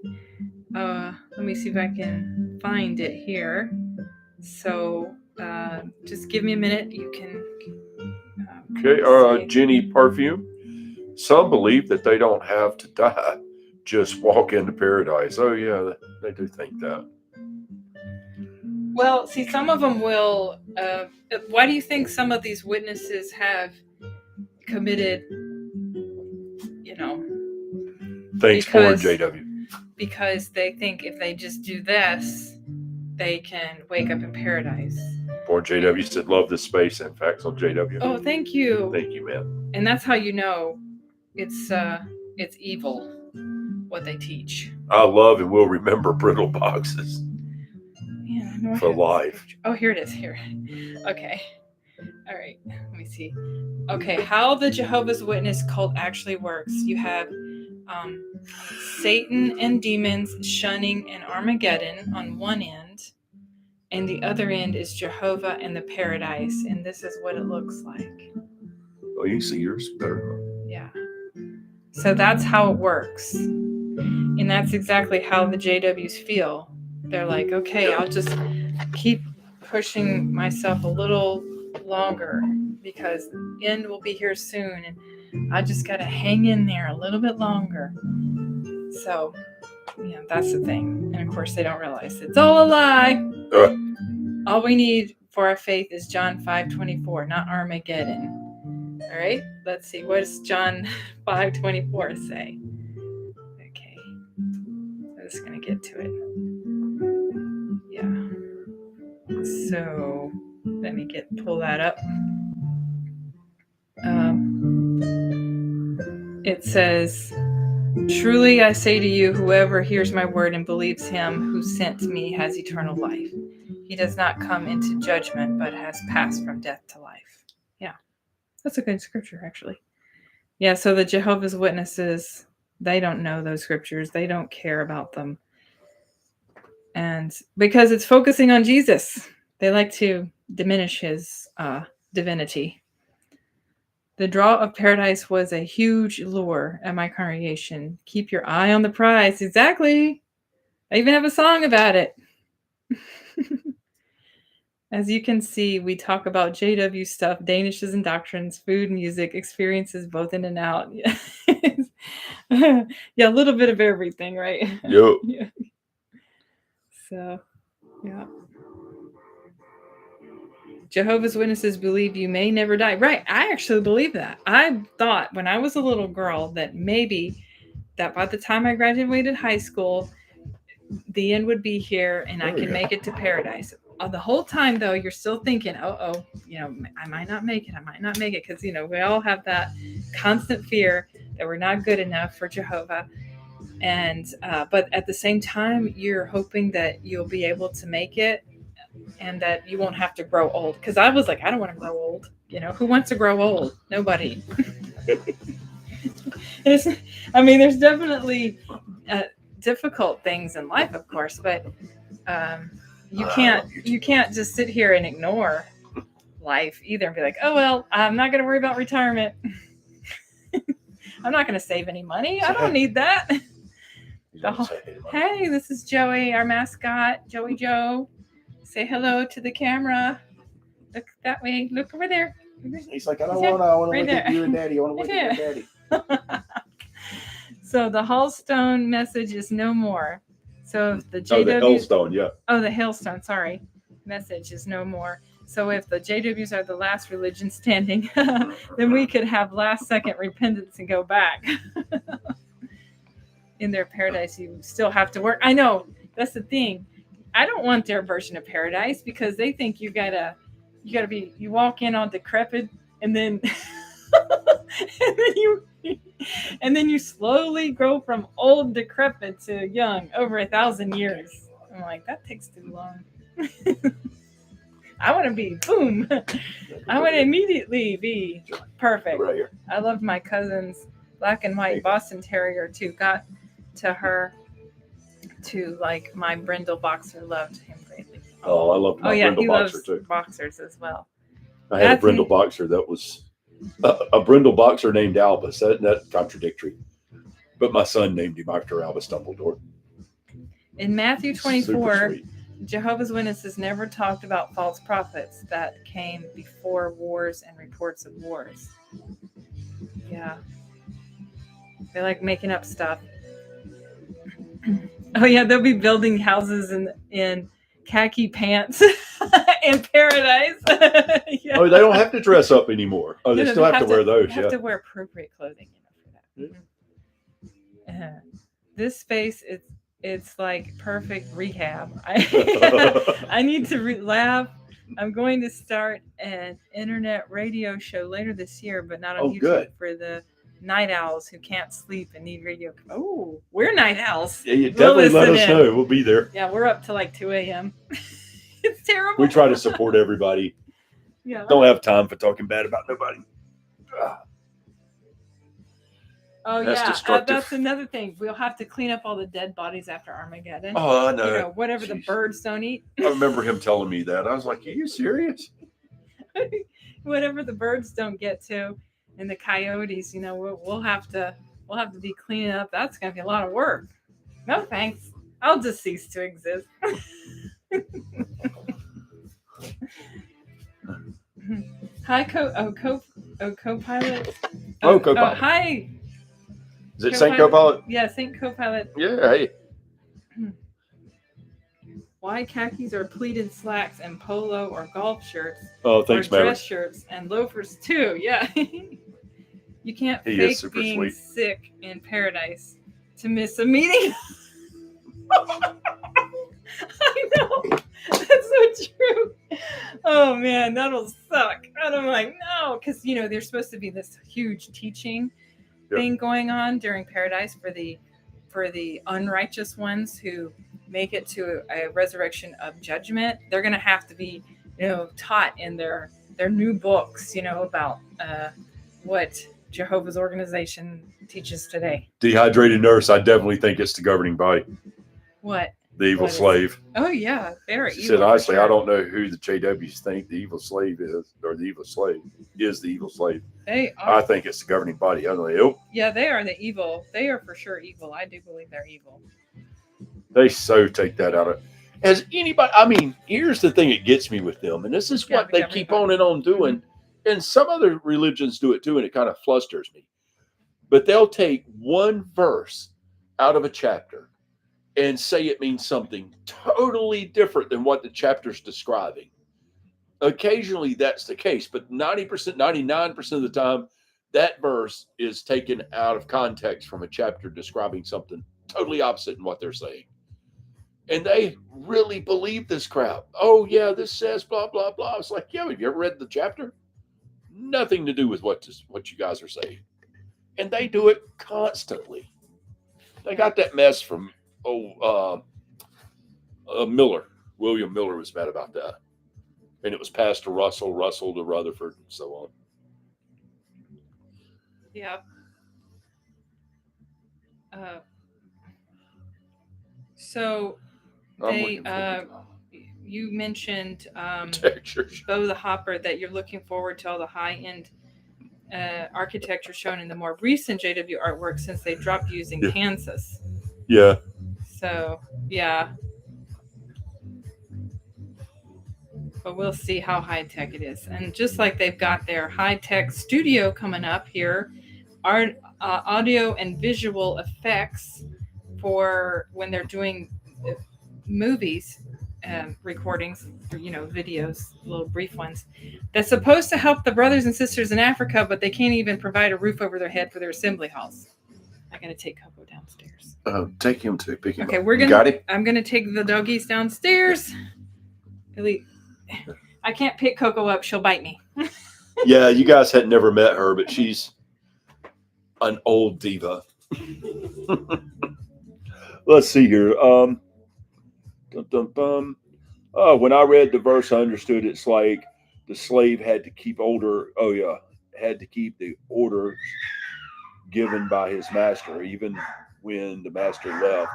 Let me see if I can find it here. So just give me a minute. You can... Okay, Jenny Perfume. Some believe that they don't have to die, just walk into paradise. Oh, yeah, they do think that. Well, see, some of them will. Why do you think some of these witnesses have committed, you know... Thanks for JW. Because they think if they just do this, they can wake up in paradise. Poor JW said, love this space and facts on JW. Oh, thank you. Thank you, man. And that's how you know it's evil, what they teach. I love and will remember brittle boxes. Yeah, for life. Oh, here it is. Here. Okay. All right. Let me see. Okay. How the Jehovah's Witness cult actually works. You have Satan and demons shunning an Armageddon on one end, and the other end is Jehovah and the paradise. And this is what it looks like. Oh, you can see yours better. Yeah. So that's how it works. And that's exactly how the JWs feel. They're like, okay, I'll just keep pushing myself a little longer because the end will be here soon. And I just got to hang in there a little bit longer. So Yeah, that's the thing. And of course, they don't realize it's all a lie. All we need for our faith is John 5:24, not Armageddon. All right, let's see. What does John 5:24 say? Okay, I'm just going to get to it. Yeah. So let me pull that up. It says, "Truly I say to you, whoever hears my word and believes him who sent me has eternal life. He does not come into judgment, but has passed from death to life." Yeah, that's a good scripture, actually. Yeah, so the Jehovah's Witnesses, they don't know those scriptures. They don't care about them. And because it's focusing on Jesus, they like to diminish his divinity. The draw of paradise was a huge lure at my congregation. Keep your eye on the prize. Exactly. I even have a song about it. As you can see, we talk about JW stuff, Danishes and doctrines, food, music, experiences, both in and out. Yeah, a little bit of everything, right? Yep. Yeah. So, yeah. Jehovah's Witnesses believe you may never die. Right. I actually believe that. I thought when I was a little girl that maybe that by the time I graduated high school, the end would be here and I can make it to paradise. The whole time, though, you're still thinking, I might not make it. I might not make it. Because, we all have that constant fear that we're not good enough for Jehovah. And but at the same time, you're hoping that you'll be able to make it and that you won't have to grow old. Because I was like, I don't want to grow old. Who wants to grow old? Nobody. There's definitely difficult things in life, of course, but you can't just sit here and ignore life either and be like, oh well, I'm not going to worry about retirement. I'm not going to save any money. I don't need that. Hey, this is Joey, our mascot, Joey Joe. Say hello to the camera. Look that way. Look over there. He's like, I want to look at you and Daddy. I want to look at your Daddy. So the Hallstone message is no more. So if the JW... Oh, the Hailstone, yeah. Oh, the Hailstone, sorry. Message is no more. So if the JWs are the last religion standing, then we could have last-second repentance and go back. In their paradise, you still have to work. I know. That's the thing. I don't want their version of paradise because they think you walk in all decrepit and then and then you slowly grow from old decrepit to young over 1,000 years. I'm like, that takes too long. I want to be boom. I want to immediately be perfect. Right here. I loved my cousin's black and white Boston Terrier too. Got to her to like my brindle boxer loved him greatly. Oh, I love my brindle boxer too. Boxers as well. I had a brindle boxer that was a brindle boxer named Albus. That's contradictory. But my son named him after Albus Dumbledore. In Matthew 24, Jehovah's Witnesses never talked about false prophets that came before wars and reports of wars. Yeah. They like making up stuff. Oh yeah, they'll be building houses in khaki pants in paradise. Yeah. Oh, they don't have to dress up anymore. Oh, they still have to wear those. They have to wear appropriate clothing, for that. Mm-hmm. This space, it's like perfect rehab. I need to laugh. I'm going to start an internet radio show later this year, but not on YouTube. Good. For the night owls who can't sleep and need radio. Oh, we're night owls. Yeah, you definitely let us know. We'll be there. Yeah, we're up to like 2 a.m. It's terrible. We try to support everybody. Yeah. Don't have time for talking bad about nobody. Oh, that's another thing. We'll have to clean up all the dead bodies after Armageddon. Oh, I know. Whatever the birds don't eat. I remember him telling me that. I was like, are you serious? Whatever the birds don't get to. And the coyotes, we'll have to be cleaning up. That's gonna be a lot of work. No thanks. I'll just cease to exist. Hi, co-pilot. Co-pilot. Hi. Is it Saint Co-pilot? Yeah, Saint Co-pilot. Yeah. Hey. why khakis or pleated slacks and polo or golf shirts Oh, or thanks, dress Mary. shirts and loafers too. Yeah. You can't He is fake super being sweet. sick in paradise to miss a meeting. I know. That's so true. Oh man, that'll suck. And I'm like, no, because there's supposed to be this huge teaching thing going on during paradise for the unrighteous ones who make it to a resurrection of judgment. They're gonna have to be, taught in their new books, about what Jehovah's organization teaches today. Dehydrated nurse, I definitely think it's the governing body. What? The evil What is- slave. Oh yeah, very She evil. said, honestly, for sure. I don't know who the JWs think the evil slave is, or the evil slave is the evil slave. They are. I think it's the governing body. I'm like, oh, Yeah, they are the evil. They are for sure evil. I do believe they're evil. they so take that out of. As anybody, I mean, here's the thing that gets me with them, and this is what they keep on and on doing, and some other religions do it too, and it kind of flusters me. But they'll take one verse out of a chapter and say it means something totally different than what the chapter's describing. Occasionally that's the case, but 90%, 99% of the time, that verse is taken out of context from a chapter describing something totally opposite in what they're saying. And they really believe this crap. Oh, yeah, this says blah, blah, blah. It's like, yeah, have you ever read the chapter? Nothing to do with what you guys are saying. And they do it constantly. They got that mess from Miller. William Miller was mad about that. And it was passed to Russell to Rutherford, and so on. Yeah. So they, you mentioned Bo the Hopper that you're looking forward to all the high-end architecture shown in the more recent JW artwork since they dropped using Kansas. Yeah. So, yeah. But we'll see how high-tech it is. And just like they've got their high-tech studio coming up here, audio and visual effects for when they're doing movies, recordings, or, videos, little brief ones. That's supposed to help the brothers and sisters in Africa, but they can't even provide a roof over their head for their assembly halls. I gotta take Coco downstairs. Take him to pick him up. Okay, I'm gonna take the doggies downstairs. I can't pick Coco up; she'll bite me. Yeah, you guys had never met her, but she's an old diva. Let's see here. When I read the verse, I understood it's like the slave had to keep had to keep the orders given by his master, even when the master left.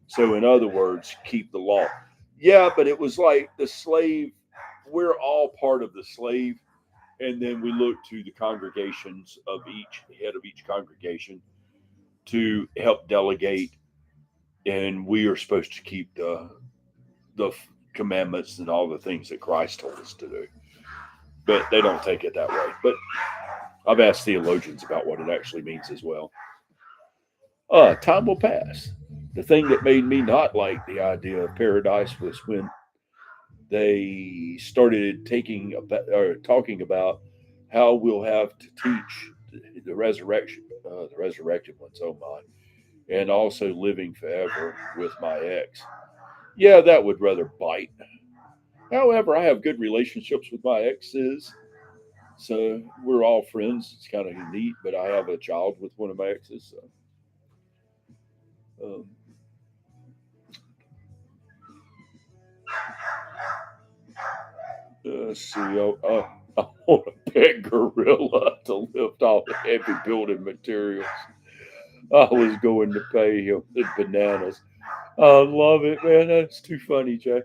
So, in other words, keep the law. Yeah, but it was like the slave. We're all part of the slave. And then we look to the congregations of each head of each congregation to help delegate. And we are supposed to keep the commandments and all the things that Christ told us to do. But they don't take it that way. But I've asked theologians about what it actually means as well. Time will pass. The thing that made me not like the idea of paradise was when they started talking about how we'll have to teach the resurrection, the resurrected ones, oh my, and also living forever with my ex. Yeah, that would rather bite. However, I have good relationships with my exes, so we're all friends. It's kind of neat, but I have a child with one of my exes. So, let's see. I want a pet gorilla to lift all the heavy building materials. I was going to pay him in bananas. I love it, man. That's too funny, Jay.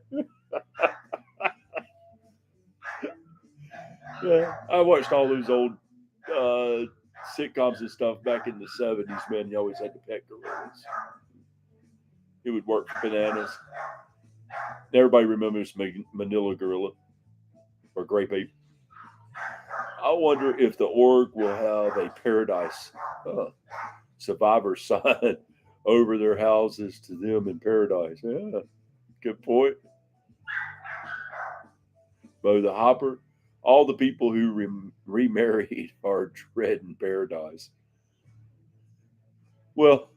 Yeah, I watched all those old sitcoms and stuff back in the 70s, man. You always had the pet gorillas. It would work for bananas. Everybody remembers Manila Gorilla or Grape Ape. I wonder if the org will have a paradise survivor sign over their houses to them in paradise. Yeah, Good point. Bo the Hopper. All the people who remarried are dreading paradise. Well,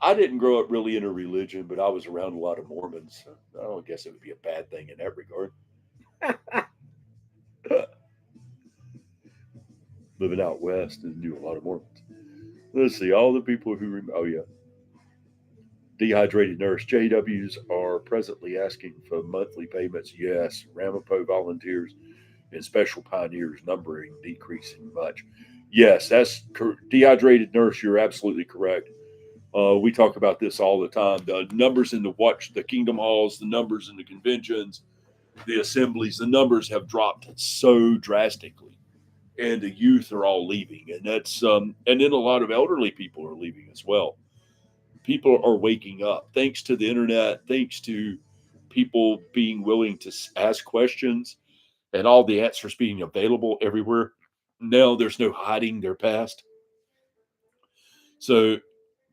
I didn't grow up really in a religion, but I was around a lot of Mormons. So I don't guess it would be a bad thing in that regard. Living out west and knew a lot of Mormons. Let's see, all the people who, dehydrated nurse. JWs are presently asking for monthly payments. Yes, Ramapo volunteers and special pioneers numbering decreasing much. Yes, that's dehydrated nurse. You're absolutely correct. We talk about this all the time. The numbers in the Kingdom Halls, the numbers in the conventions, the assemblies, the numbers have dropped so drastically, and the youth are all leaving, and that's and then a lot of elderly people are leaving as well. People are waking up thanks to the internet, thanks to people being willing to ask questions, and all the answers being available everywhere. Now there's no hiding their past, so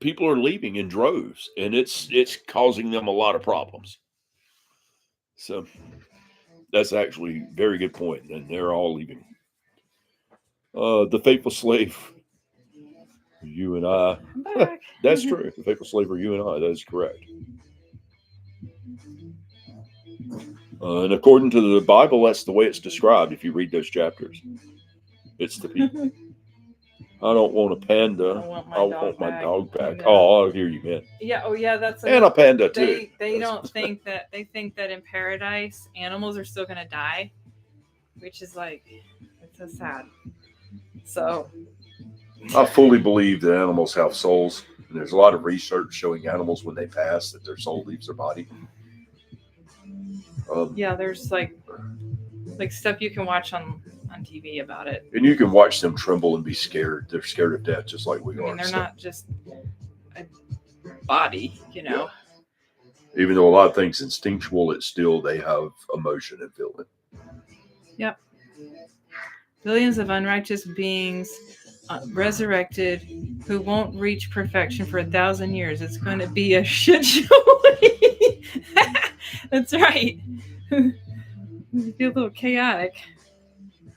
people are leaving in droves, and it's causing them a lot of problems. So that's actually a very good point, and they're all leaving. The faithful slave, you and I. That's true. The faithful slave are you and I. That is correct. And according to the Bible, that's the way it's described. If you read those chapters, it's the people. I don't want a panda. I want my dog back. Yeah. Oh, I hear you, man. Yeah. Oh, yeah. That's and a panda too. They don't think that. They think that in paradise, animals are still going to die, which is like, it's so sad. So, I fully believe that animals have souls, and there's a lot of research showing animals when they pass that their soul leaves their body. Yeah, there's like stuff you can watch on TV about it. And you can watch them tremble and be scared. They're scared of death just like we are. They're not just a body, you know. Yeah. Even though a lot of things instinctual, it's still they have emotion and feeling. Yep. Billions of unrighteous beings resurrected who won't reach perfection for 1,000 years. It's going to be a shit show. That's right. It'll be a little chaotic.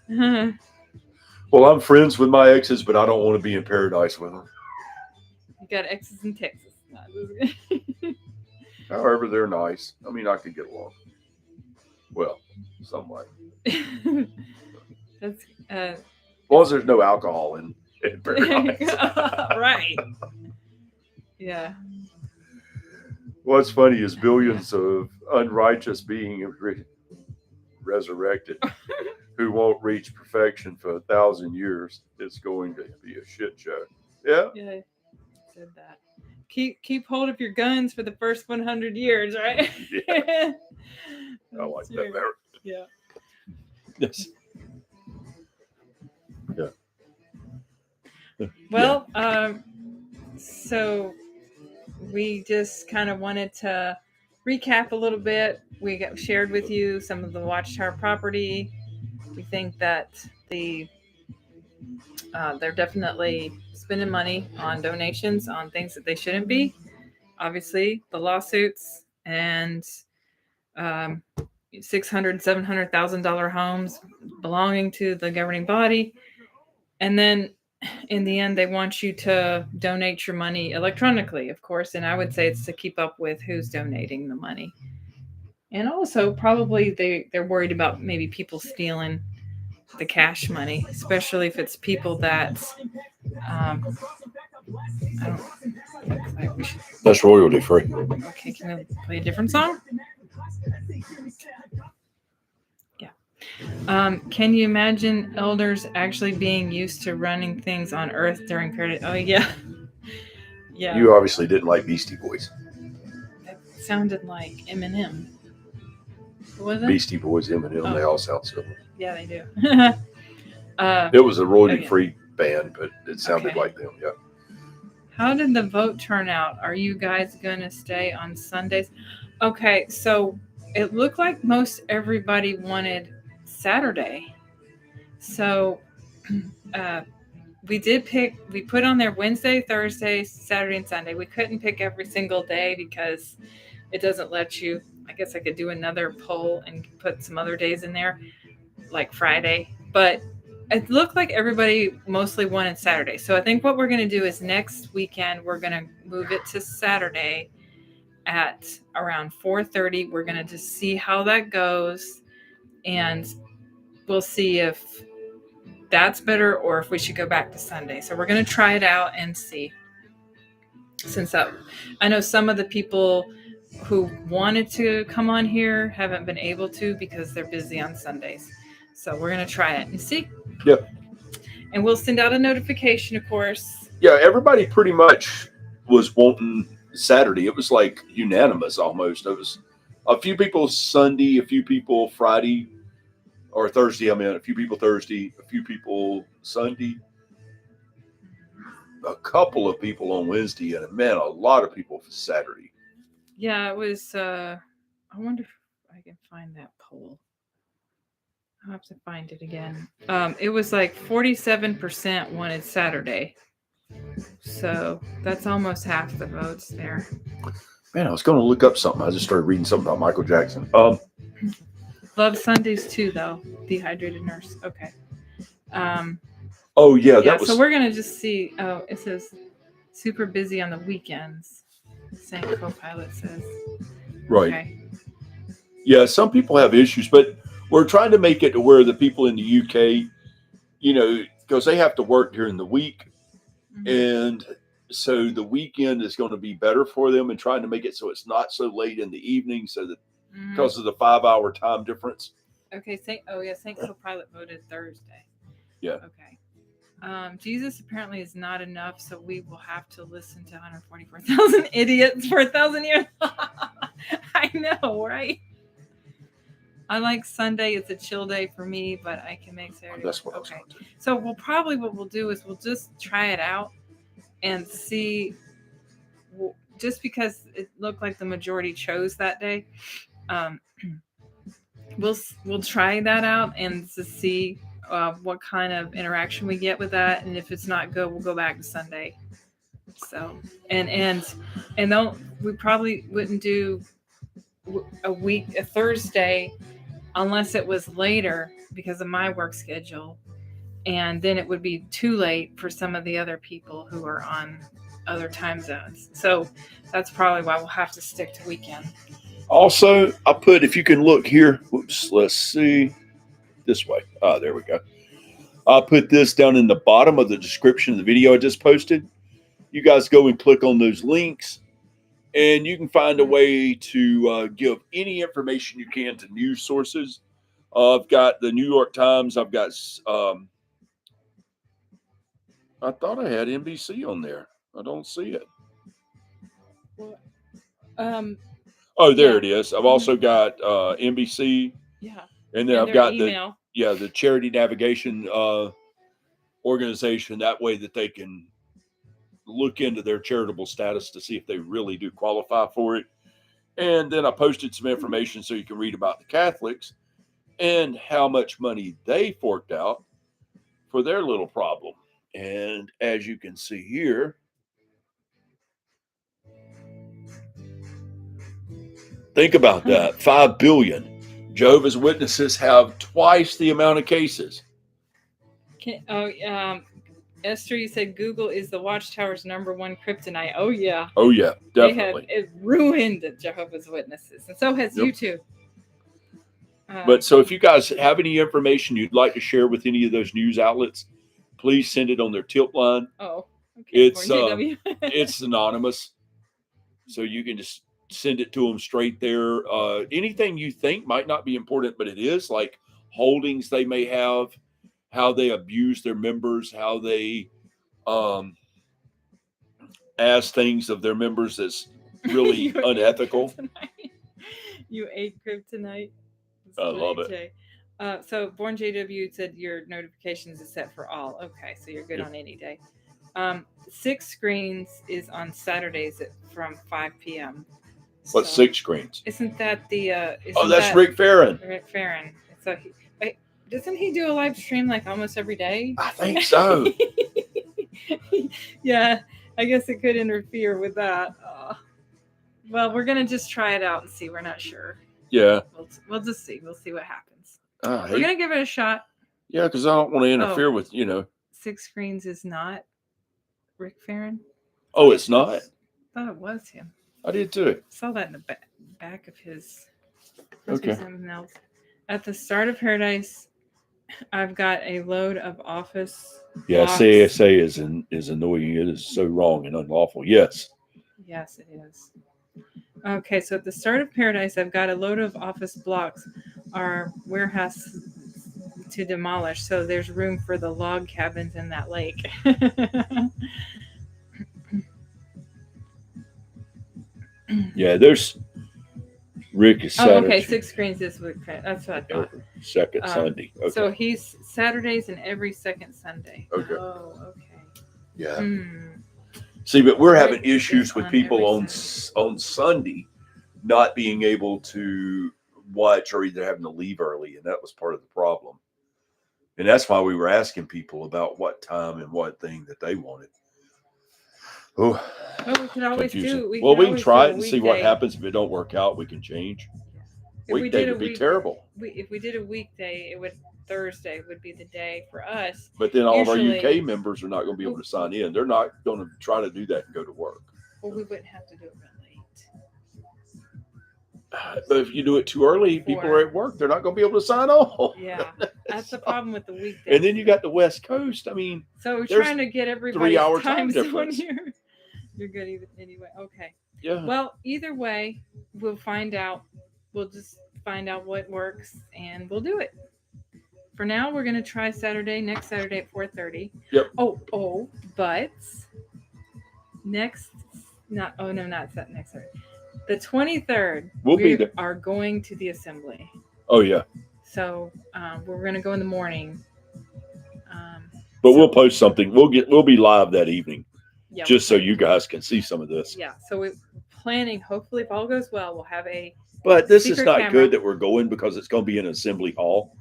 Well, I'm friends with my exes, but I don't want to be in paradise with them. You got exes in Texas. However, they're nice. I mean, I could get along. Well, somewhat. That's as long as there's no alcohol in paradise. Right. Yeah. What's funny is billions of unrighteous beings resurrected who won't reach perfection for 1,000 years. It's going to be a shit show. Yeah. Yeah. Said that. Keep hold of your guns for the first 100 years, right? Yeah. I like that better. Yeah. Yes. Yeah. Well, so we just kind of wanted to recap a little bit. We shared with you some of the Watchtower property. We think that they're definitely spending money on donations on things that they shouldn't be. Obviously, the lawsuits and $600,000, $700,000 homes belonging to the governing body, and then in the end, they want you to donate your money electronically, of course. And I would say it's to keep up with who's donating the money. And also, probably they're worried about maybe people stealing the cash money, especially if it's people that that's royalty free. Okay, can we play a different song? Yeah. Can you imagine elders actually being used to running things on Earth during period? Oh yeah. Yeah. You obviously didn't like Beastie Boys. That sounded like Eminem. Was it? Beastie Boys, Eminem, They all sound similar. Yeah, they do. It was a royalty-free band, but it sounded like them, yeah. How did the vote turn out? Are you guys going to stay on Sundays? Okay, so it looked like most everybody wanted Saturday. So we put on there Wednesday, Thursday, Saturday, and Sunday. We couldn't pick every single day because it doesn't let you. I guess I could do another poll and put some other days in there, like Friday. But it looked like everybody mostly wanted Saturday. So I think what we're going to do is next weekend, we're going to move it to Saturday at around 4:30. We're going to just see how that goes. And we'll see if that's better or if we should go back to Sunday. So we're going to try it out and see. Since I know some of the people who wanted to come on here haven't been able to because they're busy on Sundays. So we're going to try it and see. Yeah. And we'll send out a notification, of course. Yeah, everybody pretty much was wanting Saturday. It was like unanimous almost. It was a few people Sunday, a few people Friday or Thursday. I mean, a few people Thursday, a few people Sunday, a couple of people on Wednesday, and man, a lot of people for Saturday. Yeah, it was. I wonder if I can find that poll. I'll have to find it again. It was like 47% wanted Saturday. So that's almost half the votes there. Man, I was going to look up something. I just started reading something about Michael Jackson. Love Sundays too, though. Dehydrated nurse. Okay. Oh yeah, that was. So we're gonna just see. Oh, it says super busy on the weekends. St. Copilot says. Right. Okay. Yeah, some people have issues, but we're trying to make it to where the people in the UK, because they have to work during the week, and so the weekend is going to be better for them, and trying to make it so it's not so late in the evening, so that because of the 5-hour time difference. Okay. St. Copilot voted Thursday. Yeah. Okay. Jesus apparently is not enough, so we will have to listen to 144,000 idiots for 1,000 years. I know, right? I like Sunday. It's a chill day for me, but I can make Saturday. That's what okay. I was going to do. So what we'll do is we'll just try it out and see. Just because it looked like the majority chose that day, we'll try that out and to see what kind of interaction we get with that, and if it's not good, we'll go back to Sunday. So and we probably wouldn't do a Thursday unless it was later because of my work schedule, and then it would be too late for some of the other people who are on other time zones. So that's probably why we'll have to stick to weekend. Also, I put, if you can look here, whoops, let's see, this way. There we go. I'll put this down in the bottom of the description of the video I just posted. You guys go and click on those links, and you can find a way to give any information you can to news sources. I've got the New York Times. I've got, I thought I had NBC on there. I don't see it. Oh, there it is. I've also got NBC. Yeah. And then I've got email. the Charity Navigation organization. That way that they can look into their charitable status to see if they really do qualify for it. And then I posted some information so you can read about the Catholics and how much money they forked out for their little problem. And as you can see here, think about that, 5 billion. Jehovah's Witnesses have twice the amount of cases. Esther, you said Google is the Watchtower's #1 kryptonite. Oh, yeah. Oh, yeah, definitely. It ruined Jehovah's Witnesses, and so has YouTube. But so if you guys have any information you'd like to share with any of those news outlets, please send it on their tip line. Oh, okay. It's anonymous, so you can just send it to them straight there. Anything you think might not be important, but it is, like holdings they may have, how they abuse their members, how they ask things of their members that's really unethical. You ate kryptonite. I love it. So Born JW said your notifications is set for all. Okay, so you're good on any day. 6 screens is on Saturdays from 5 p.m. What, 6 screens? Isn't that the? That's Rick Farron. Rick Farron. So doesn't he do a live stream like almost every day? I think so. Yeah, I guess it could interfere with that. Well, we're gonna just try it out and see. We're not sure. Yeah. We'll just see. We'll see what happens. I We're hate- gonna give it a shot. Yeah, because I don't want to interfere with, 6 Screens is not Rick Farron. Oh, it's not? I thought it was him. I did too. Saw that in the back of his. Okay. Something else. At the start of Paradise, I've got a load of office. Yeah, blocks. CSA is annoying. It is so wrong and unlawful. Yes. Yes, it is. Okay, so at the start of Paradise, I've got a load of office blocks, our warehouse to demolish. So there's room for the log cabins in that lake. Yeah, there's Rick is Saturday. okay, 6 Screens this week. That's what I thought. Second Sunday. Okay. So he's Saturdays and every second Sunday. Okay. Oh, okay. Yeah. Hmm. See, but we're having Rick issues is with on people every on Sunday not being able to watch or either having to leave early, and that was part of the problem. And that's why we were asking people about what time and what thing that they wanted. Oh, Well, we could always confusing. do. We could can always try do it a and see what weekday. happens. If it don't work out, we can change. If we Weekday did a would be week- terrible. If we did a weekday, Thursday would be the day for us. But then all of our Usually- UK members are not going to be able to sign in. They're not going to try to do that and go to work. Well, we wouldn't have to do it real late. But if you do it too early, people are at work. They're not going to be able to sign on. Yeah, that's the problem with the weekday. And then you got the West Coast. I mean, So we're there's trying to get everybody's 3-hour time time zone difference. here. You're good even anyway. Okay. yeah. Well, either way, we'll find out. We'll just find out what works and we'll do it. For now, we're going to try next Saturday at 4:30. Yep. But next next Saturday. The 23rd, We'll be there. are going to the assembly. Oh, yeah. So, we're going to go in the morning. But we'll post something. We'll be live that evening, Yeah, just so you guys can see some of this. Yeah, so we're planning, hopefully, if all goes well, we'll have a But this is secret not camera. good that we're going because it's going to be in an assembly hall.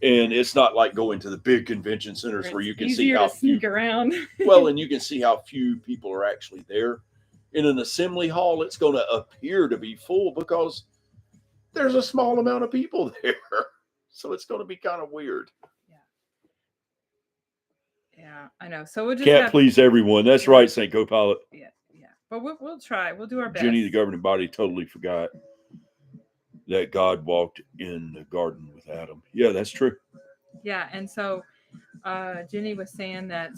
And it's not like going to the big convention centers where you can see easier how to sneak around. well, and you can see how few people are actually there. In an assembly hall, it's going to appear to be full because there's a small amount of people there. So it's going to be kind of weird. Yeah, I know. So we'll just Can't have, please everyone. That's right, St. Copilot. Yeah. But we'll try. We'll do our best. Jenny, the governing body, totally forgot that God walked in the garden with Adam. Yeah, that's true. Yeah, and so Jenny was saying that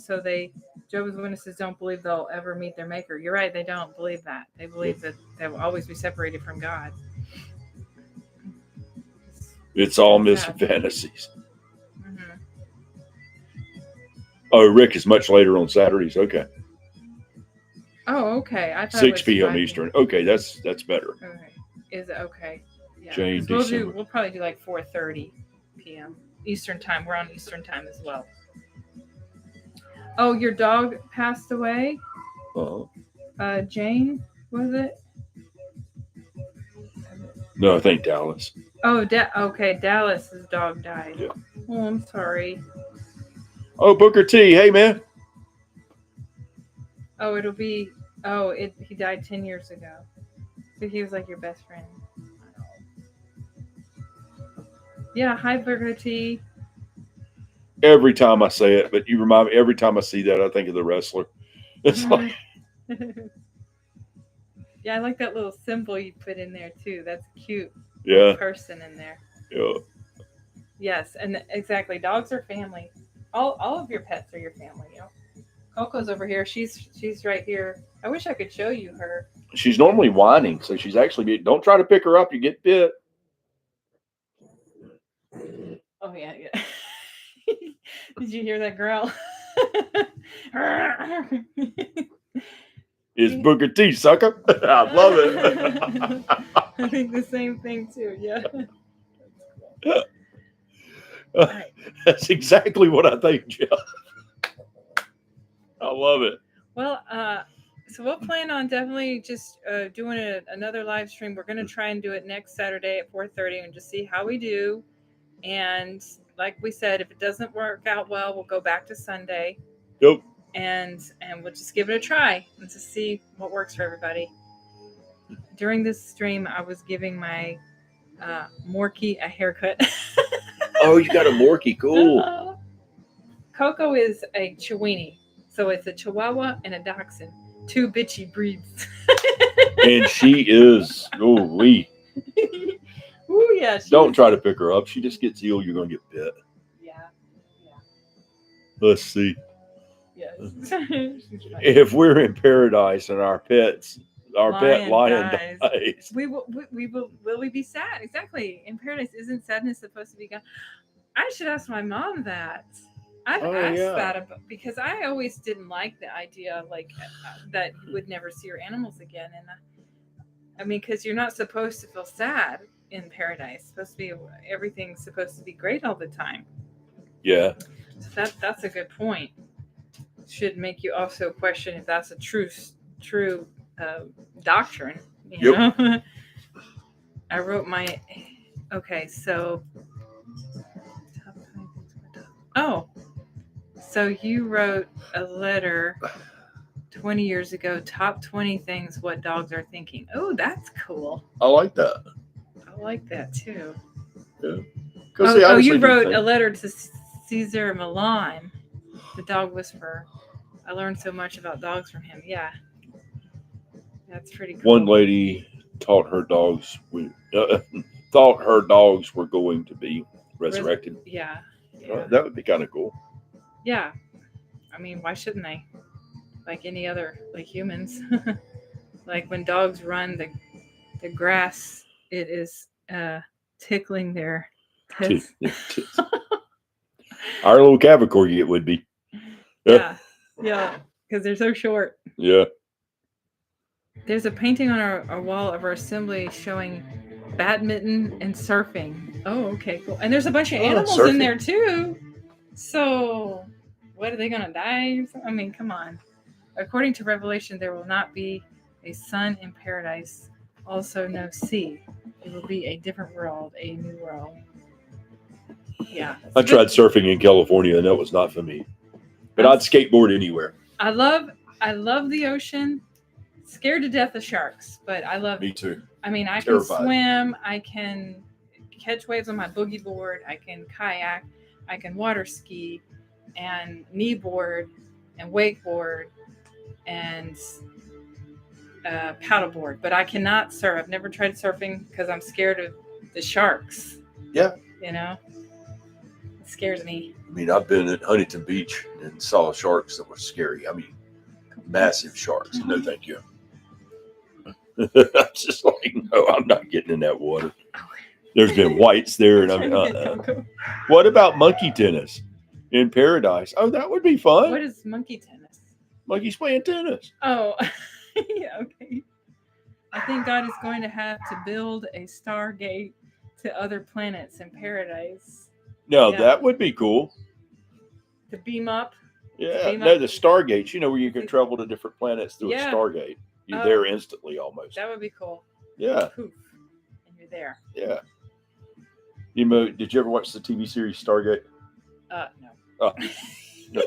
Jehovah's Witnesses don't believe they'll ever meet their maker. You're right, they don't believe that. They believe that they will always be separated from God. It's all myths and fantasies. Oh, Rick is much later on Saturdays. Okay. Oh, okay. I thought 6 it was p.m. 5 Eastern. Okay, that's better. Okay. Is it okay? Yeah. Jane, 'Cause December. we'll probably do like 4:30 p.m. Eastern time. We're on Eastern time as well. Oh, your dog passed away? Uh-huh. Jane, was it? No, I think Dallas. Oh, okay. Dallas's dog died. Yeah. Oh, I'm sorry. Oh, Booker T. Hey, man. Oh, he died 10 years ago. So he was like your best friend. Yeah, hi, Booker T. Every time I say it, but you remind me, every time I see that, I think of the wrestler. It's like, Yeah, I like that little symbol you put in there, too. That's cute. yeah, Person in there. yeah. Yes, and exactly. Dogs are family. All of your pets are your family. You know, Coco's over here. She's right here. I wish I could show you her. She's normally whining, so she's actually don't try to pick her up. You get bit. Oh yeah. Did you hear that growl? It's Booker T, sucker. I love it. I think the same thing too. Yeah. That's exactly what I think, Jeff. I love it. Well, so we'll plan on definitely just doing another live stream. We're going to try and do it next Saturday at 4:30 and just see how we do. And like we said, if it doesn't work out well, we'll go back to Sunday. Yep. And we'll just give it a try and to see what works for everybody. during this stream, I was giving my Morky a haircut. Oh, you got a Morky. Cool. Coco is a Chiweenie. So it's a Chihuahua and a Dachshund. 2 bitchy breeds. And she is, Ooh, yeah. Don't try to pick her up. She just gets ill. You're going to get bit. Yeah. Let's see. Yes. If we're in paradise and our pet lion dies. Will we be sad? Exactly. In paradise, isn't sadness supposed to be gone? I should ask my mom that. I've asked that because I always didn't like the idea that you would never see your animals again. And I mean, because you're not supposed to feel sad in paradise. It's supposed to be everything's supposed to be great all the time. Yeah. So that's a good point. Should make you also question if that's a true doctrine. You know? I wrote my. Okay, so. Oh, so you wrote a letter 20 years ago. Top 20 things what dogs are thinking. Oh, that's cool. I like that. I like that too. Yeah. You wrote a letter to Cesar Milan, the dog whisperer. I learned so much about dogs from him. Yeah. That's pretty cool. One lady thought her dogs were going to be resurrected. Yeah. That would be kind of cool. Yeah. I mean, why shouldn't they? Like any other, like humans. Like when dogs run the grass, it is tickling their tits. Our little Capricorn it would be. Yeah. Because they're so short. Yeah. There's a painting on our wall of our assembly showing badminton and surfing. Oh, okay, cool. And there's a bunch of animals in there too. So, what are they going to die? I mean, come on. According to Revelation, there will not be a sun in paradise, also no sea. It will be a different world, a new world. Yeah. I tried surfing in California, and that was not for me. But I'd skateboard anywhere. I love the ocean. Scared to death of sharks, but I love. Me too. I mean, I can swim. I can catch waves on my boogie board. I can kayak. I can water ski, and kneeboard, and wakeboard, and paddleboard. But I cannot surf. I've never tried surfing because I'm scared of the sharks. Yeah. You know, it scares me. I mean, I've been at Huntington Beach and saw sharks that were scary. I mean, massive sharks. No, thank you. I'm just like, no, I'm not getting in that water. There's been whites there, and I'm. What about monkey tennis in paradise? Oh, that would be fun. What is monkey tennis? Monkeys playing tennis. Oh, yeah, okay. I think God is going to have to build a stargate to other planets in paradise. No, that would be cool. To beam up. Yeah, no, the stargates. You know where you can travel to different planets through a stargate. You're there instantly, almost. That would be cool. Yeah. Poof, and you're there. Yeah. Did you ever watch the TV series Stargate? No. Oh. No.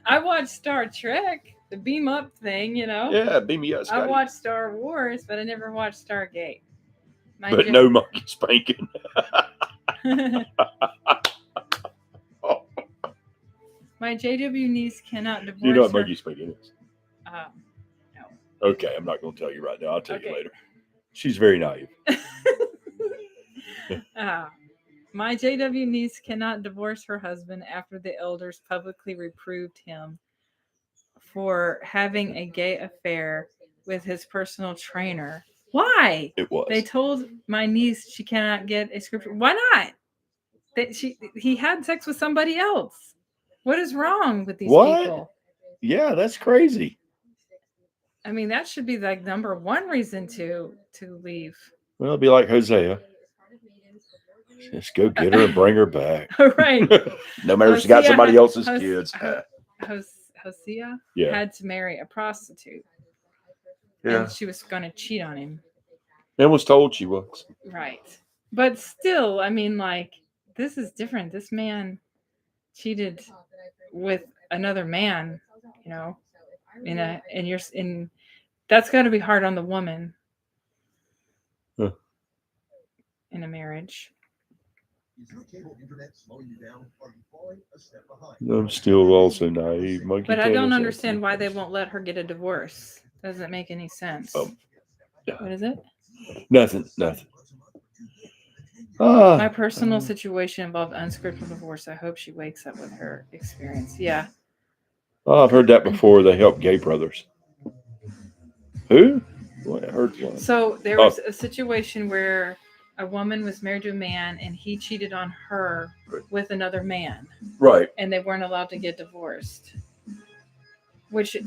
I watched Star Trek, the beam up thing, you know. Yeah, beam me up, Scotty. I watched Star Wars, but I never watched Stargate. No monkey spanking. My JW niece cannot divorce. You know what monkey spanking is? No. Okay, I'm not going to tell you right now. I'll tell you later. She's very naive. My JW niece cannot divorce her husband after the elders publicly reproved him for having a gay affair with his personal trainer. Why? It was. They told my niece she cannot get a scripture. Why not? He had sex with somebody else. What is wrong with these people? Yeah, that's crazy. I mean, that should be like number one reason to leave. Well, it'll be like Hosea. Just go get her and bring her back. Right. No matter if she got somebody else's kids. Hosea had to marry a prostitute. Yeah. And she was going to cheat on him. And was told she was. Right. But still, I mean, like, this is different. This man cheated with another man, you know, and that's got to be hard on the woman. in a marriage. I'm still also naive. Monkey But I tail don't is understand excellent. why they won't let her get a divorce. Doesn't make any sense. Yeah. What is it? Nothing. My personal situation involved unscriptural divorce. I hope she wakes up with her experience. Yeah. Oh, I've heard that before. They help gay brothers. Who? Well, I heard one. So there was a situation where a woman was married to a man and he cheated on her with another man. Right. And they weren't allowed to get divorced. Which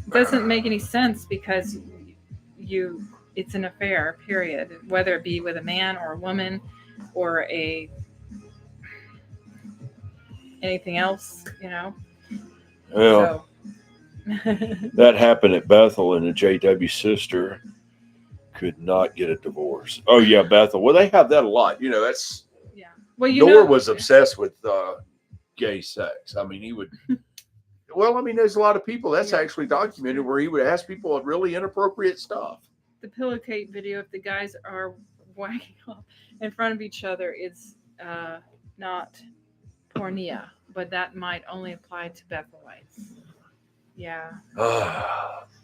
doesn't make any sense because it's an affair, period. Whether it be with a man or a woman or anything else, Well, So that happened at Bethel, and a JW sister could not get a divorce. Oh yeah, Bethel. Well, they have that a lot. That's yeah. Well, Noor was obsessed with gay sex. I mean, he would. Well, I mean, there's a lot of people that's actually documented where he would ask people really inappropriate stuff. The pillowcase video, if the guys are whacking off in front of each other, it's not pornea, but that might only apply to Bethelites. Yeah.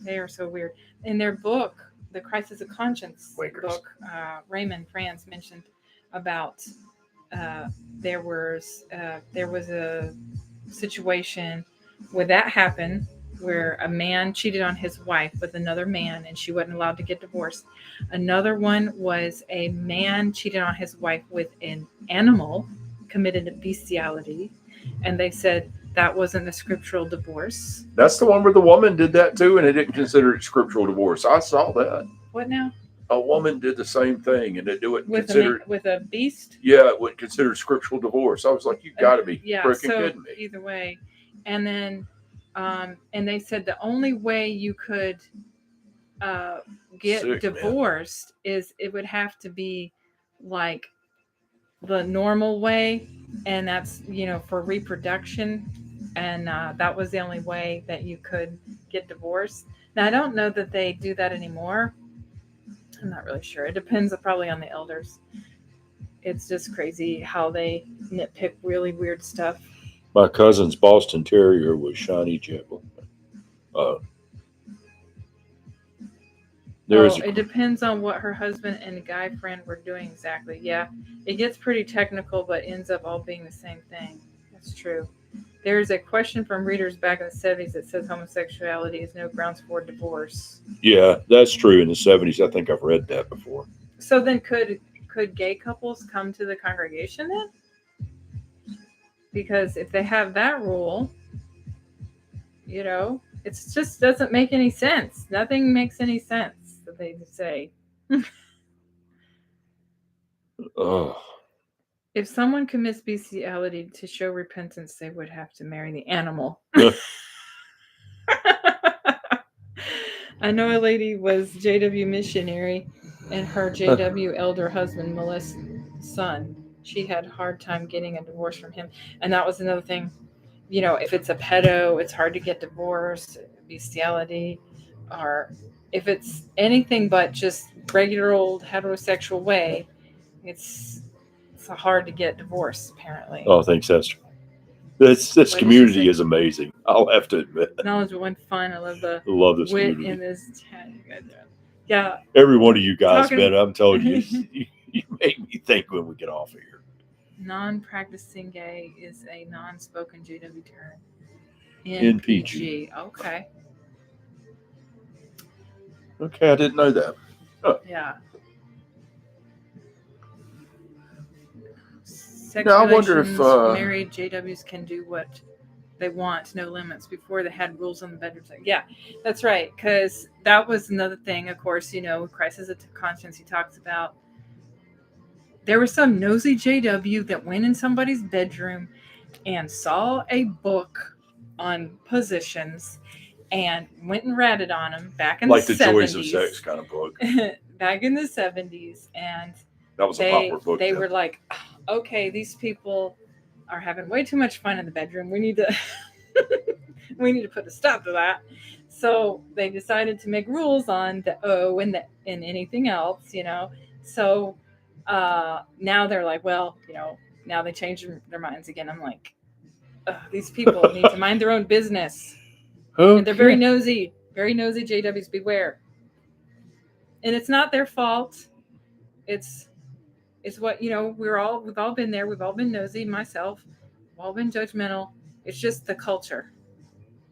They are so weird. In their book, The Crisis of Conscience book, Raymond Franz mentioned about there was a situation where that happened where a man cheated on his wife with another man and she wasn't allowed to get divorced. Another one was a man cheated on his wife with an animal, committed a bestiality, and they said that wasn't a scriptural divorce. That's the one where the woman did that too, and they didn't consider it scriptural divorce. I saw that. What now? A woman did the same thing, and it would consider with a beast. Yeah, it would consider scriptural divorce. I was like, "You've got to be freaking kidding me!" Either way, and then, and they said the only way you could get divorced is it would have to be like the normal way, and that's for reproduction, and that was the only way that you could get divorced. Now I don't know that they do that anymore. I'm not really sure. It depends probably on the elders. It's just crazy how they nitpick really weird stuff. My cousin's Boston Terrier was shiny Jibble. It depends on what her husband and a guy friend were doing exactly. Yeah, it gets pretty technical, but ends up all being the same thing. That's true. There's a question from readers back in the 70s that says homosexuality is no grounds for divorce. Yeah, that's true. In the 70s, I think I've read that before. So then could gay couples come to the congregation then? Because if they have that rule, it just doesn't make any sense. Nothing makes any sense that they say. If someone commits bestiality to show repentance, they would have to marry the animal. I know a lady was JW missionary, and her JW elder husband molested son. She had a hard time getting a divorce from him, and that was another thing. If it's a pedo, it's hard to get divorced, bestiality, or if it's anything but just regular old heterosexual way, it's hard to get divorced, apparently. Oh, thanks, Esther. This community is amazing. I'll have to admit. Knowledge one fun. I love this wit community. In this chat. Yeah. Every one of you guys, man, I'm telling you, you make me think when we get off of here. Non-practicing gay is a non-spoken JW term. NPG. Okay. Okay, I didn't know that. Huh. Yeah. Now I wonder if married JWs can do what they want, no limits. Before they had rules on the bedrooms. Yeah, that's right. Because that was another thing. Of course, crisis of conscience. He talks about there was some nosy JW that went in somebody's bedroom and saw a book on positions and went and ratted on them back in the 70s. Like the Joys of Sex kind of book. Back in the 70s, and that was a popular book. They were like, okay, these people are having way too much fun in the bedroom. We need to put a stop to that. So they decided to make rules on the O and anything else, So Now they're like, well, now they changed their minds again. I'm like, these people need to mind their own business. Okay. And they're very nosy JWs, beware. And it's not their fault. It's what, we've all been there. We've all been nosy, myself. We've all been judgmental. It's just the culture.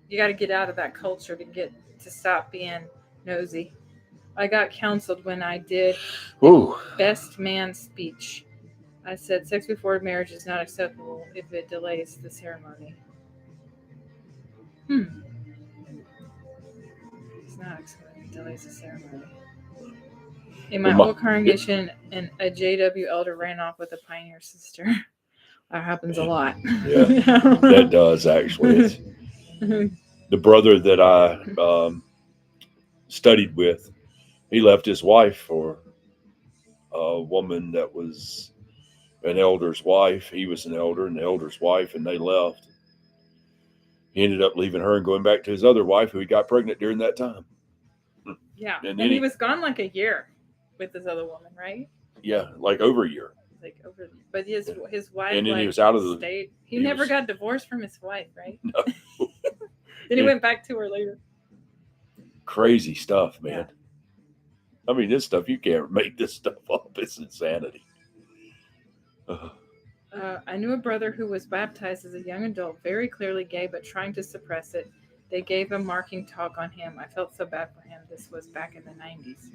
You got to get out of that culture to stop being nosy. I got counseled when I did best man speech. I said sex before marriage is not acceptable if it delays the ceremony. It's not acceptable if it delays the ceremony. In my old congregation, a JW elder ran off with a pioneer sister. That happens a lot. Yeah, that does actually. The brother that I studied with, he left his wife for a woman that was an elder's wife. He was an elder and the elder's wife, and they left. He ended up leaving her and going back to his other wife, who he got pregnant during that time. Yeah, and he was gone like a year with this other woman, right? Yeah, like over a year. But his wife, and then he was out of the state. He never got divorced from his wife, right? No. Then he went back to her later. Crazy stuff, man. Yeah. I mean, this stuff, you can't make this stuff up. It's insanity. I knew a brother who was baptized as a young adult, very clearly gay, but trying to suppress it. They gave a marking talk on him. I felt so bad for him. This was back in the 90s.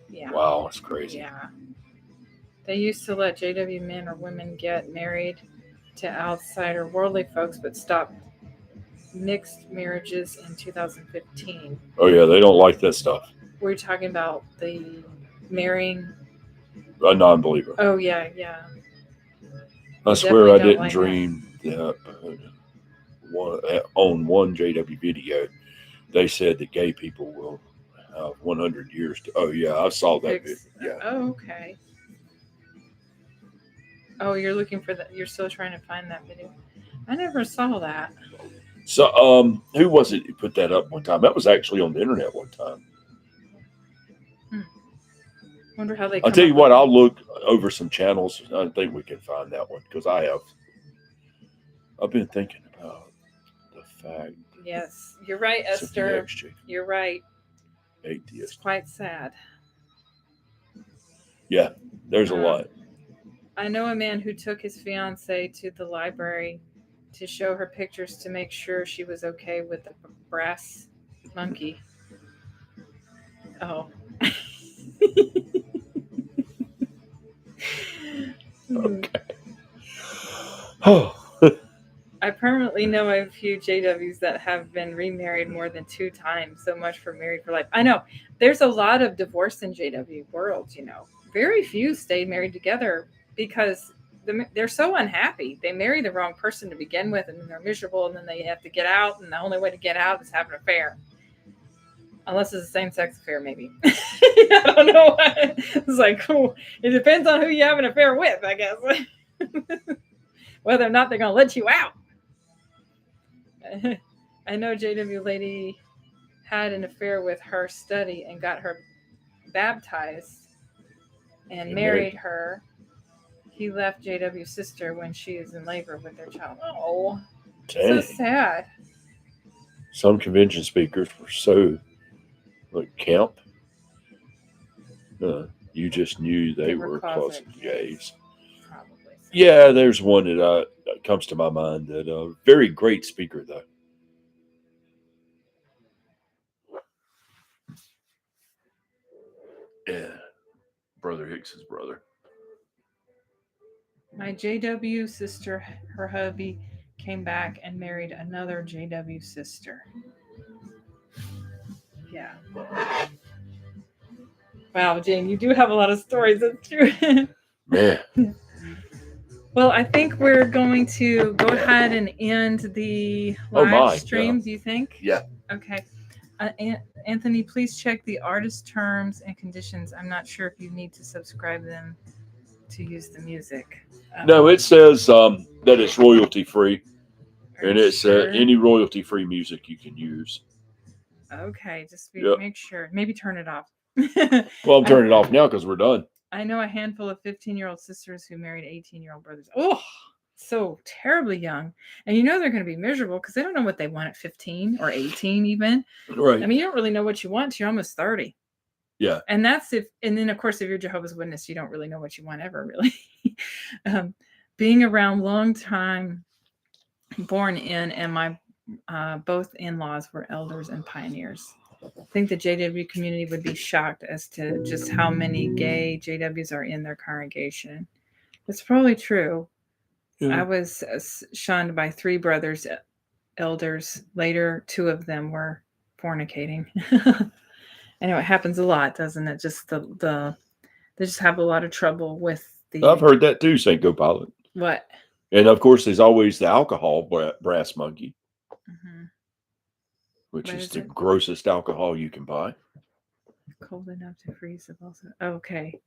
Yeah. Wow, it's crazy. Yeah. They used to let JW men or women get married to outsider worldly folks, but stopped mixed marriages in 2015. Oh, yeah, they don't like that stuff. We're talking about the marrying a non-believer. Oh, yeah. I swear I didn't dream that on one JW video, they said that gay people will have 100 years to. Oh, yeah, I saw that video. Yeah. Oh, okay. Oh, you're looking for that. You're still trying to find that video. I never saw that. So, who was it who put that up one time? That was actually on the internet one time. Wonder how they. I'll tell you what. I'll look over some channels. I think we can find that one because I've been thinking about the fact. Yes, you're right, Esther. You're right. Atheist. It's quite sad. Yeah, there's a lot. I know a man who took his fiancée to the library to show her pictures to make sure she was okay with the brass monkey. Oh. Okay. Oh. I permanently know a few JWs that have been remarried more than 2 times. So much for married for life. I know. There's a lot of divorce in JW world, Very few stayed married together because they're so unhappy. They marry the wrong person to begin with, and then they're miserable, and then they have to get out, and the only way to get out is have an affair. Unless it's a same-sex affair, maybe. I don't know. It's like, cool. It depends on who you have an affair with, I guess. Whether or not they're going to let you out. I know JW lady had an affair with her study and got her baptized and married her. He left JW's sister when she is in labor with their child. Oh, so sad. Some convention speakers were so camp. You just knew they were closet gays. Probably. So. Yeah, there's one that comes to my mind that very great speaker though. Yeah, Brother Hicks's brother. My JW sister, her hubby, came back and married another JW sister. Yeah. Wow, Jane, you do have a lot of stories. That's true. Man. Well, I think we're going to go ahead and end the live stream. Yeah. Do you think? Yeah. Okay. Anthony, please check the artist terms and conditions. I'm not sure if you need to subscribe them to use the music. No, it says that it's royalty free, and it's any royalty free music you can use. Okay, just make sure. Maybe turn it off. Well, I'm turning it off now because we're done. I know a handful of 15-year-old sisters who married 18-year-old brothers. Oh, so terribly young. And you know they're going to be miserable because they don't know what they want at 15 or 18 even. Right. I mean, you don't really know what you want till you're almost 30. Yeah. And then of course, if you're Jehovah's Witness, you don't really know what you want ever, really. Being around long time, born in, and my both in-laws were elders and pioneers. I think the JW community would be shocked as to just how many gay JWs are in their congregation. It's probably true. Yeah. I was shunned by 3 brothers, elders. Later, 2 of them were fornicating. I know it happens a lot, doesn't it? Just they just have a lot of trouble with the. I've heard that too, St. Go-Pilot. What? And of course, there's always the alcohol brass monkey, which What is is the it? grossest alcohol you can buy. Cold enough to freeze the balls. Okay.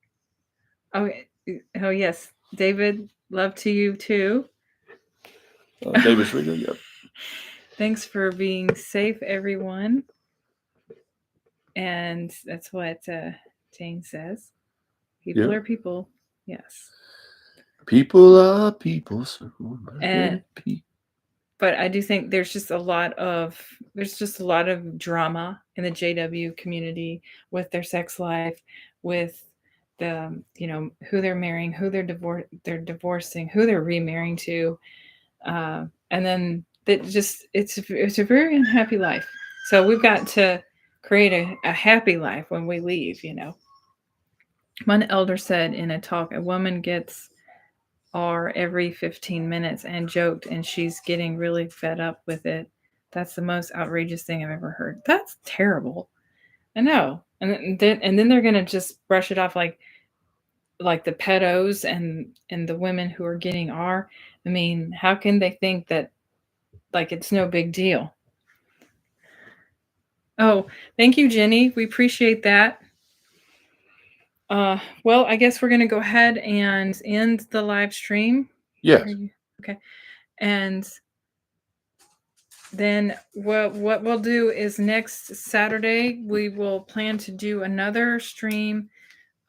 Oh yes, David. Love to you too. Davis Rigo, yep. Thanks for being safe, everyone. And that's what Jane says. People are people. Yes. People are people. So but I do think there's just a lot of drama in the JW community with their sex life, with the who they're marrying, who they're divorcing, who they're remarrying to, and then it's a very unhappy life. So we've got to create a happy life when we leave. One elder said in a talk, a woman gets R every 15 minutes and joked, and she's getting really fed up with it. That's the most outrageous thing I've ever heard. That's terrible. I know. And then they're gonna just brush it off like the pedos and the women who are getting R. I mean, how can they think that like it's no big deal? Oh, thank you, Jenny. We appreciate that. Well, I guess we're going to go ahead and end the live stream. Yes. Okay. And then what we'll do is next Saturday, we will plan to do another stream,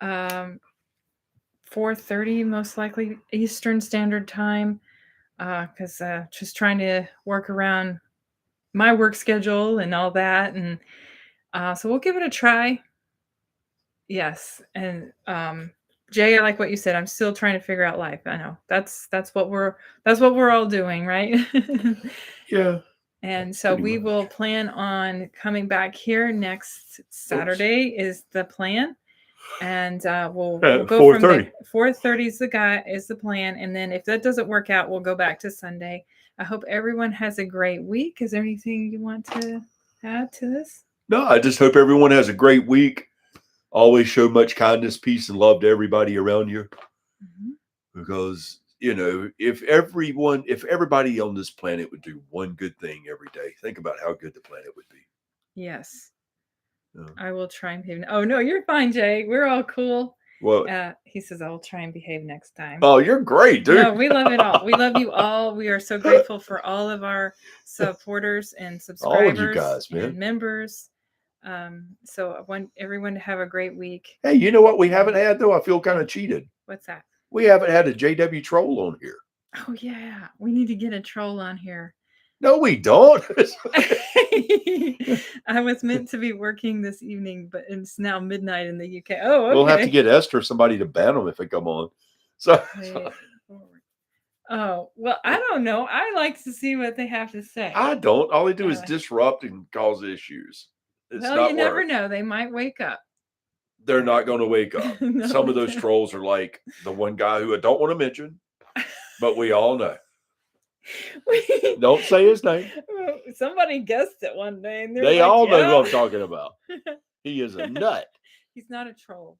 4:30, most likely Eastern Standard Time, because just trying to work around my work schedule and all that. And so we'll give it a try. Yes. And Jay, I like what you said. I'm still trying to figure out life. I know that's what we're all doing, right? Yeah. And so we will plan on coming back here next Saturday is the plan. And we'll go 4:30. From there. 4:30 is the plan. And then if that doesn't work out, we'll go back to Sunday. I hope everyone has a great week. Is there anything you want to add to this? No, I just hope everyone has a great week. Always show much kindness, peace, and love to everybody around you. Because, if everybody on this planet would do one good thing every day, think about how good the planet would be. Yes. I will try and behave. Oh, no, you're fine, Jay. We're all cool. Well, he says, I'll try and behave next time. Oh, you're great, dude. No, we love it all. We love you all. We are so grateful for all of our supporters and subscribers. All of you guys, man. And members. So I want everyone to have a great week. Hey, you know what we haven't had, though? I feel kind of cheated. What's that? We haven't had a JW troll on here. Oh, yeah. We need to get a troll on here. No, we don't. I was meant to be working this evening, but it's now midnight in the UK. Oh, okay. We'll have to get Esther somebody to ban them if they come on. So. Oh, well, I don't know. I like to see what they have to say. I don't. All they do is disrupt and cause issues. Well, you never know. They might wake up. They're not going to wake up. No. Some of those trolls are like the one guy who I don't want to mention, but we all know. Don't say his name. Somebody guessed it one day. And they all know who I'm talking about. He is a nut. He's not a troll.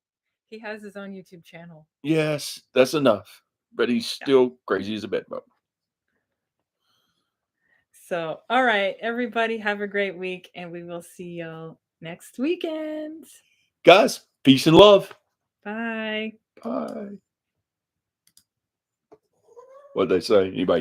He has his own YouTube channel. Yes, that's enough. But he's still crazy as a bedbug. So, all right, everybody, have a great week, and we will see y'all next weekend. Guys, peace and love. Bye. Bye. What'd they say? Anybody?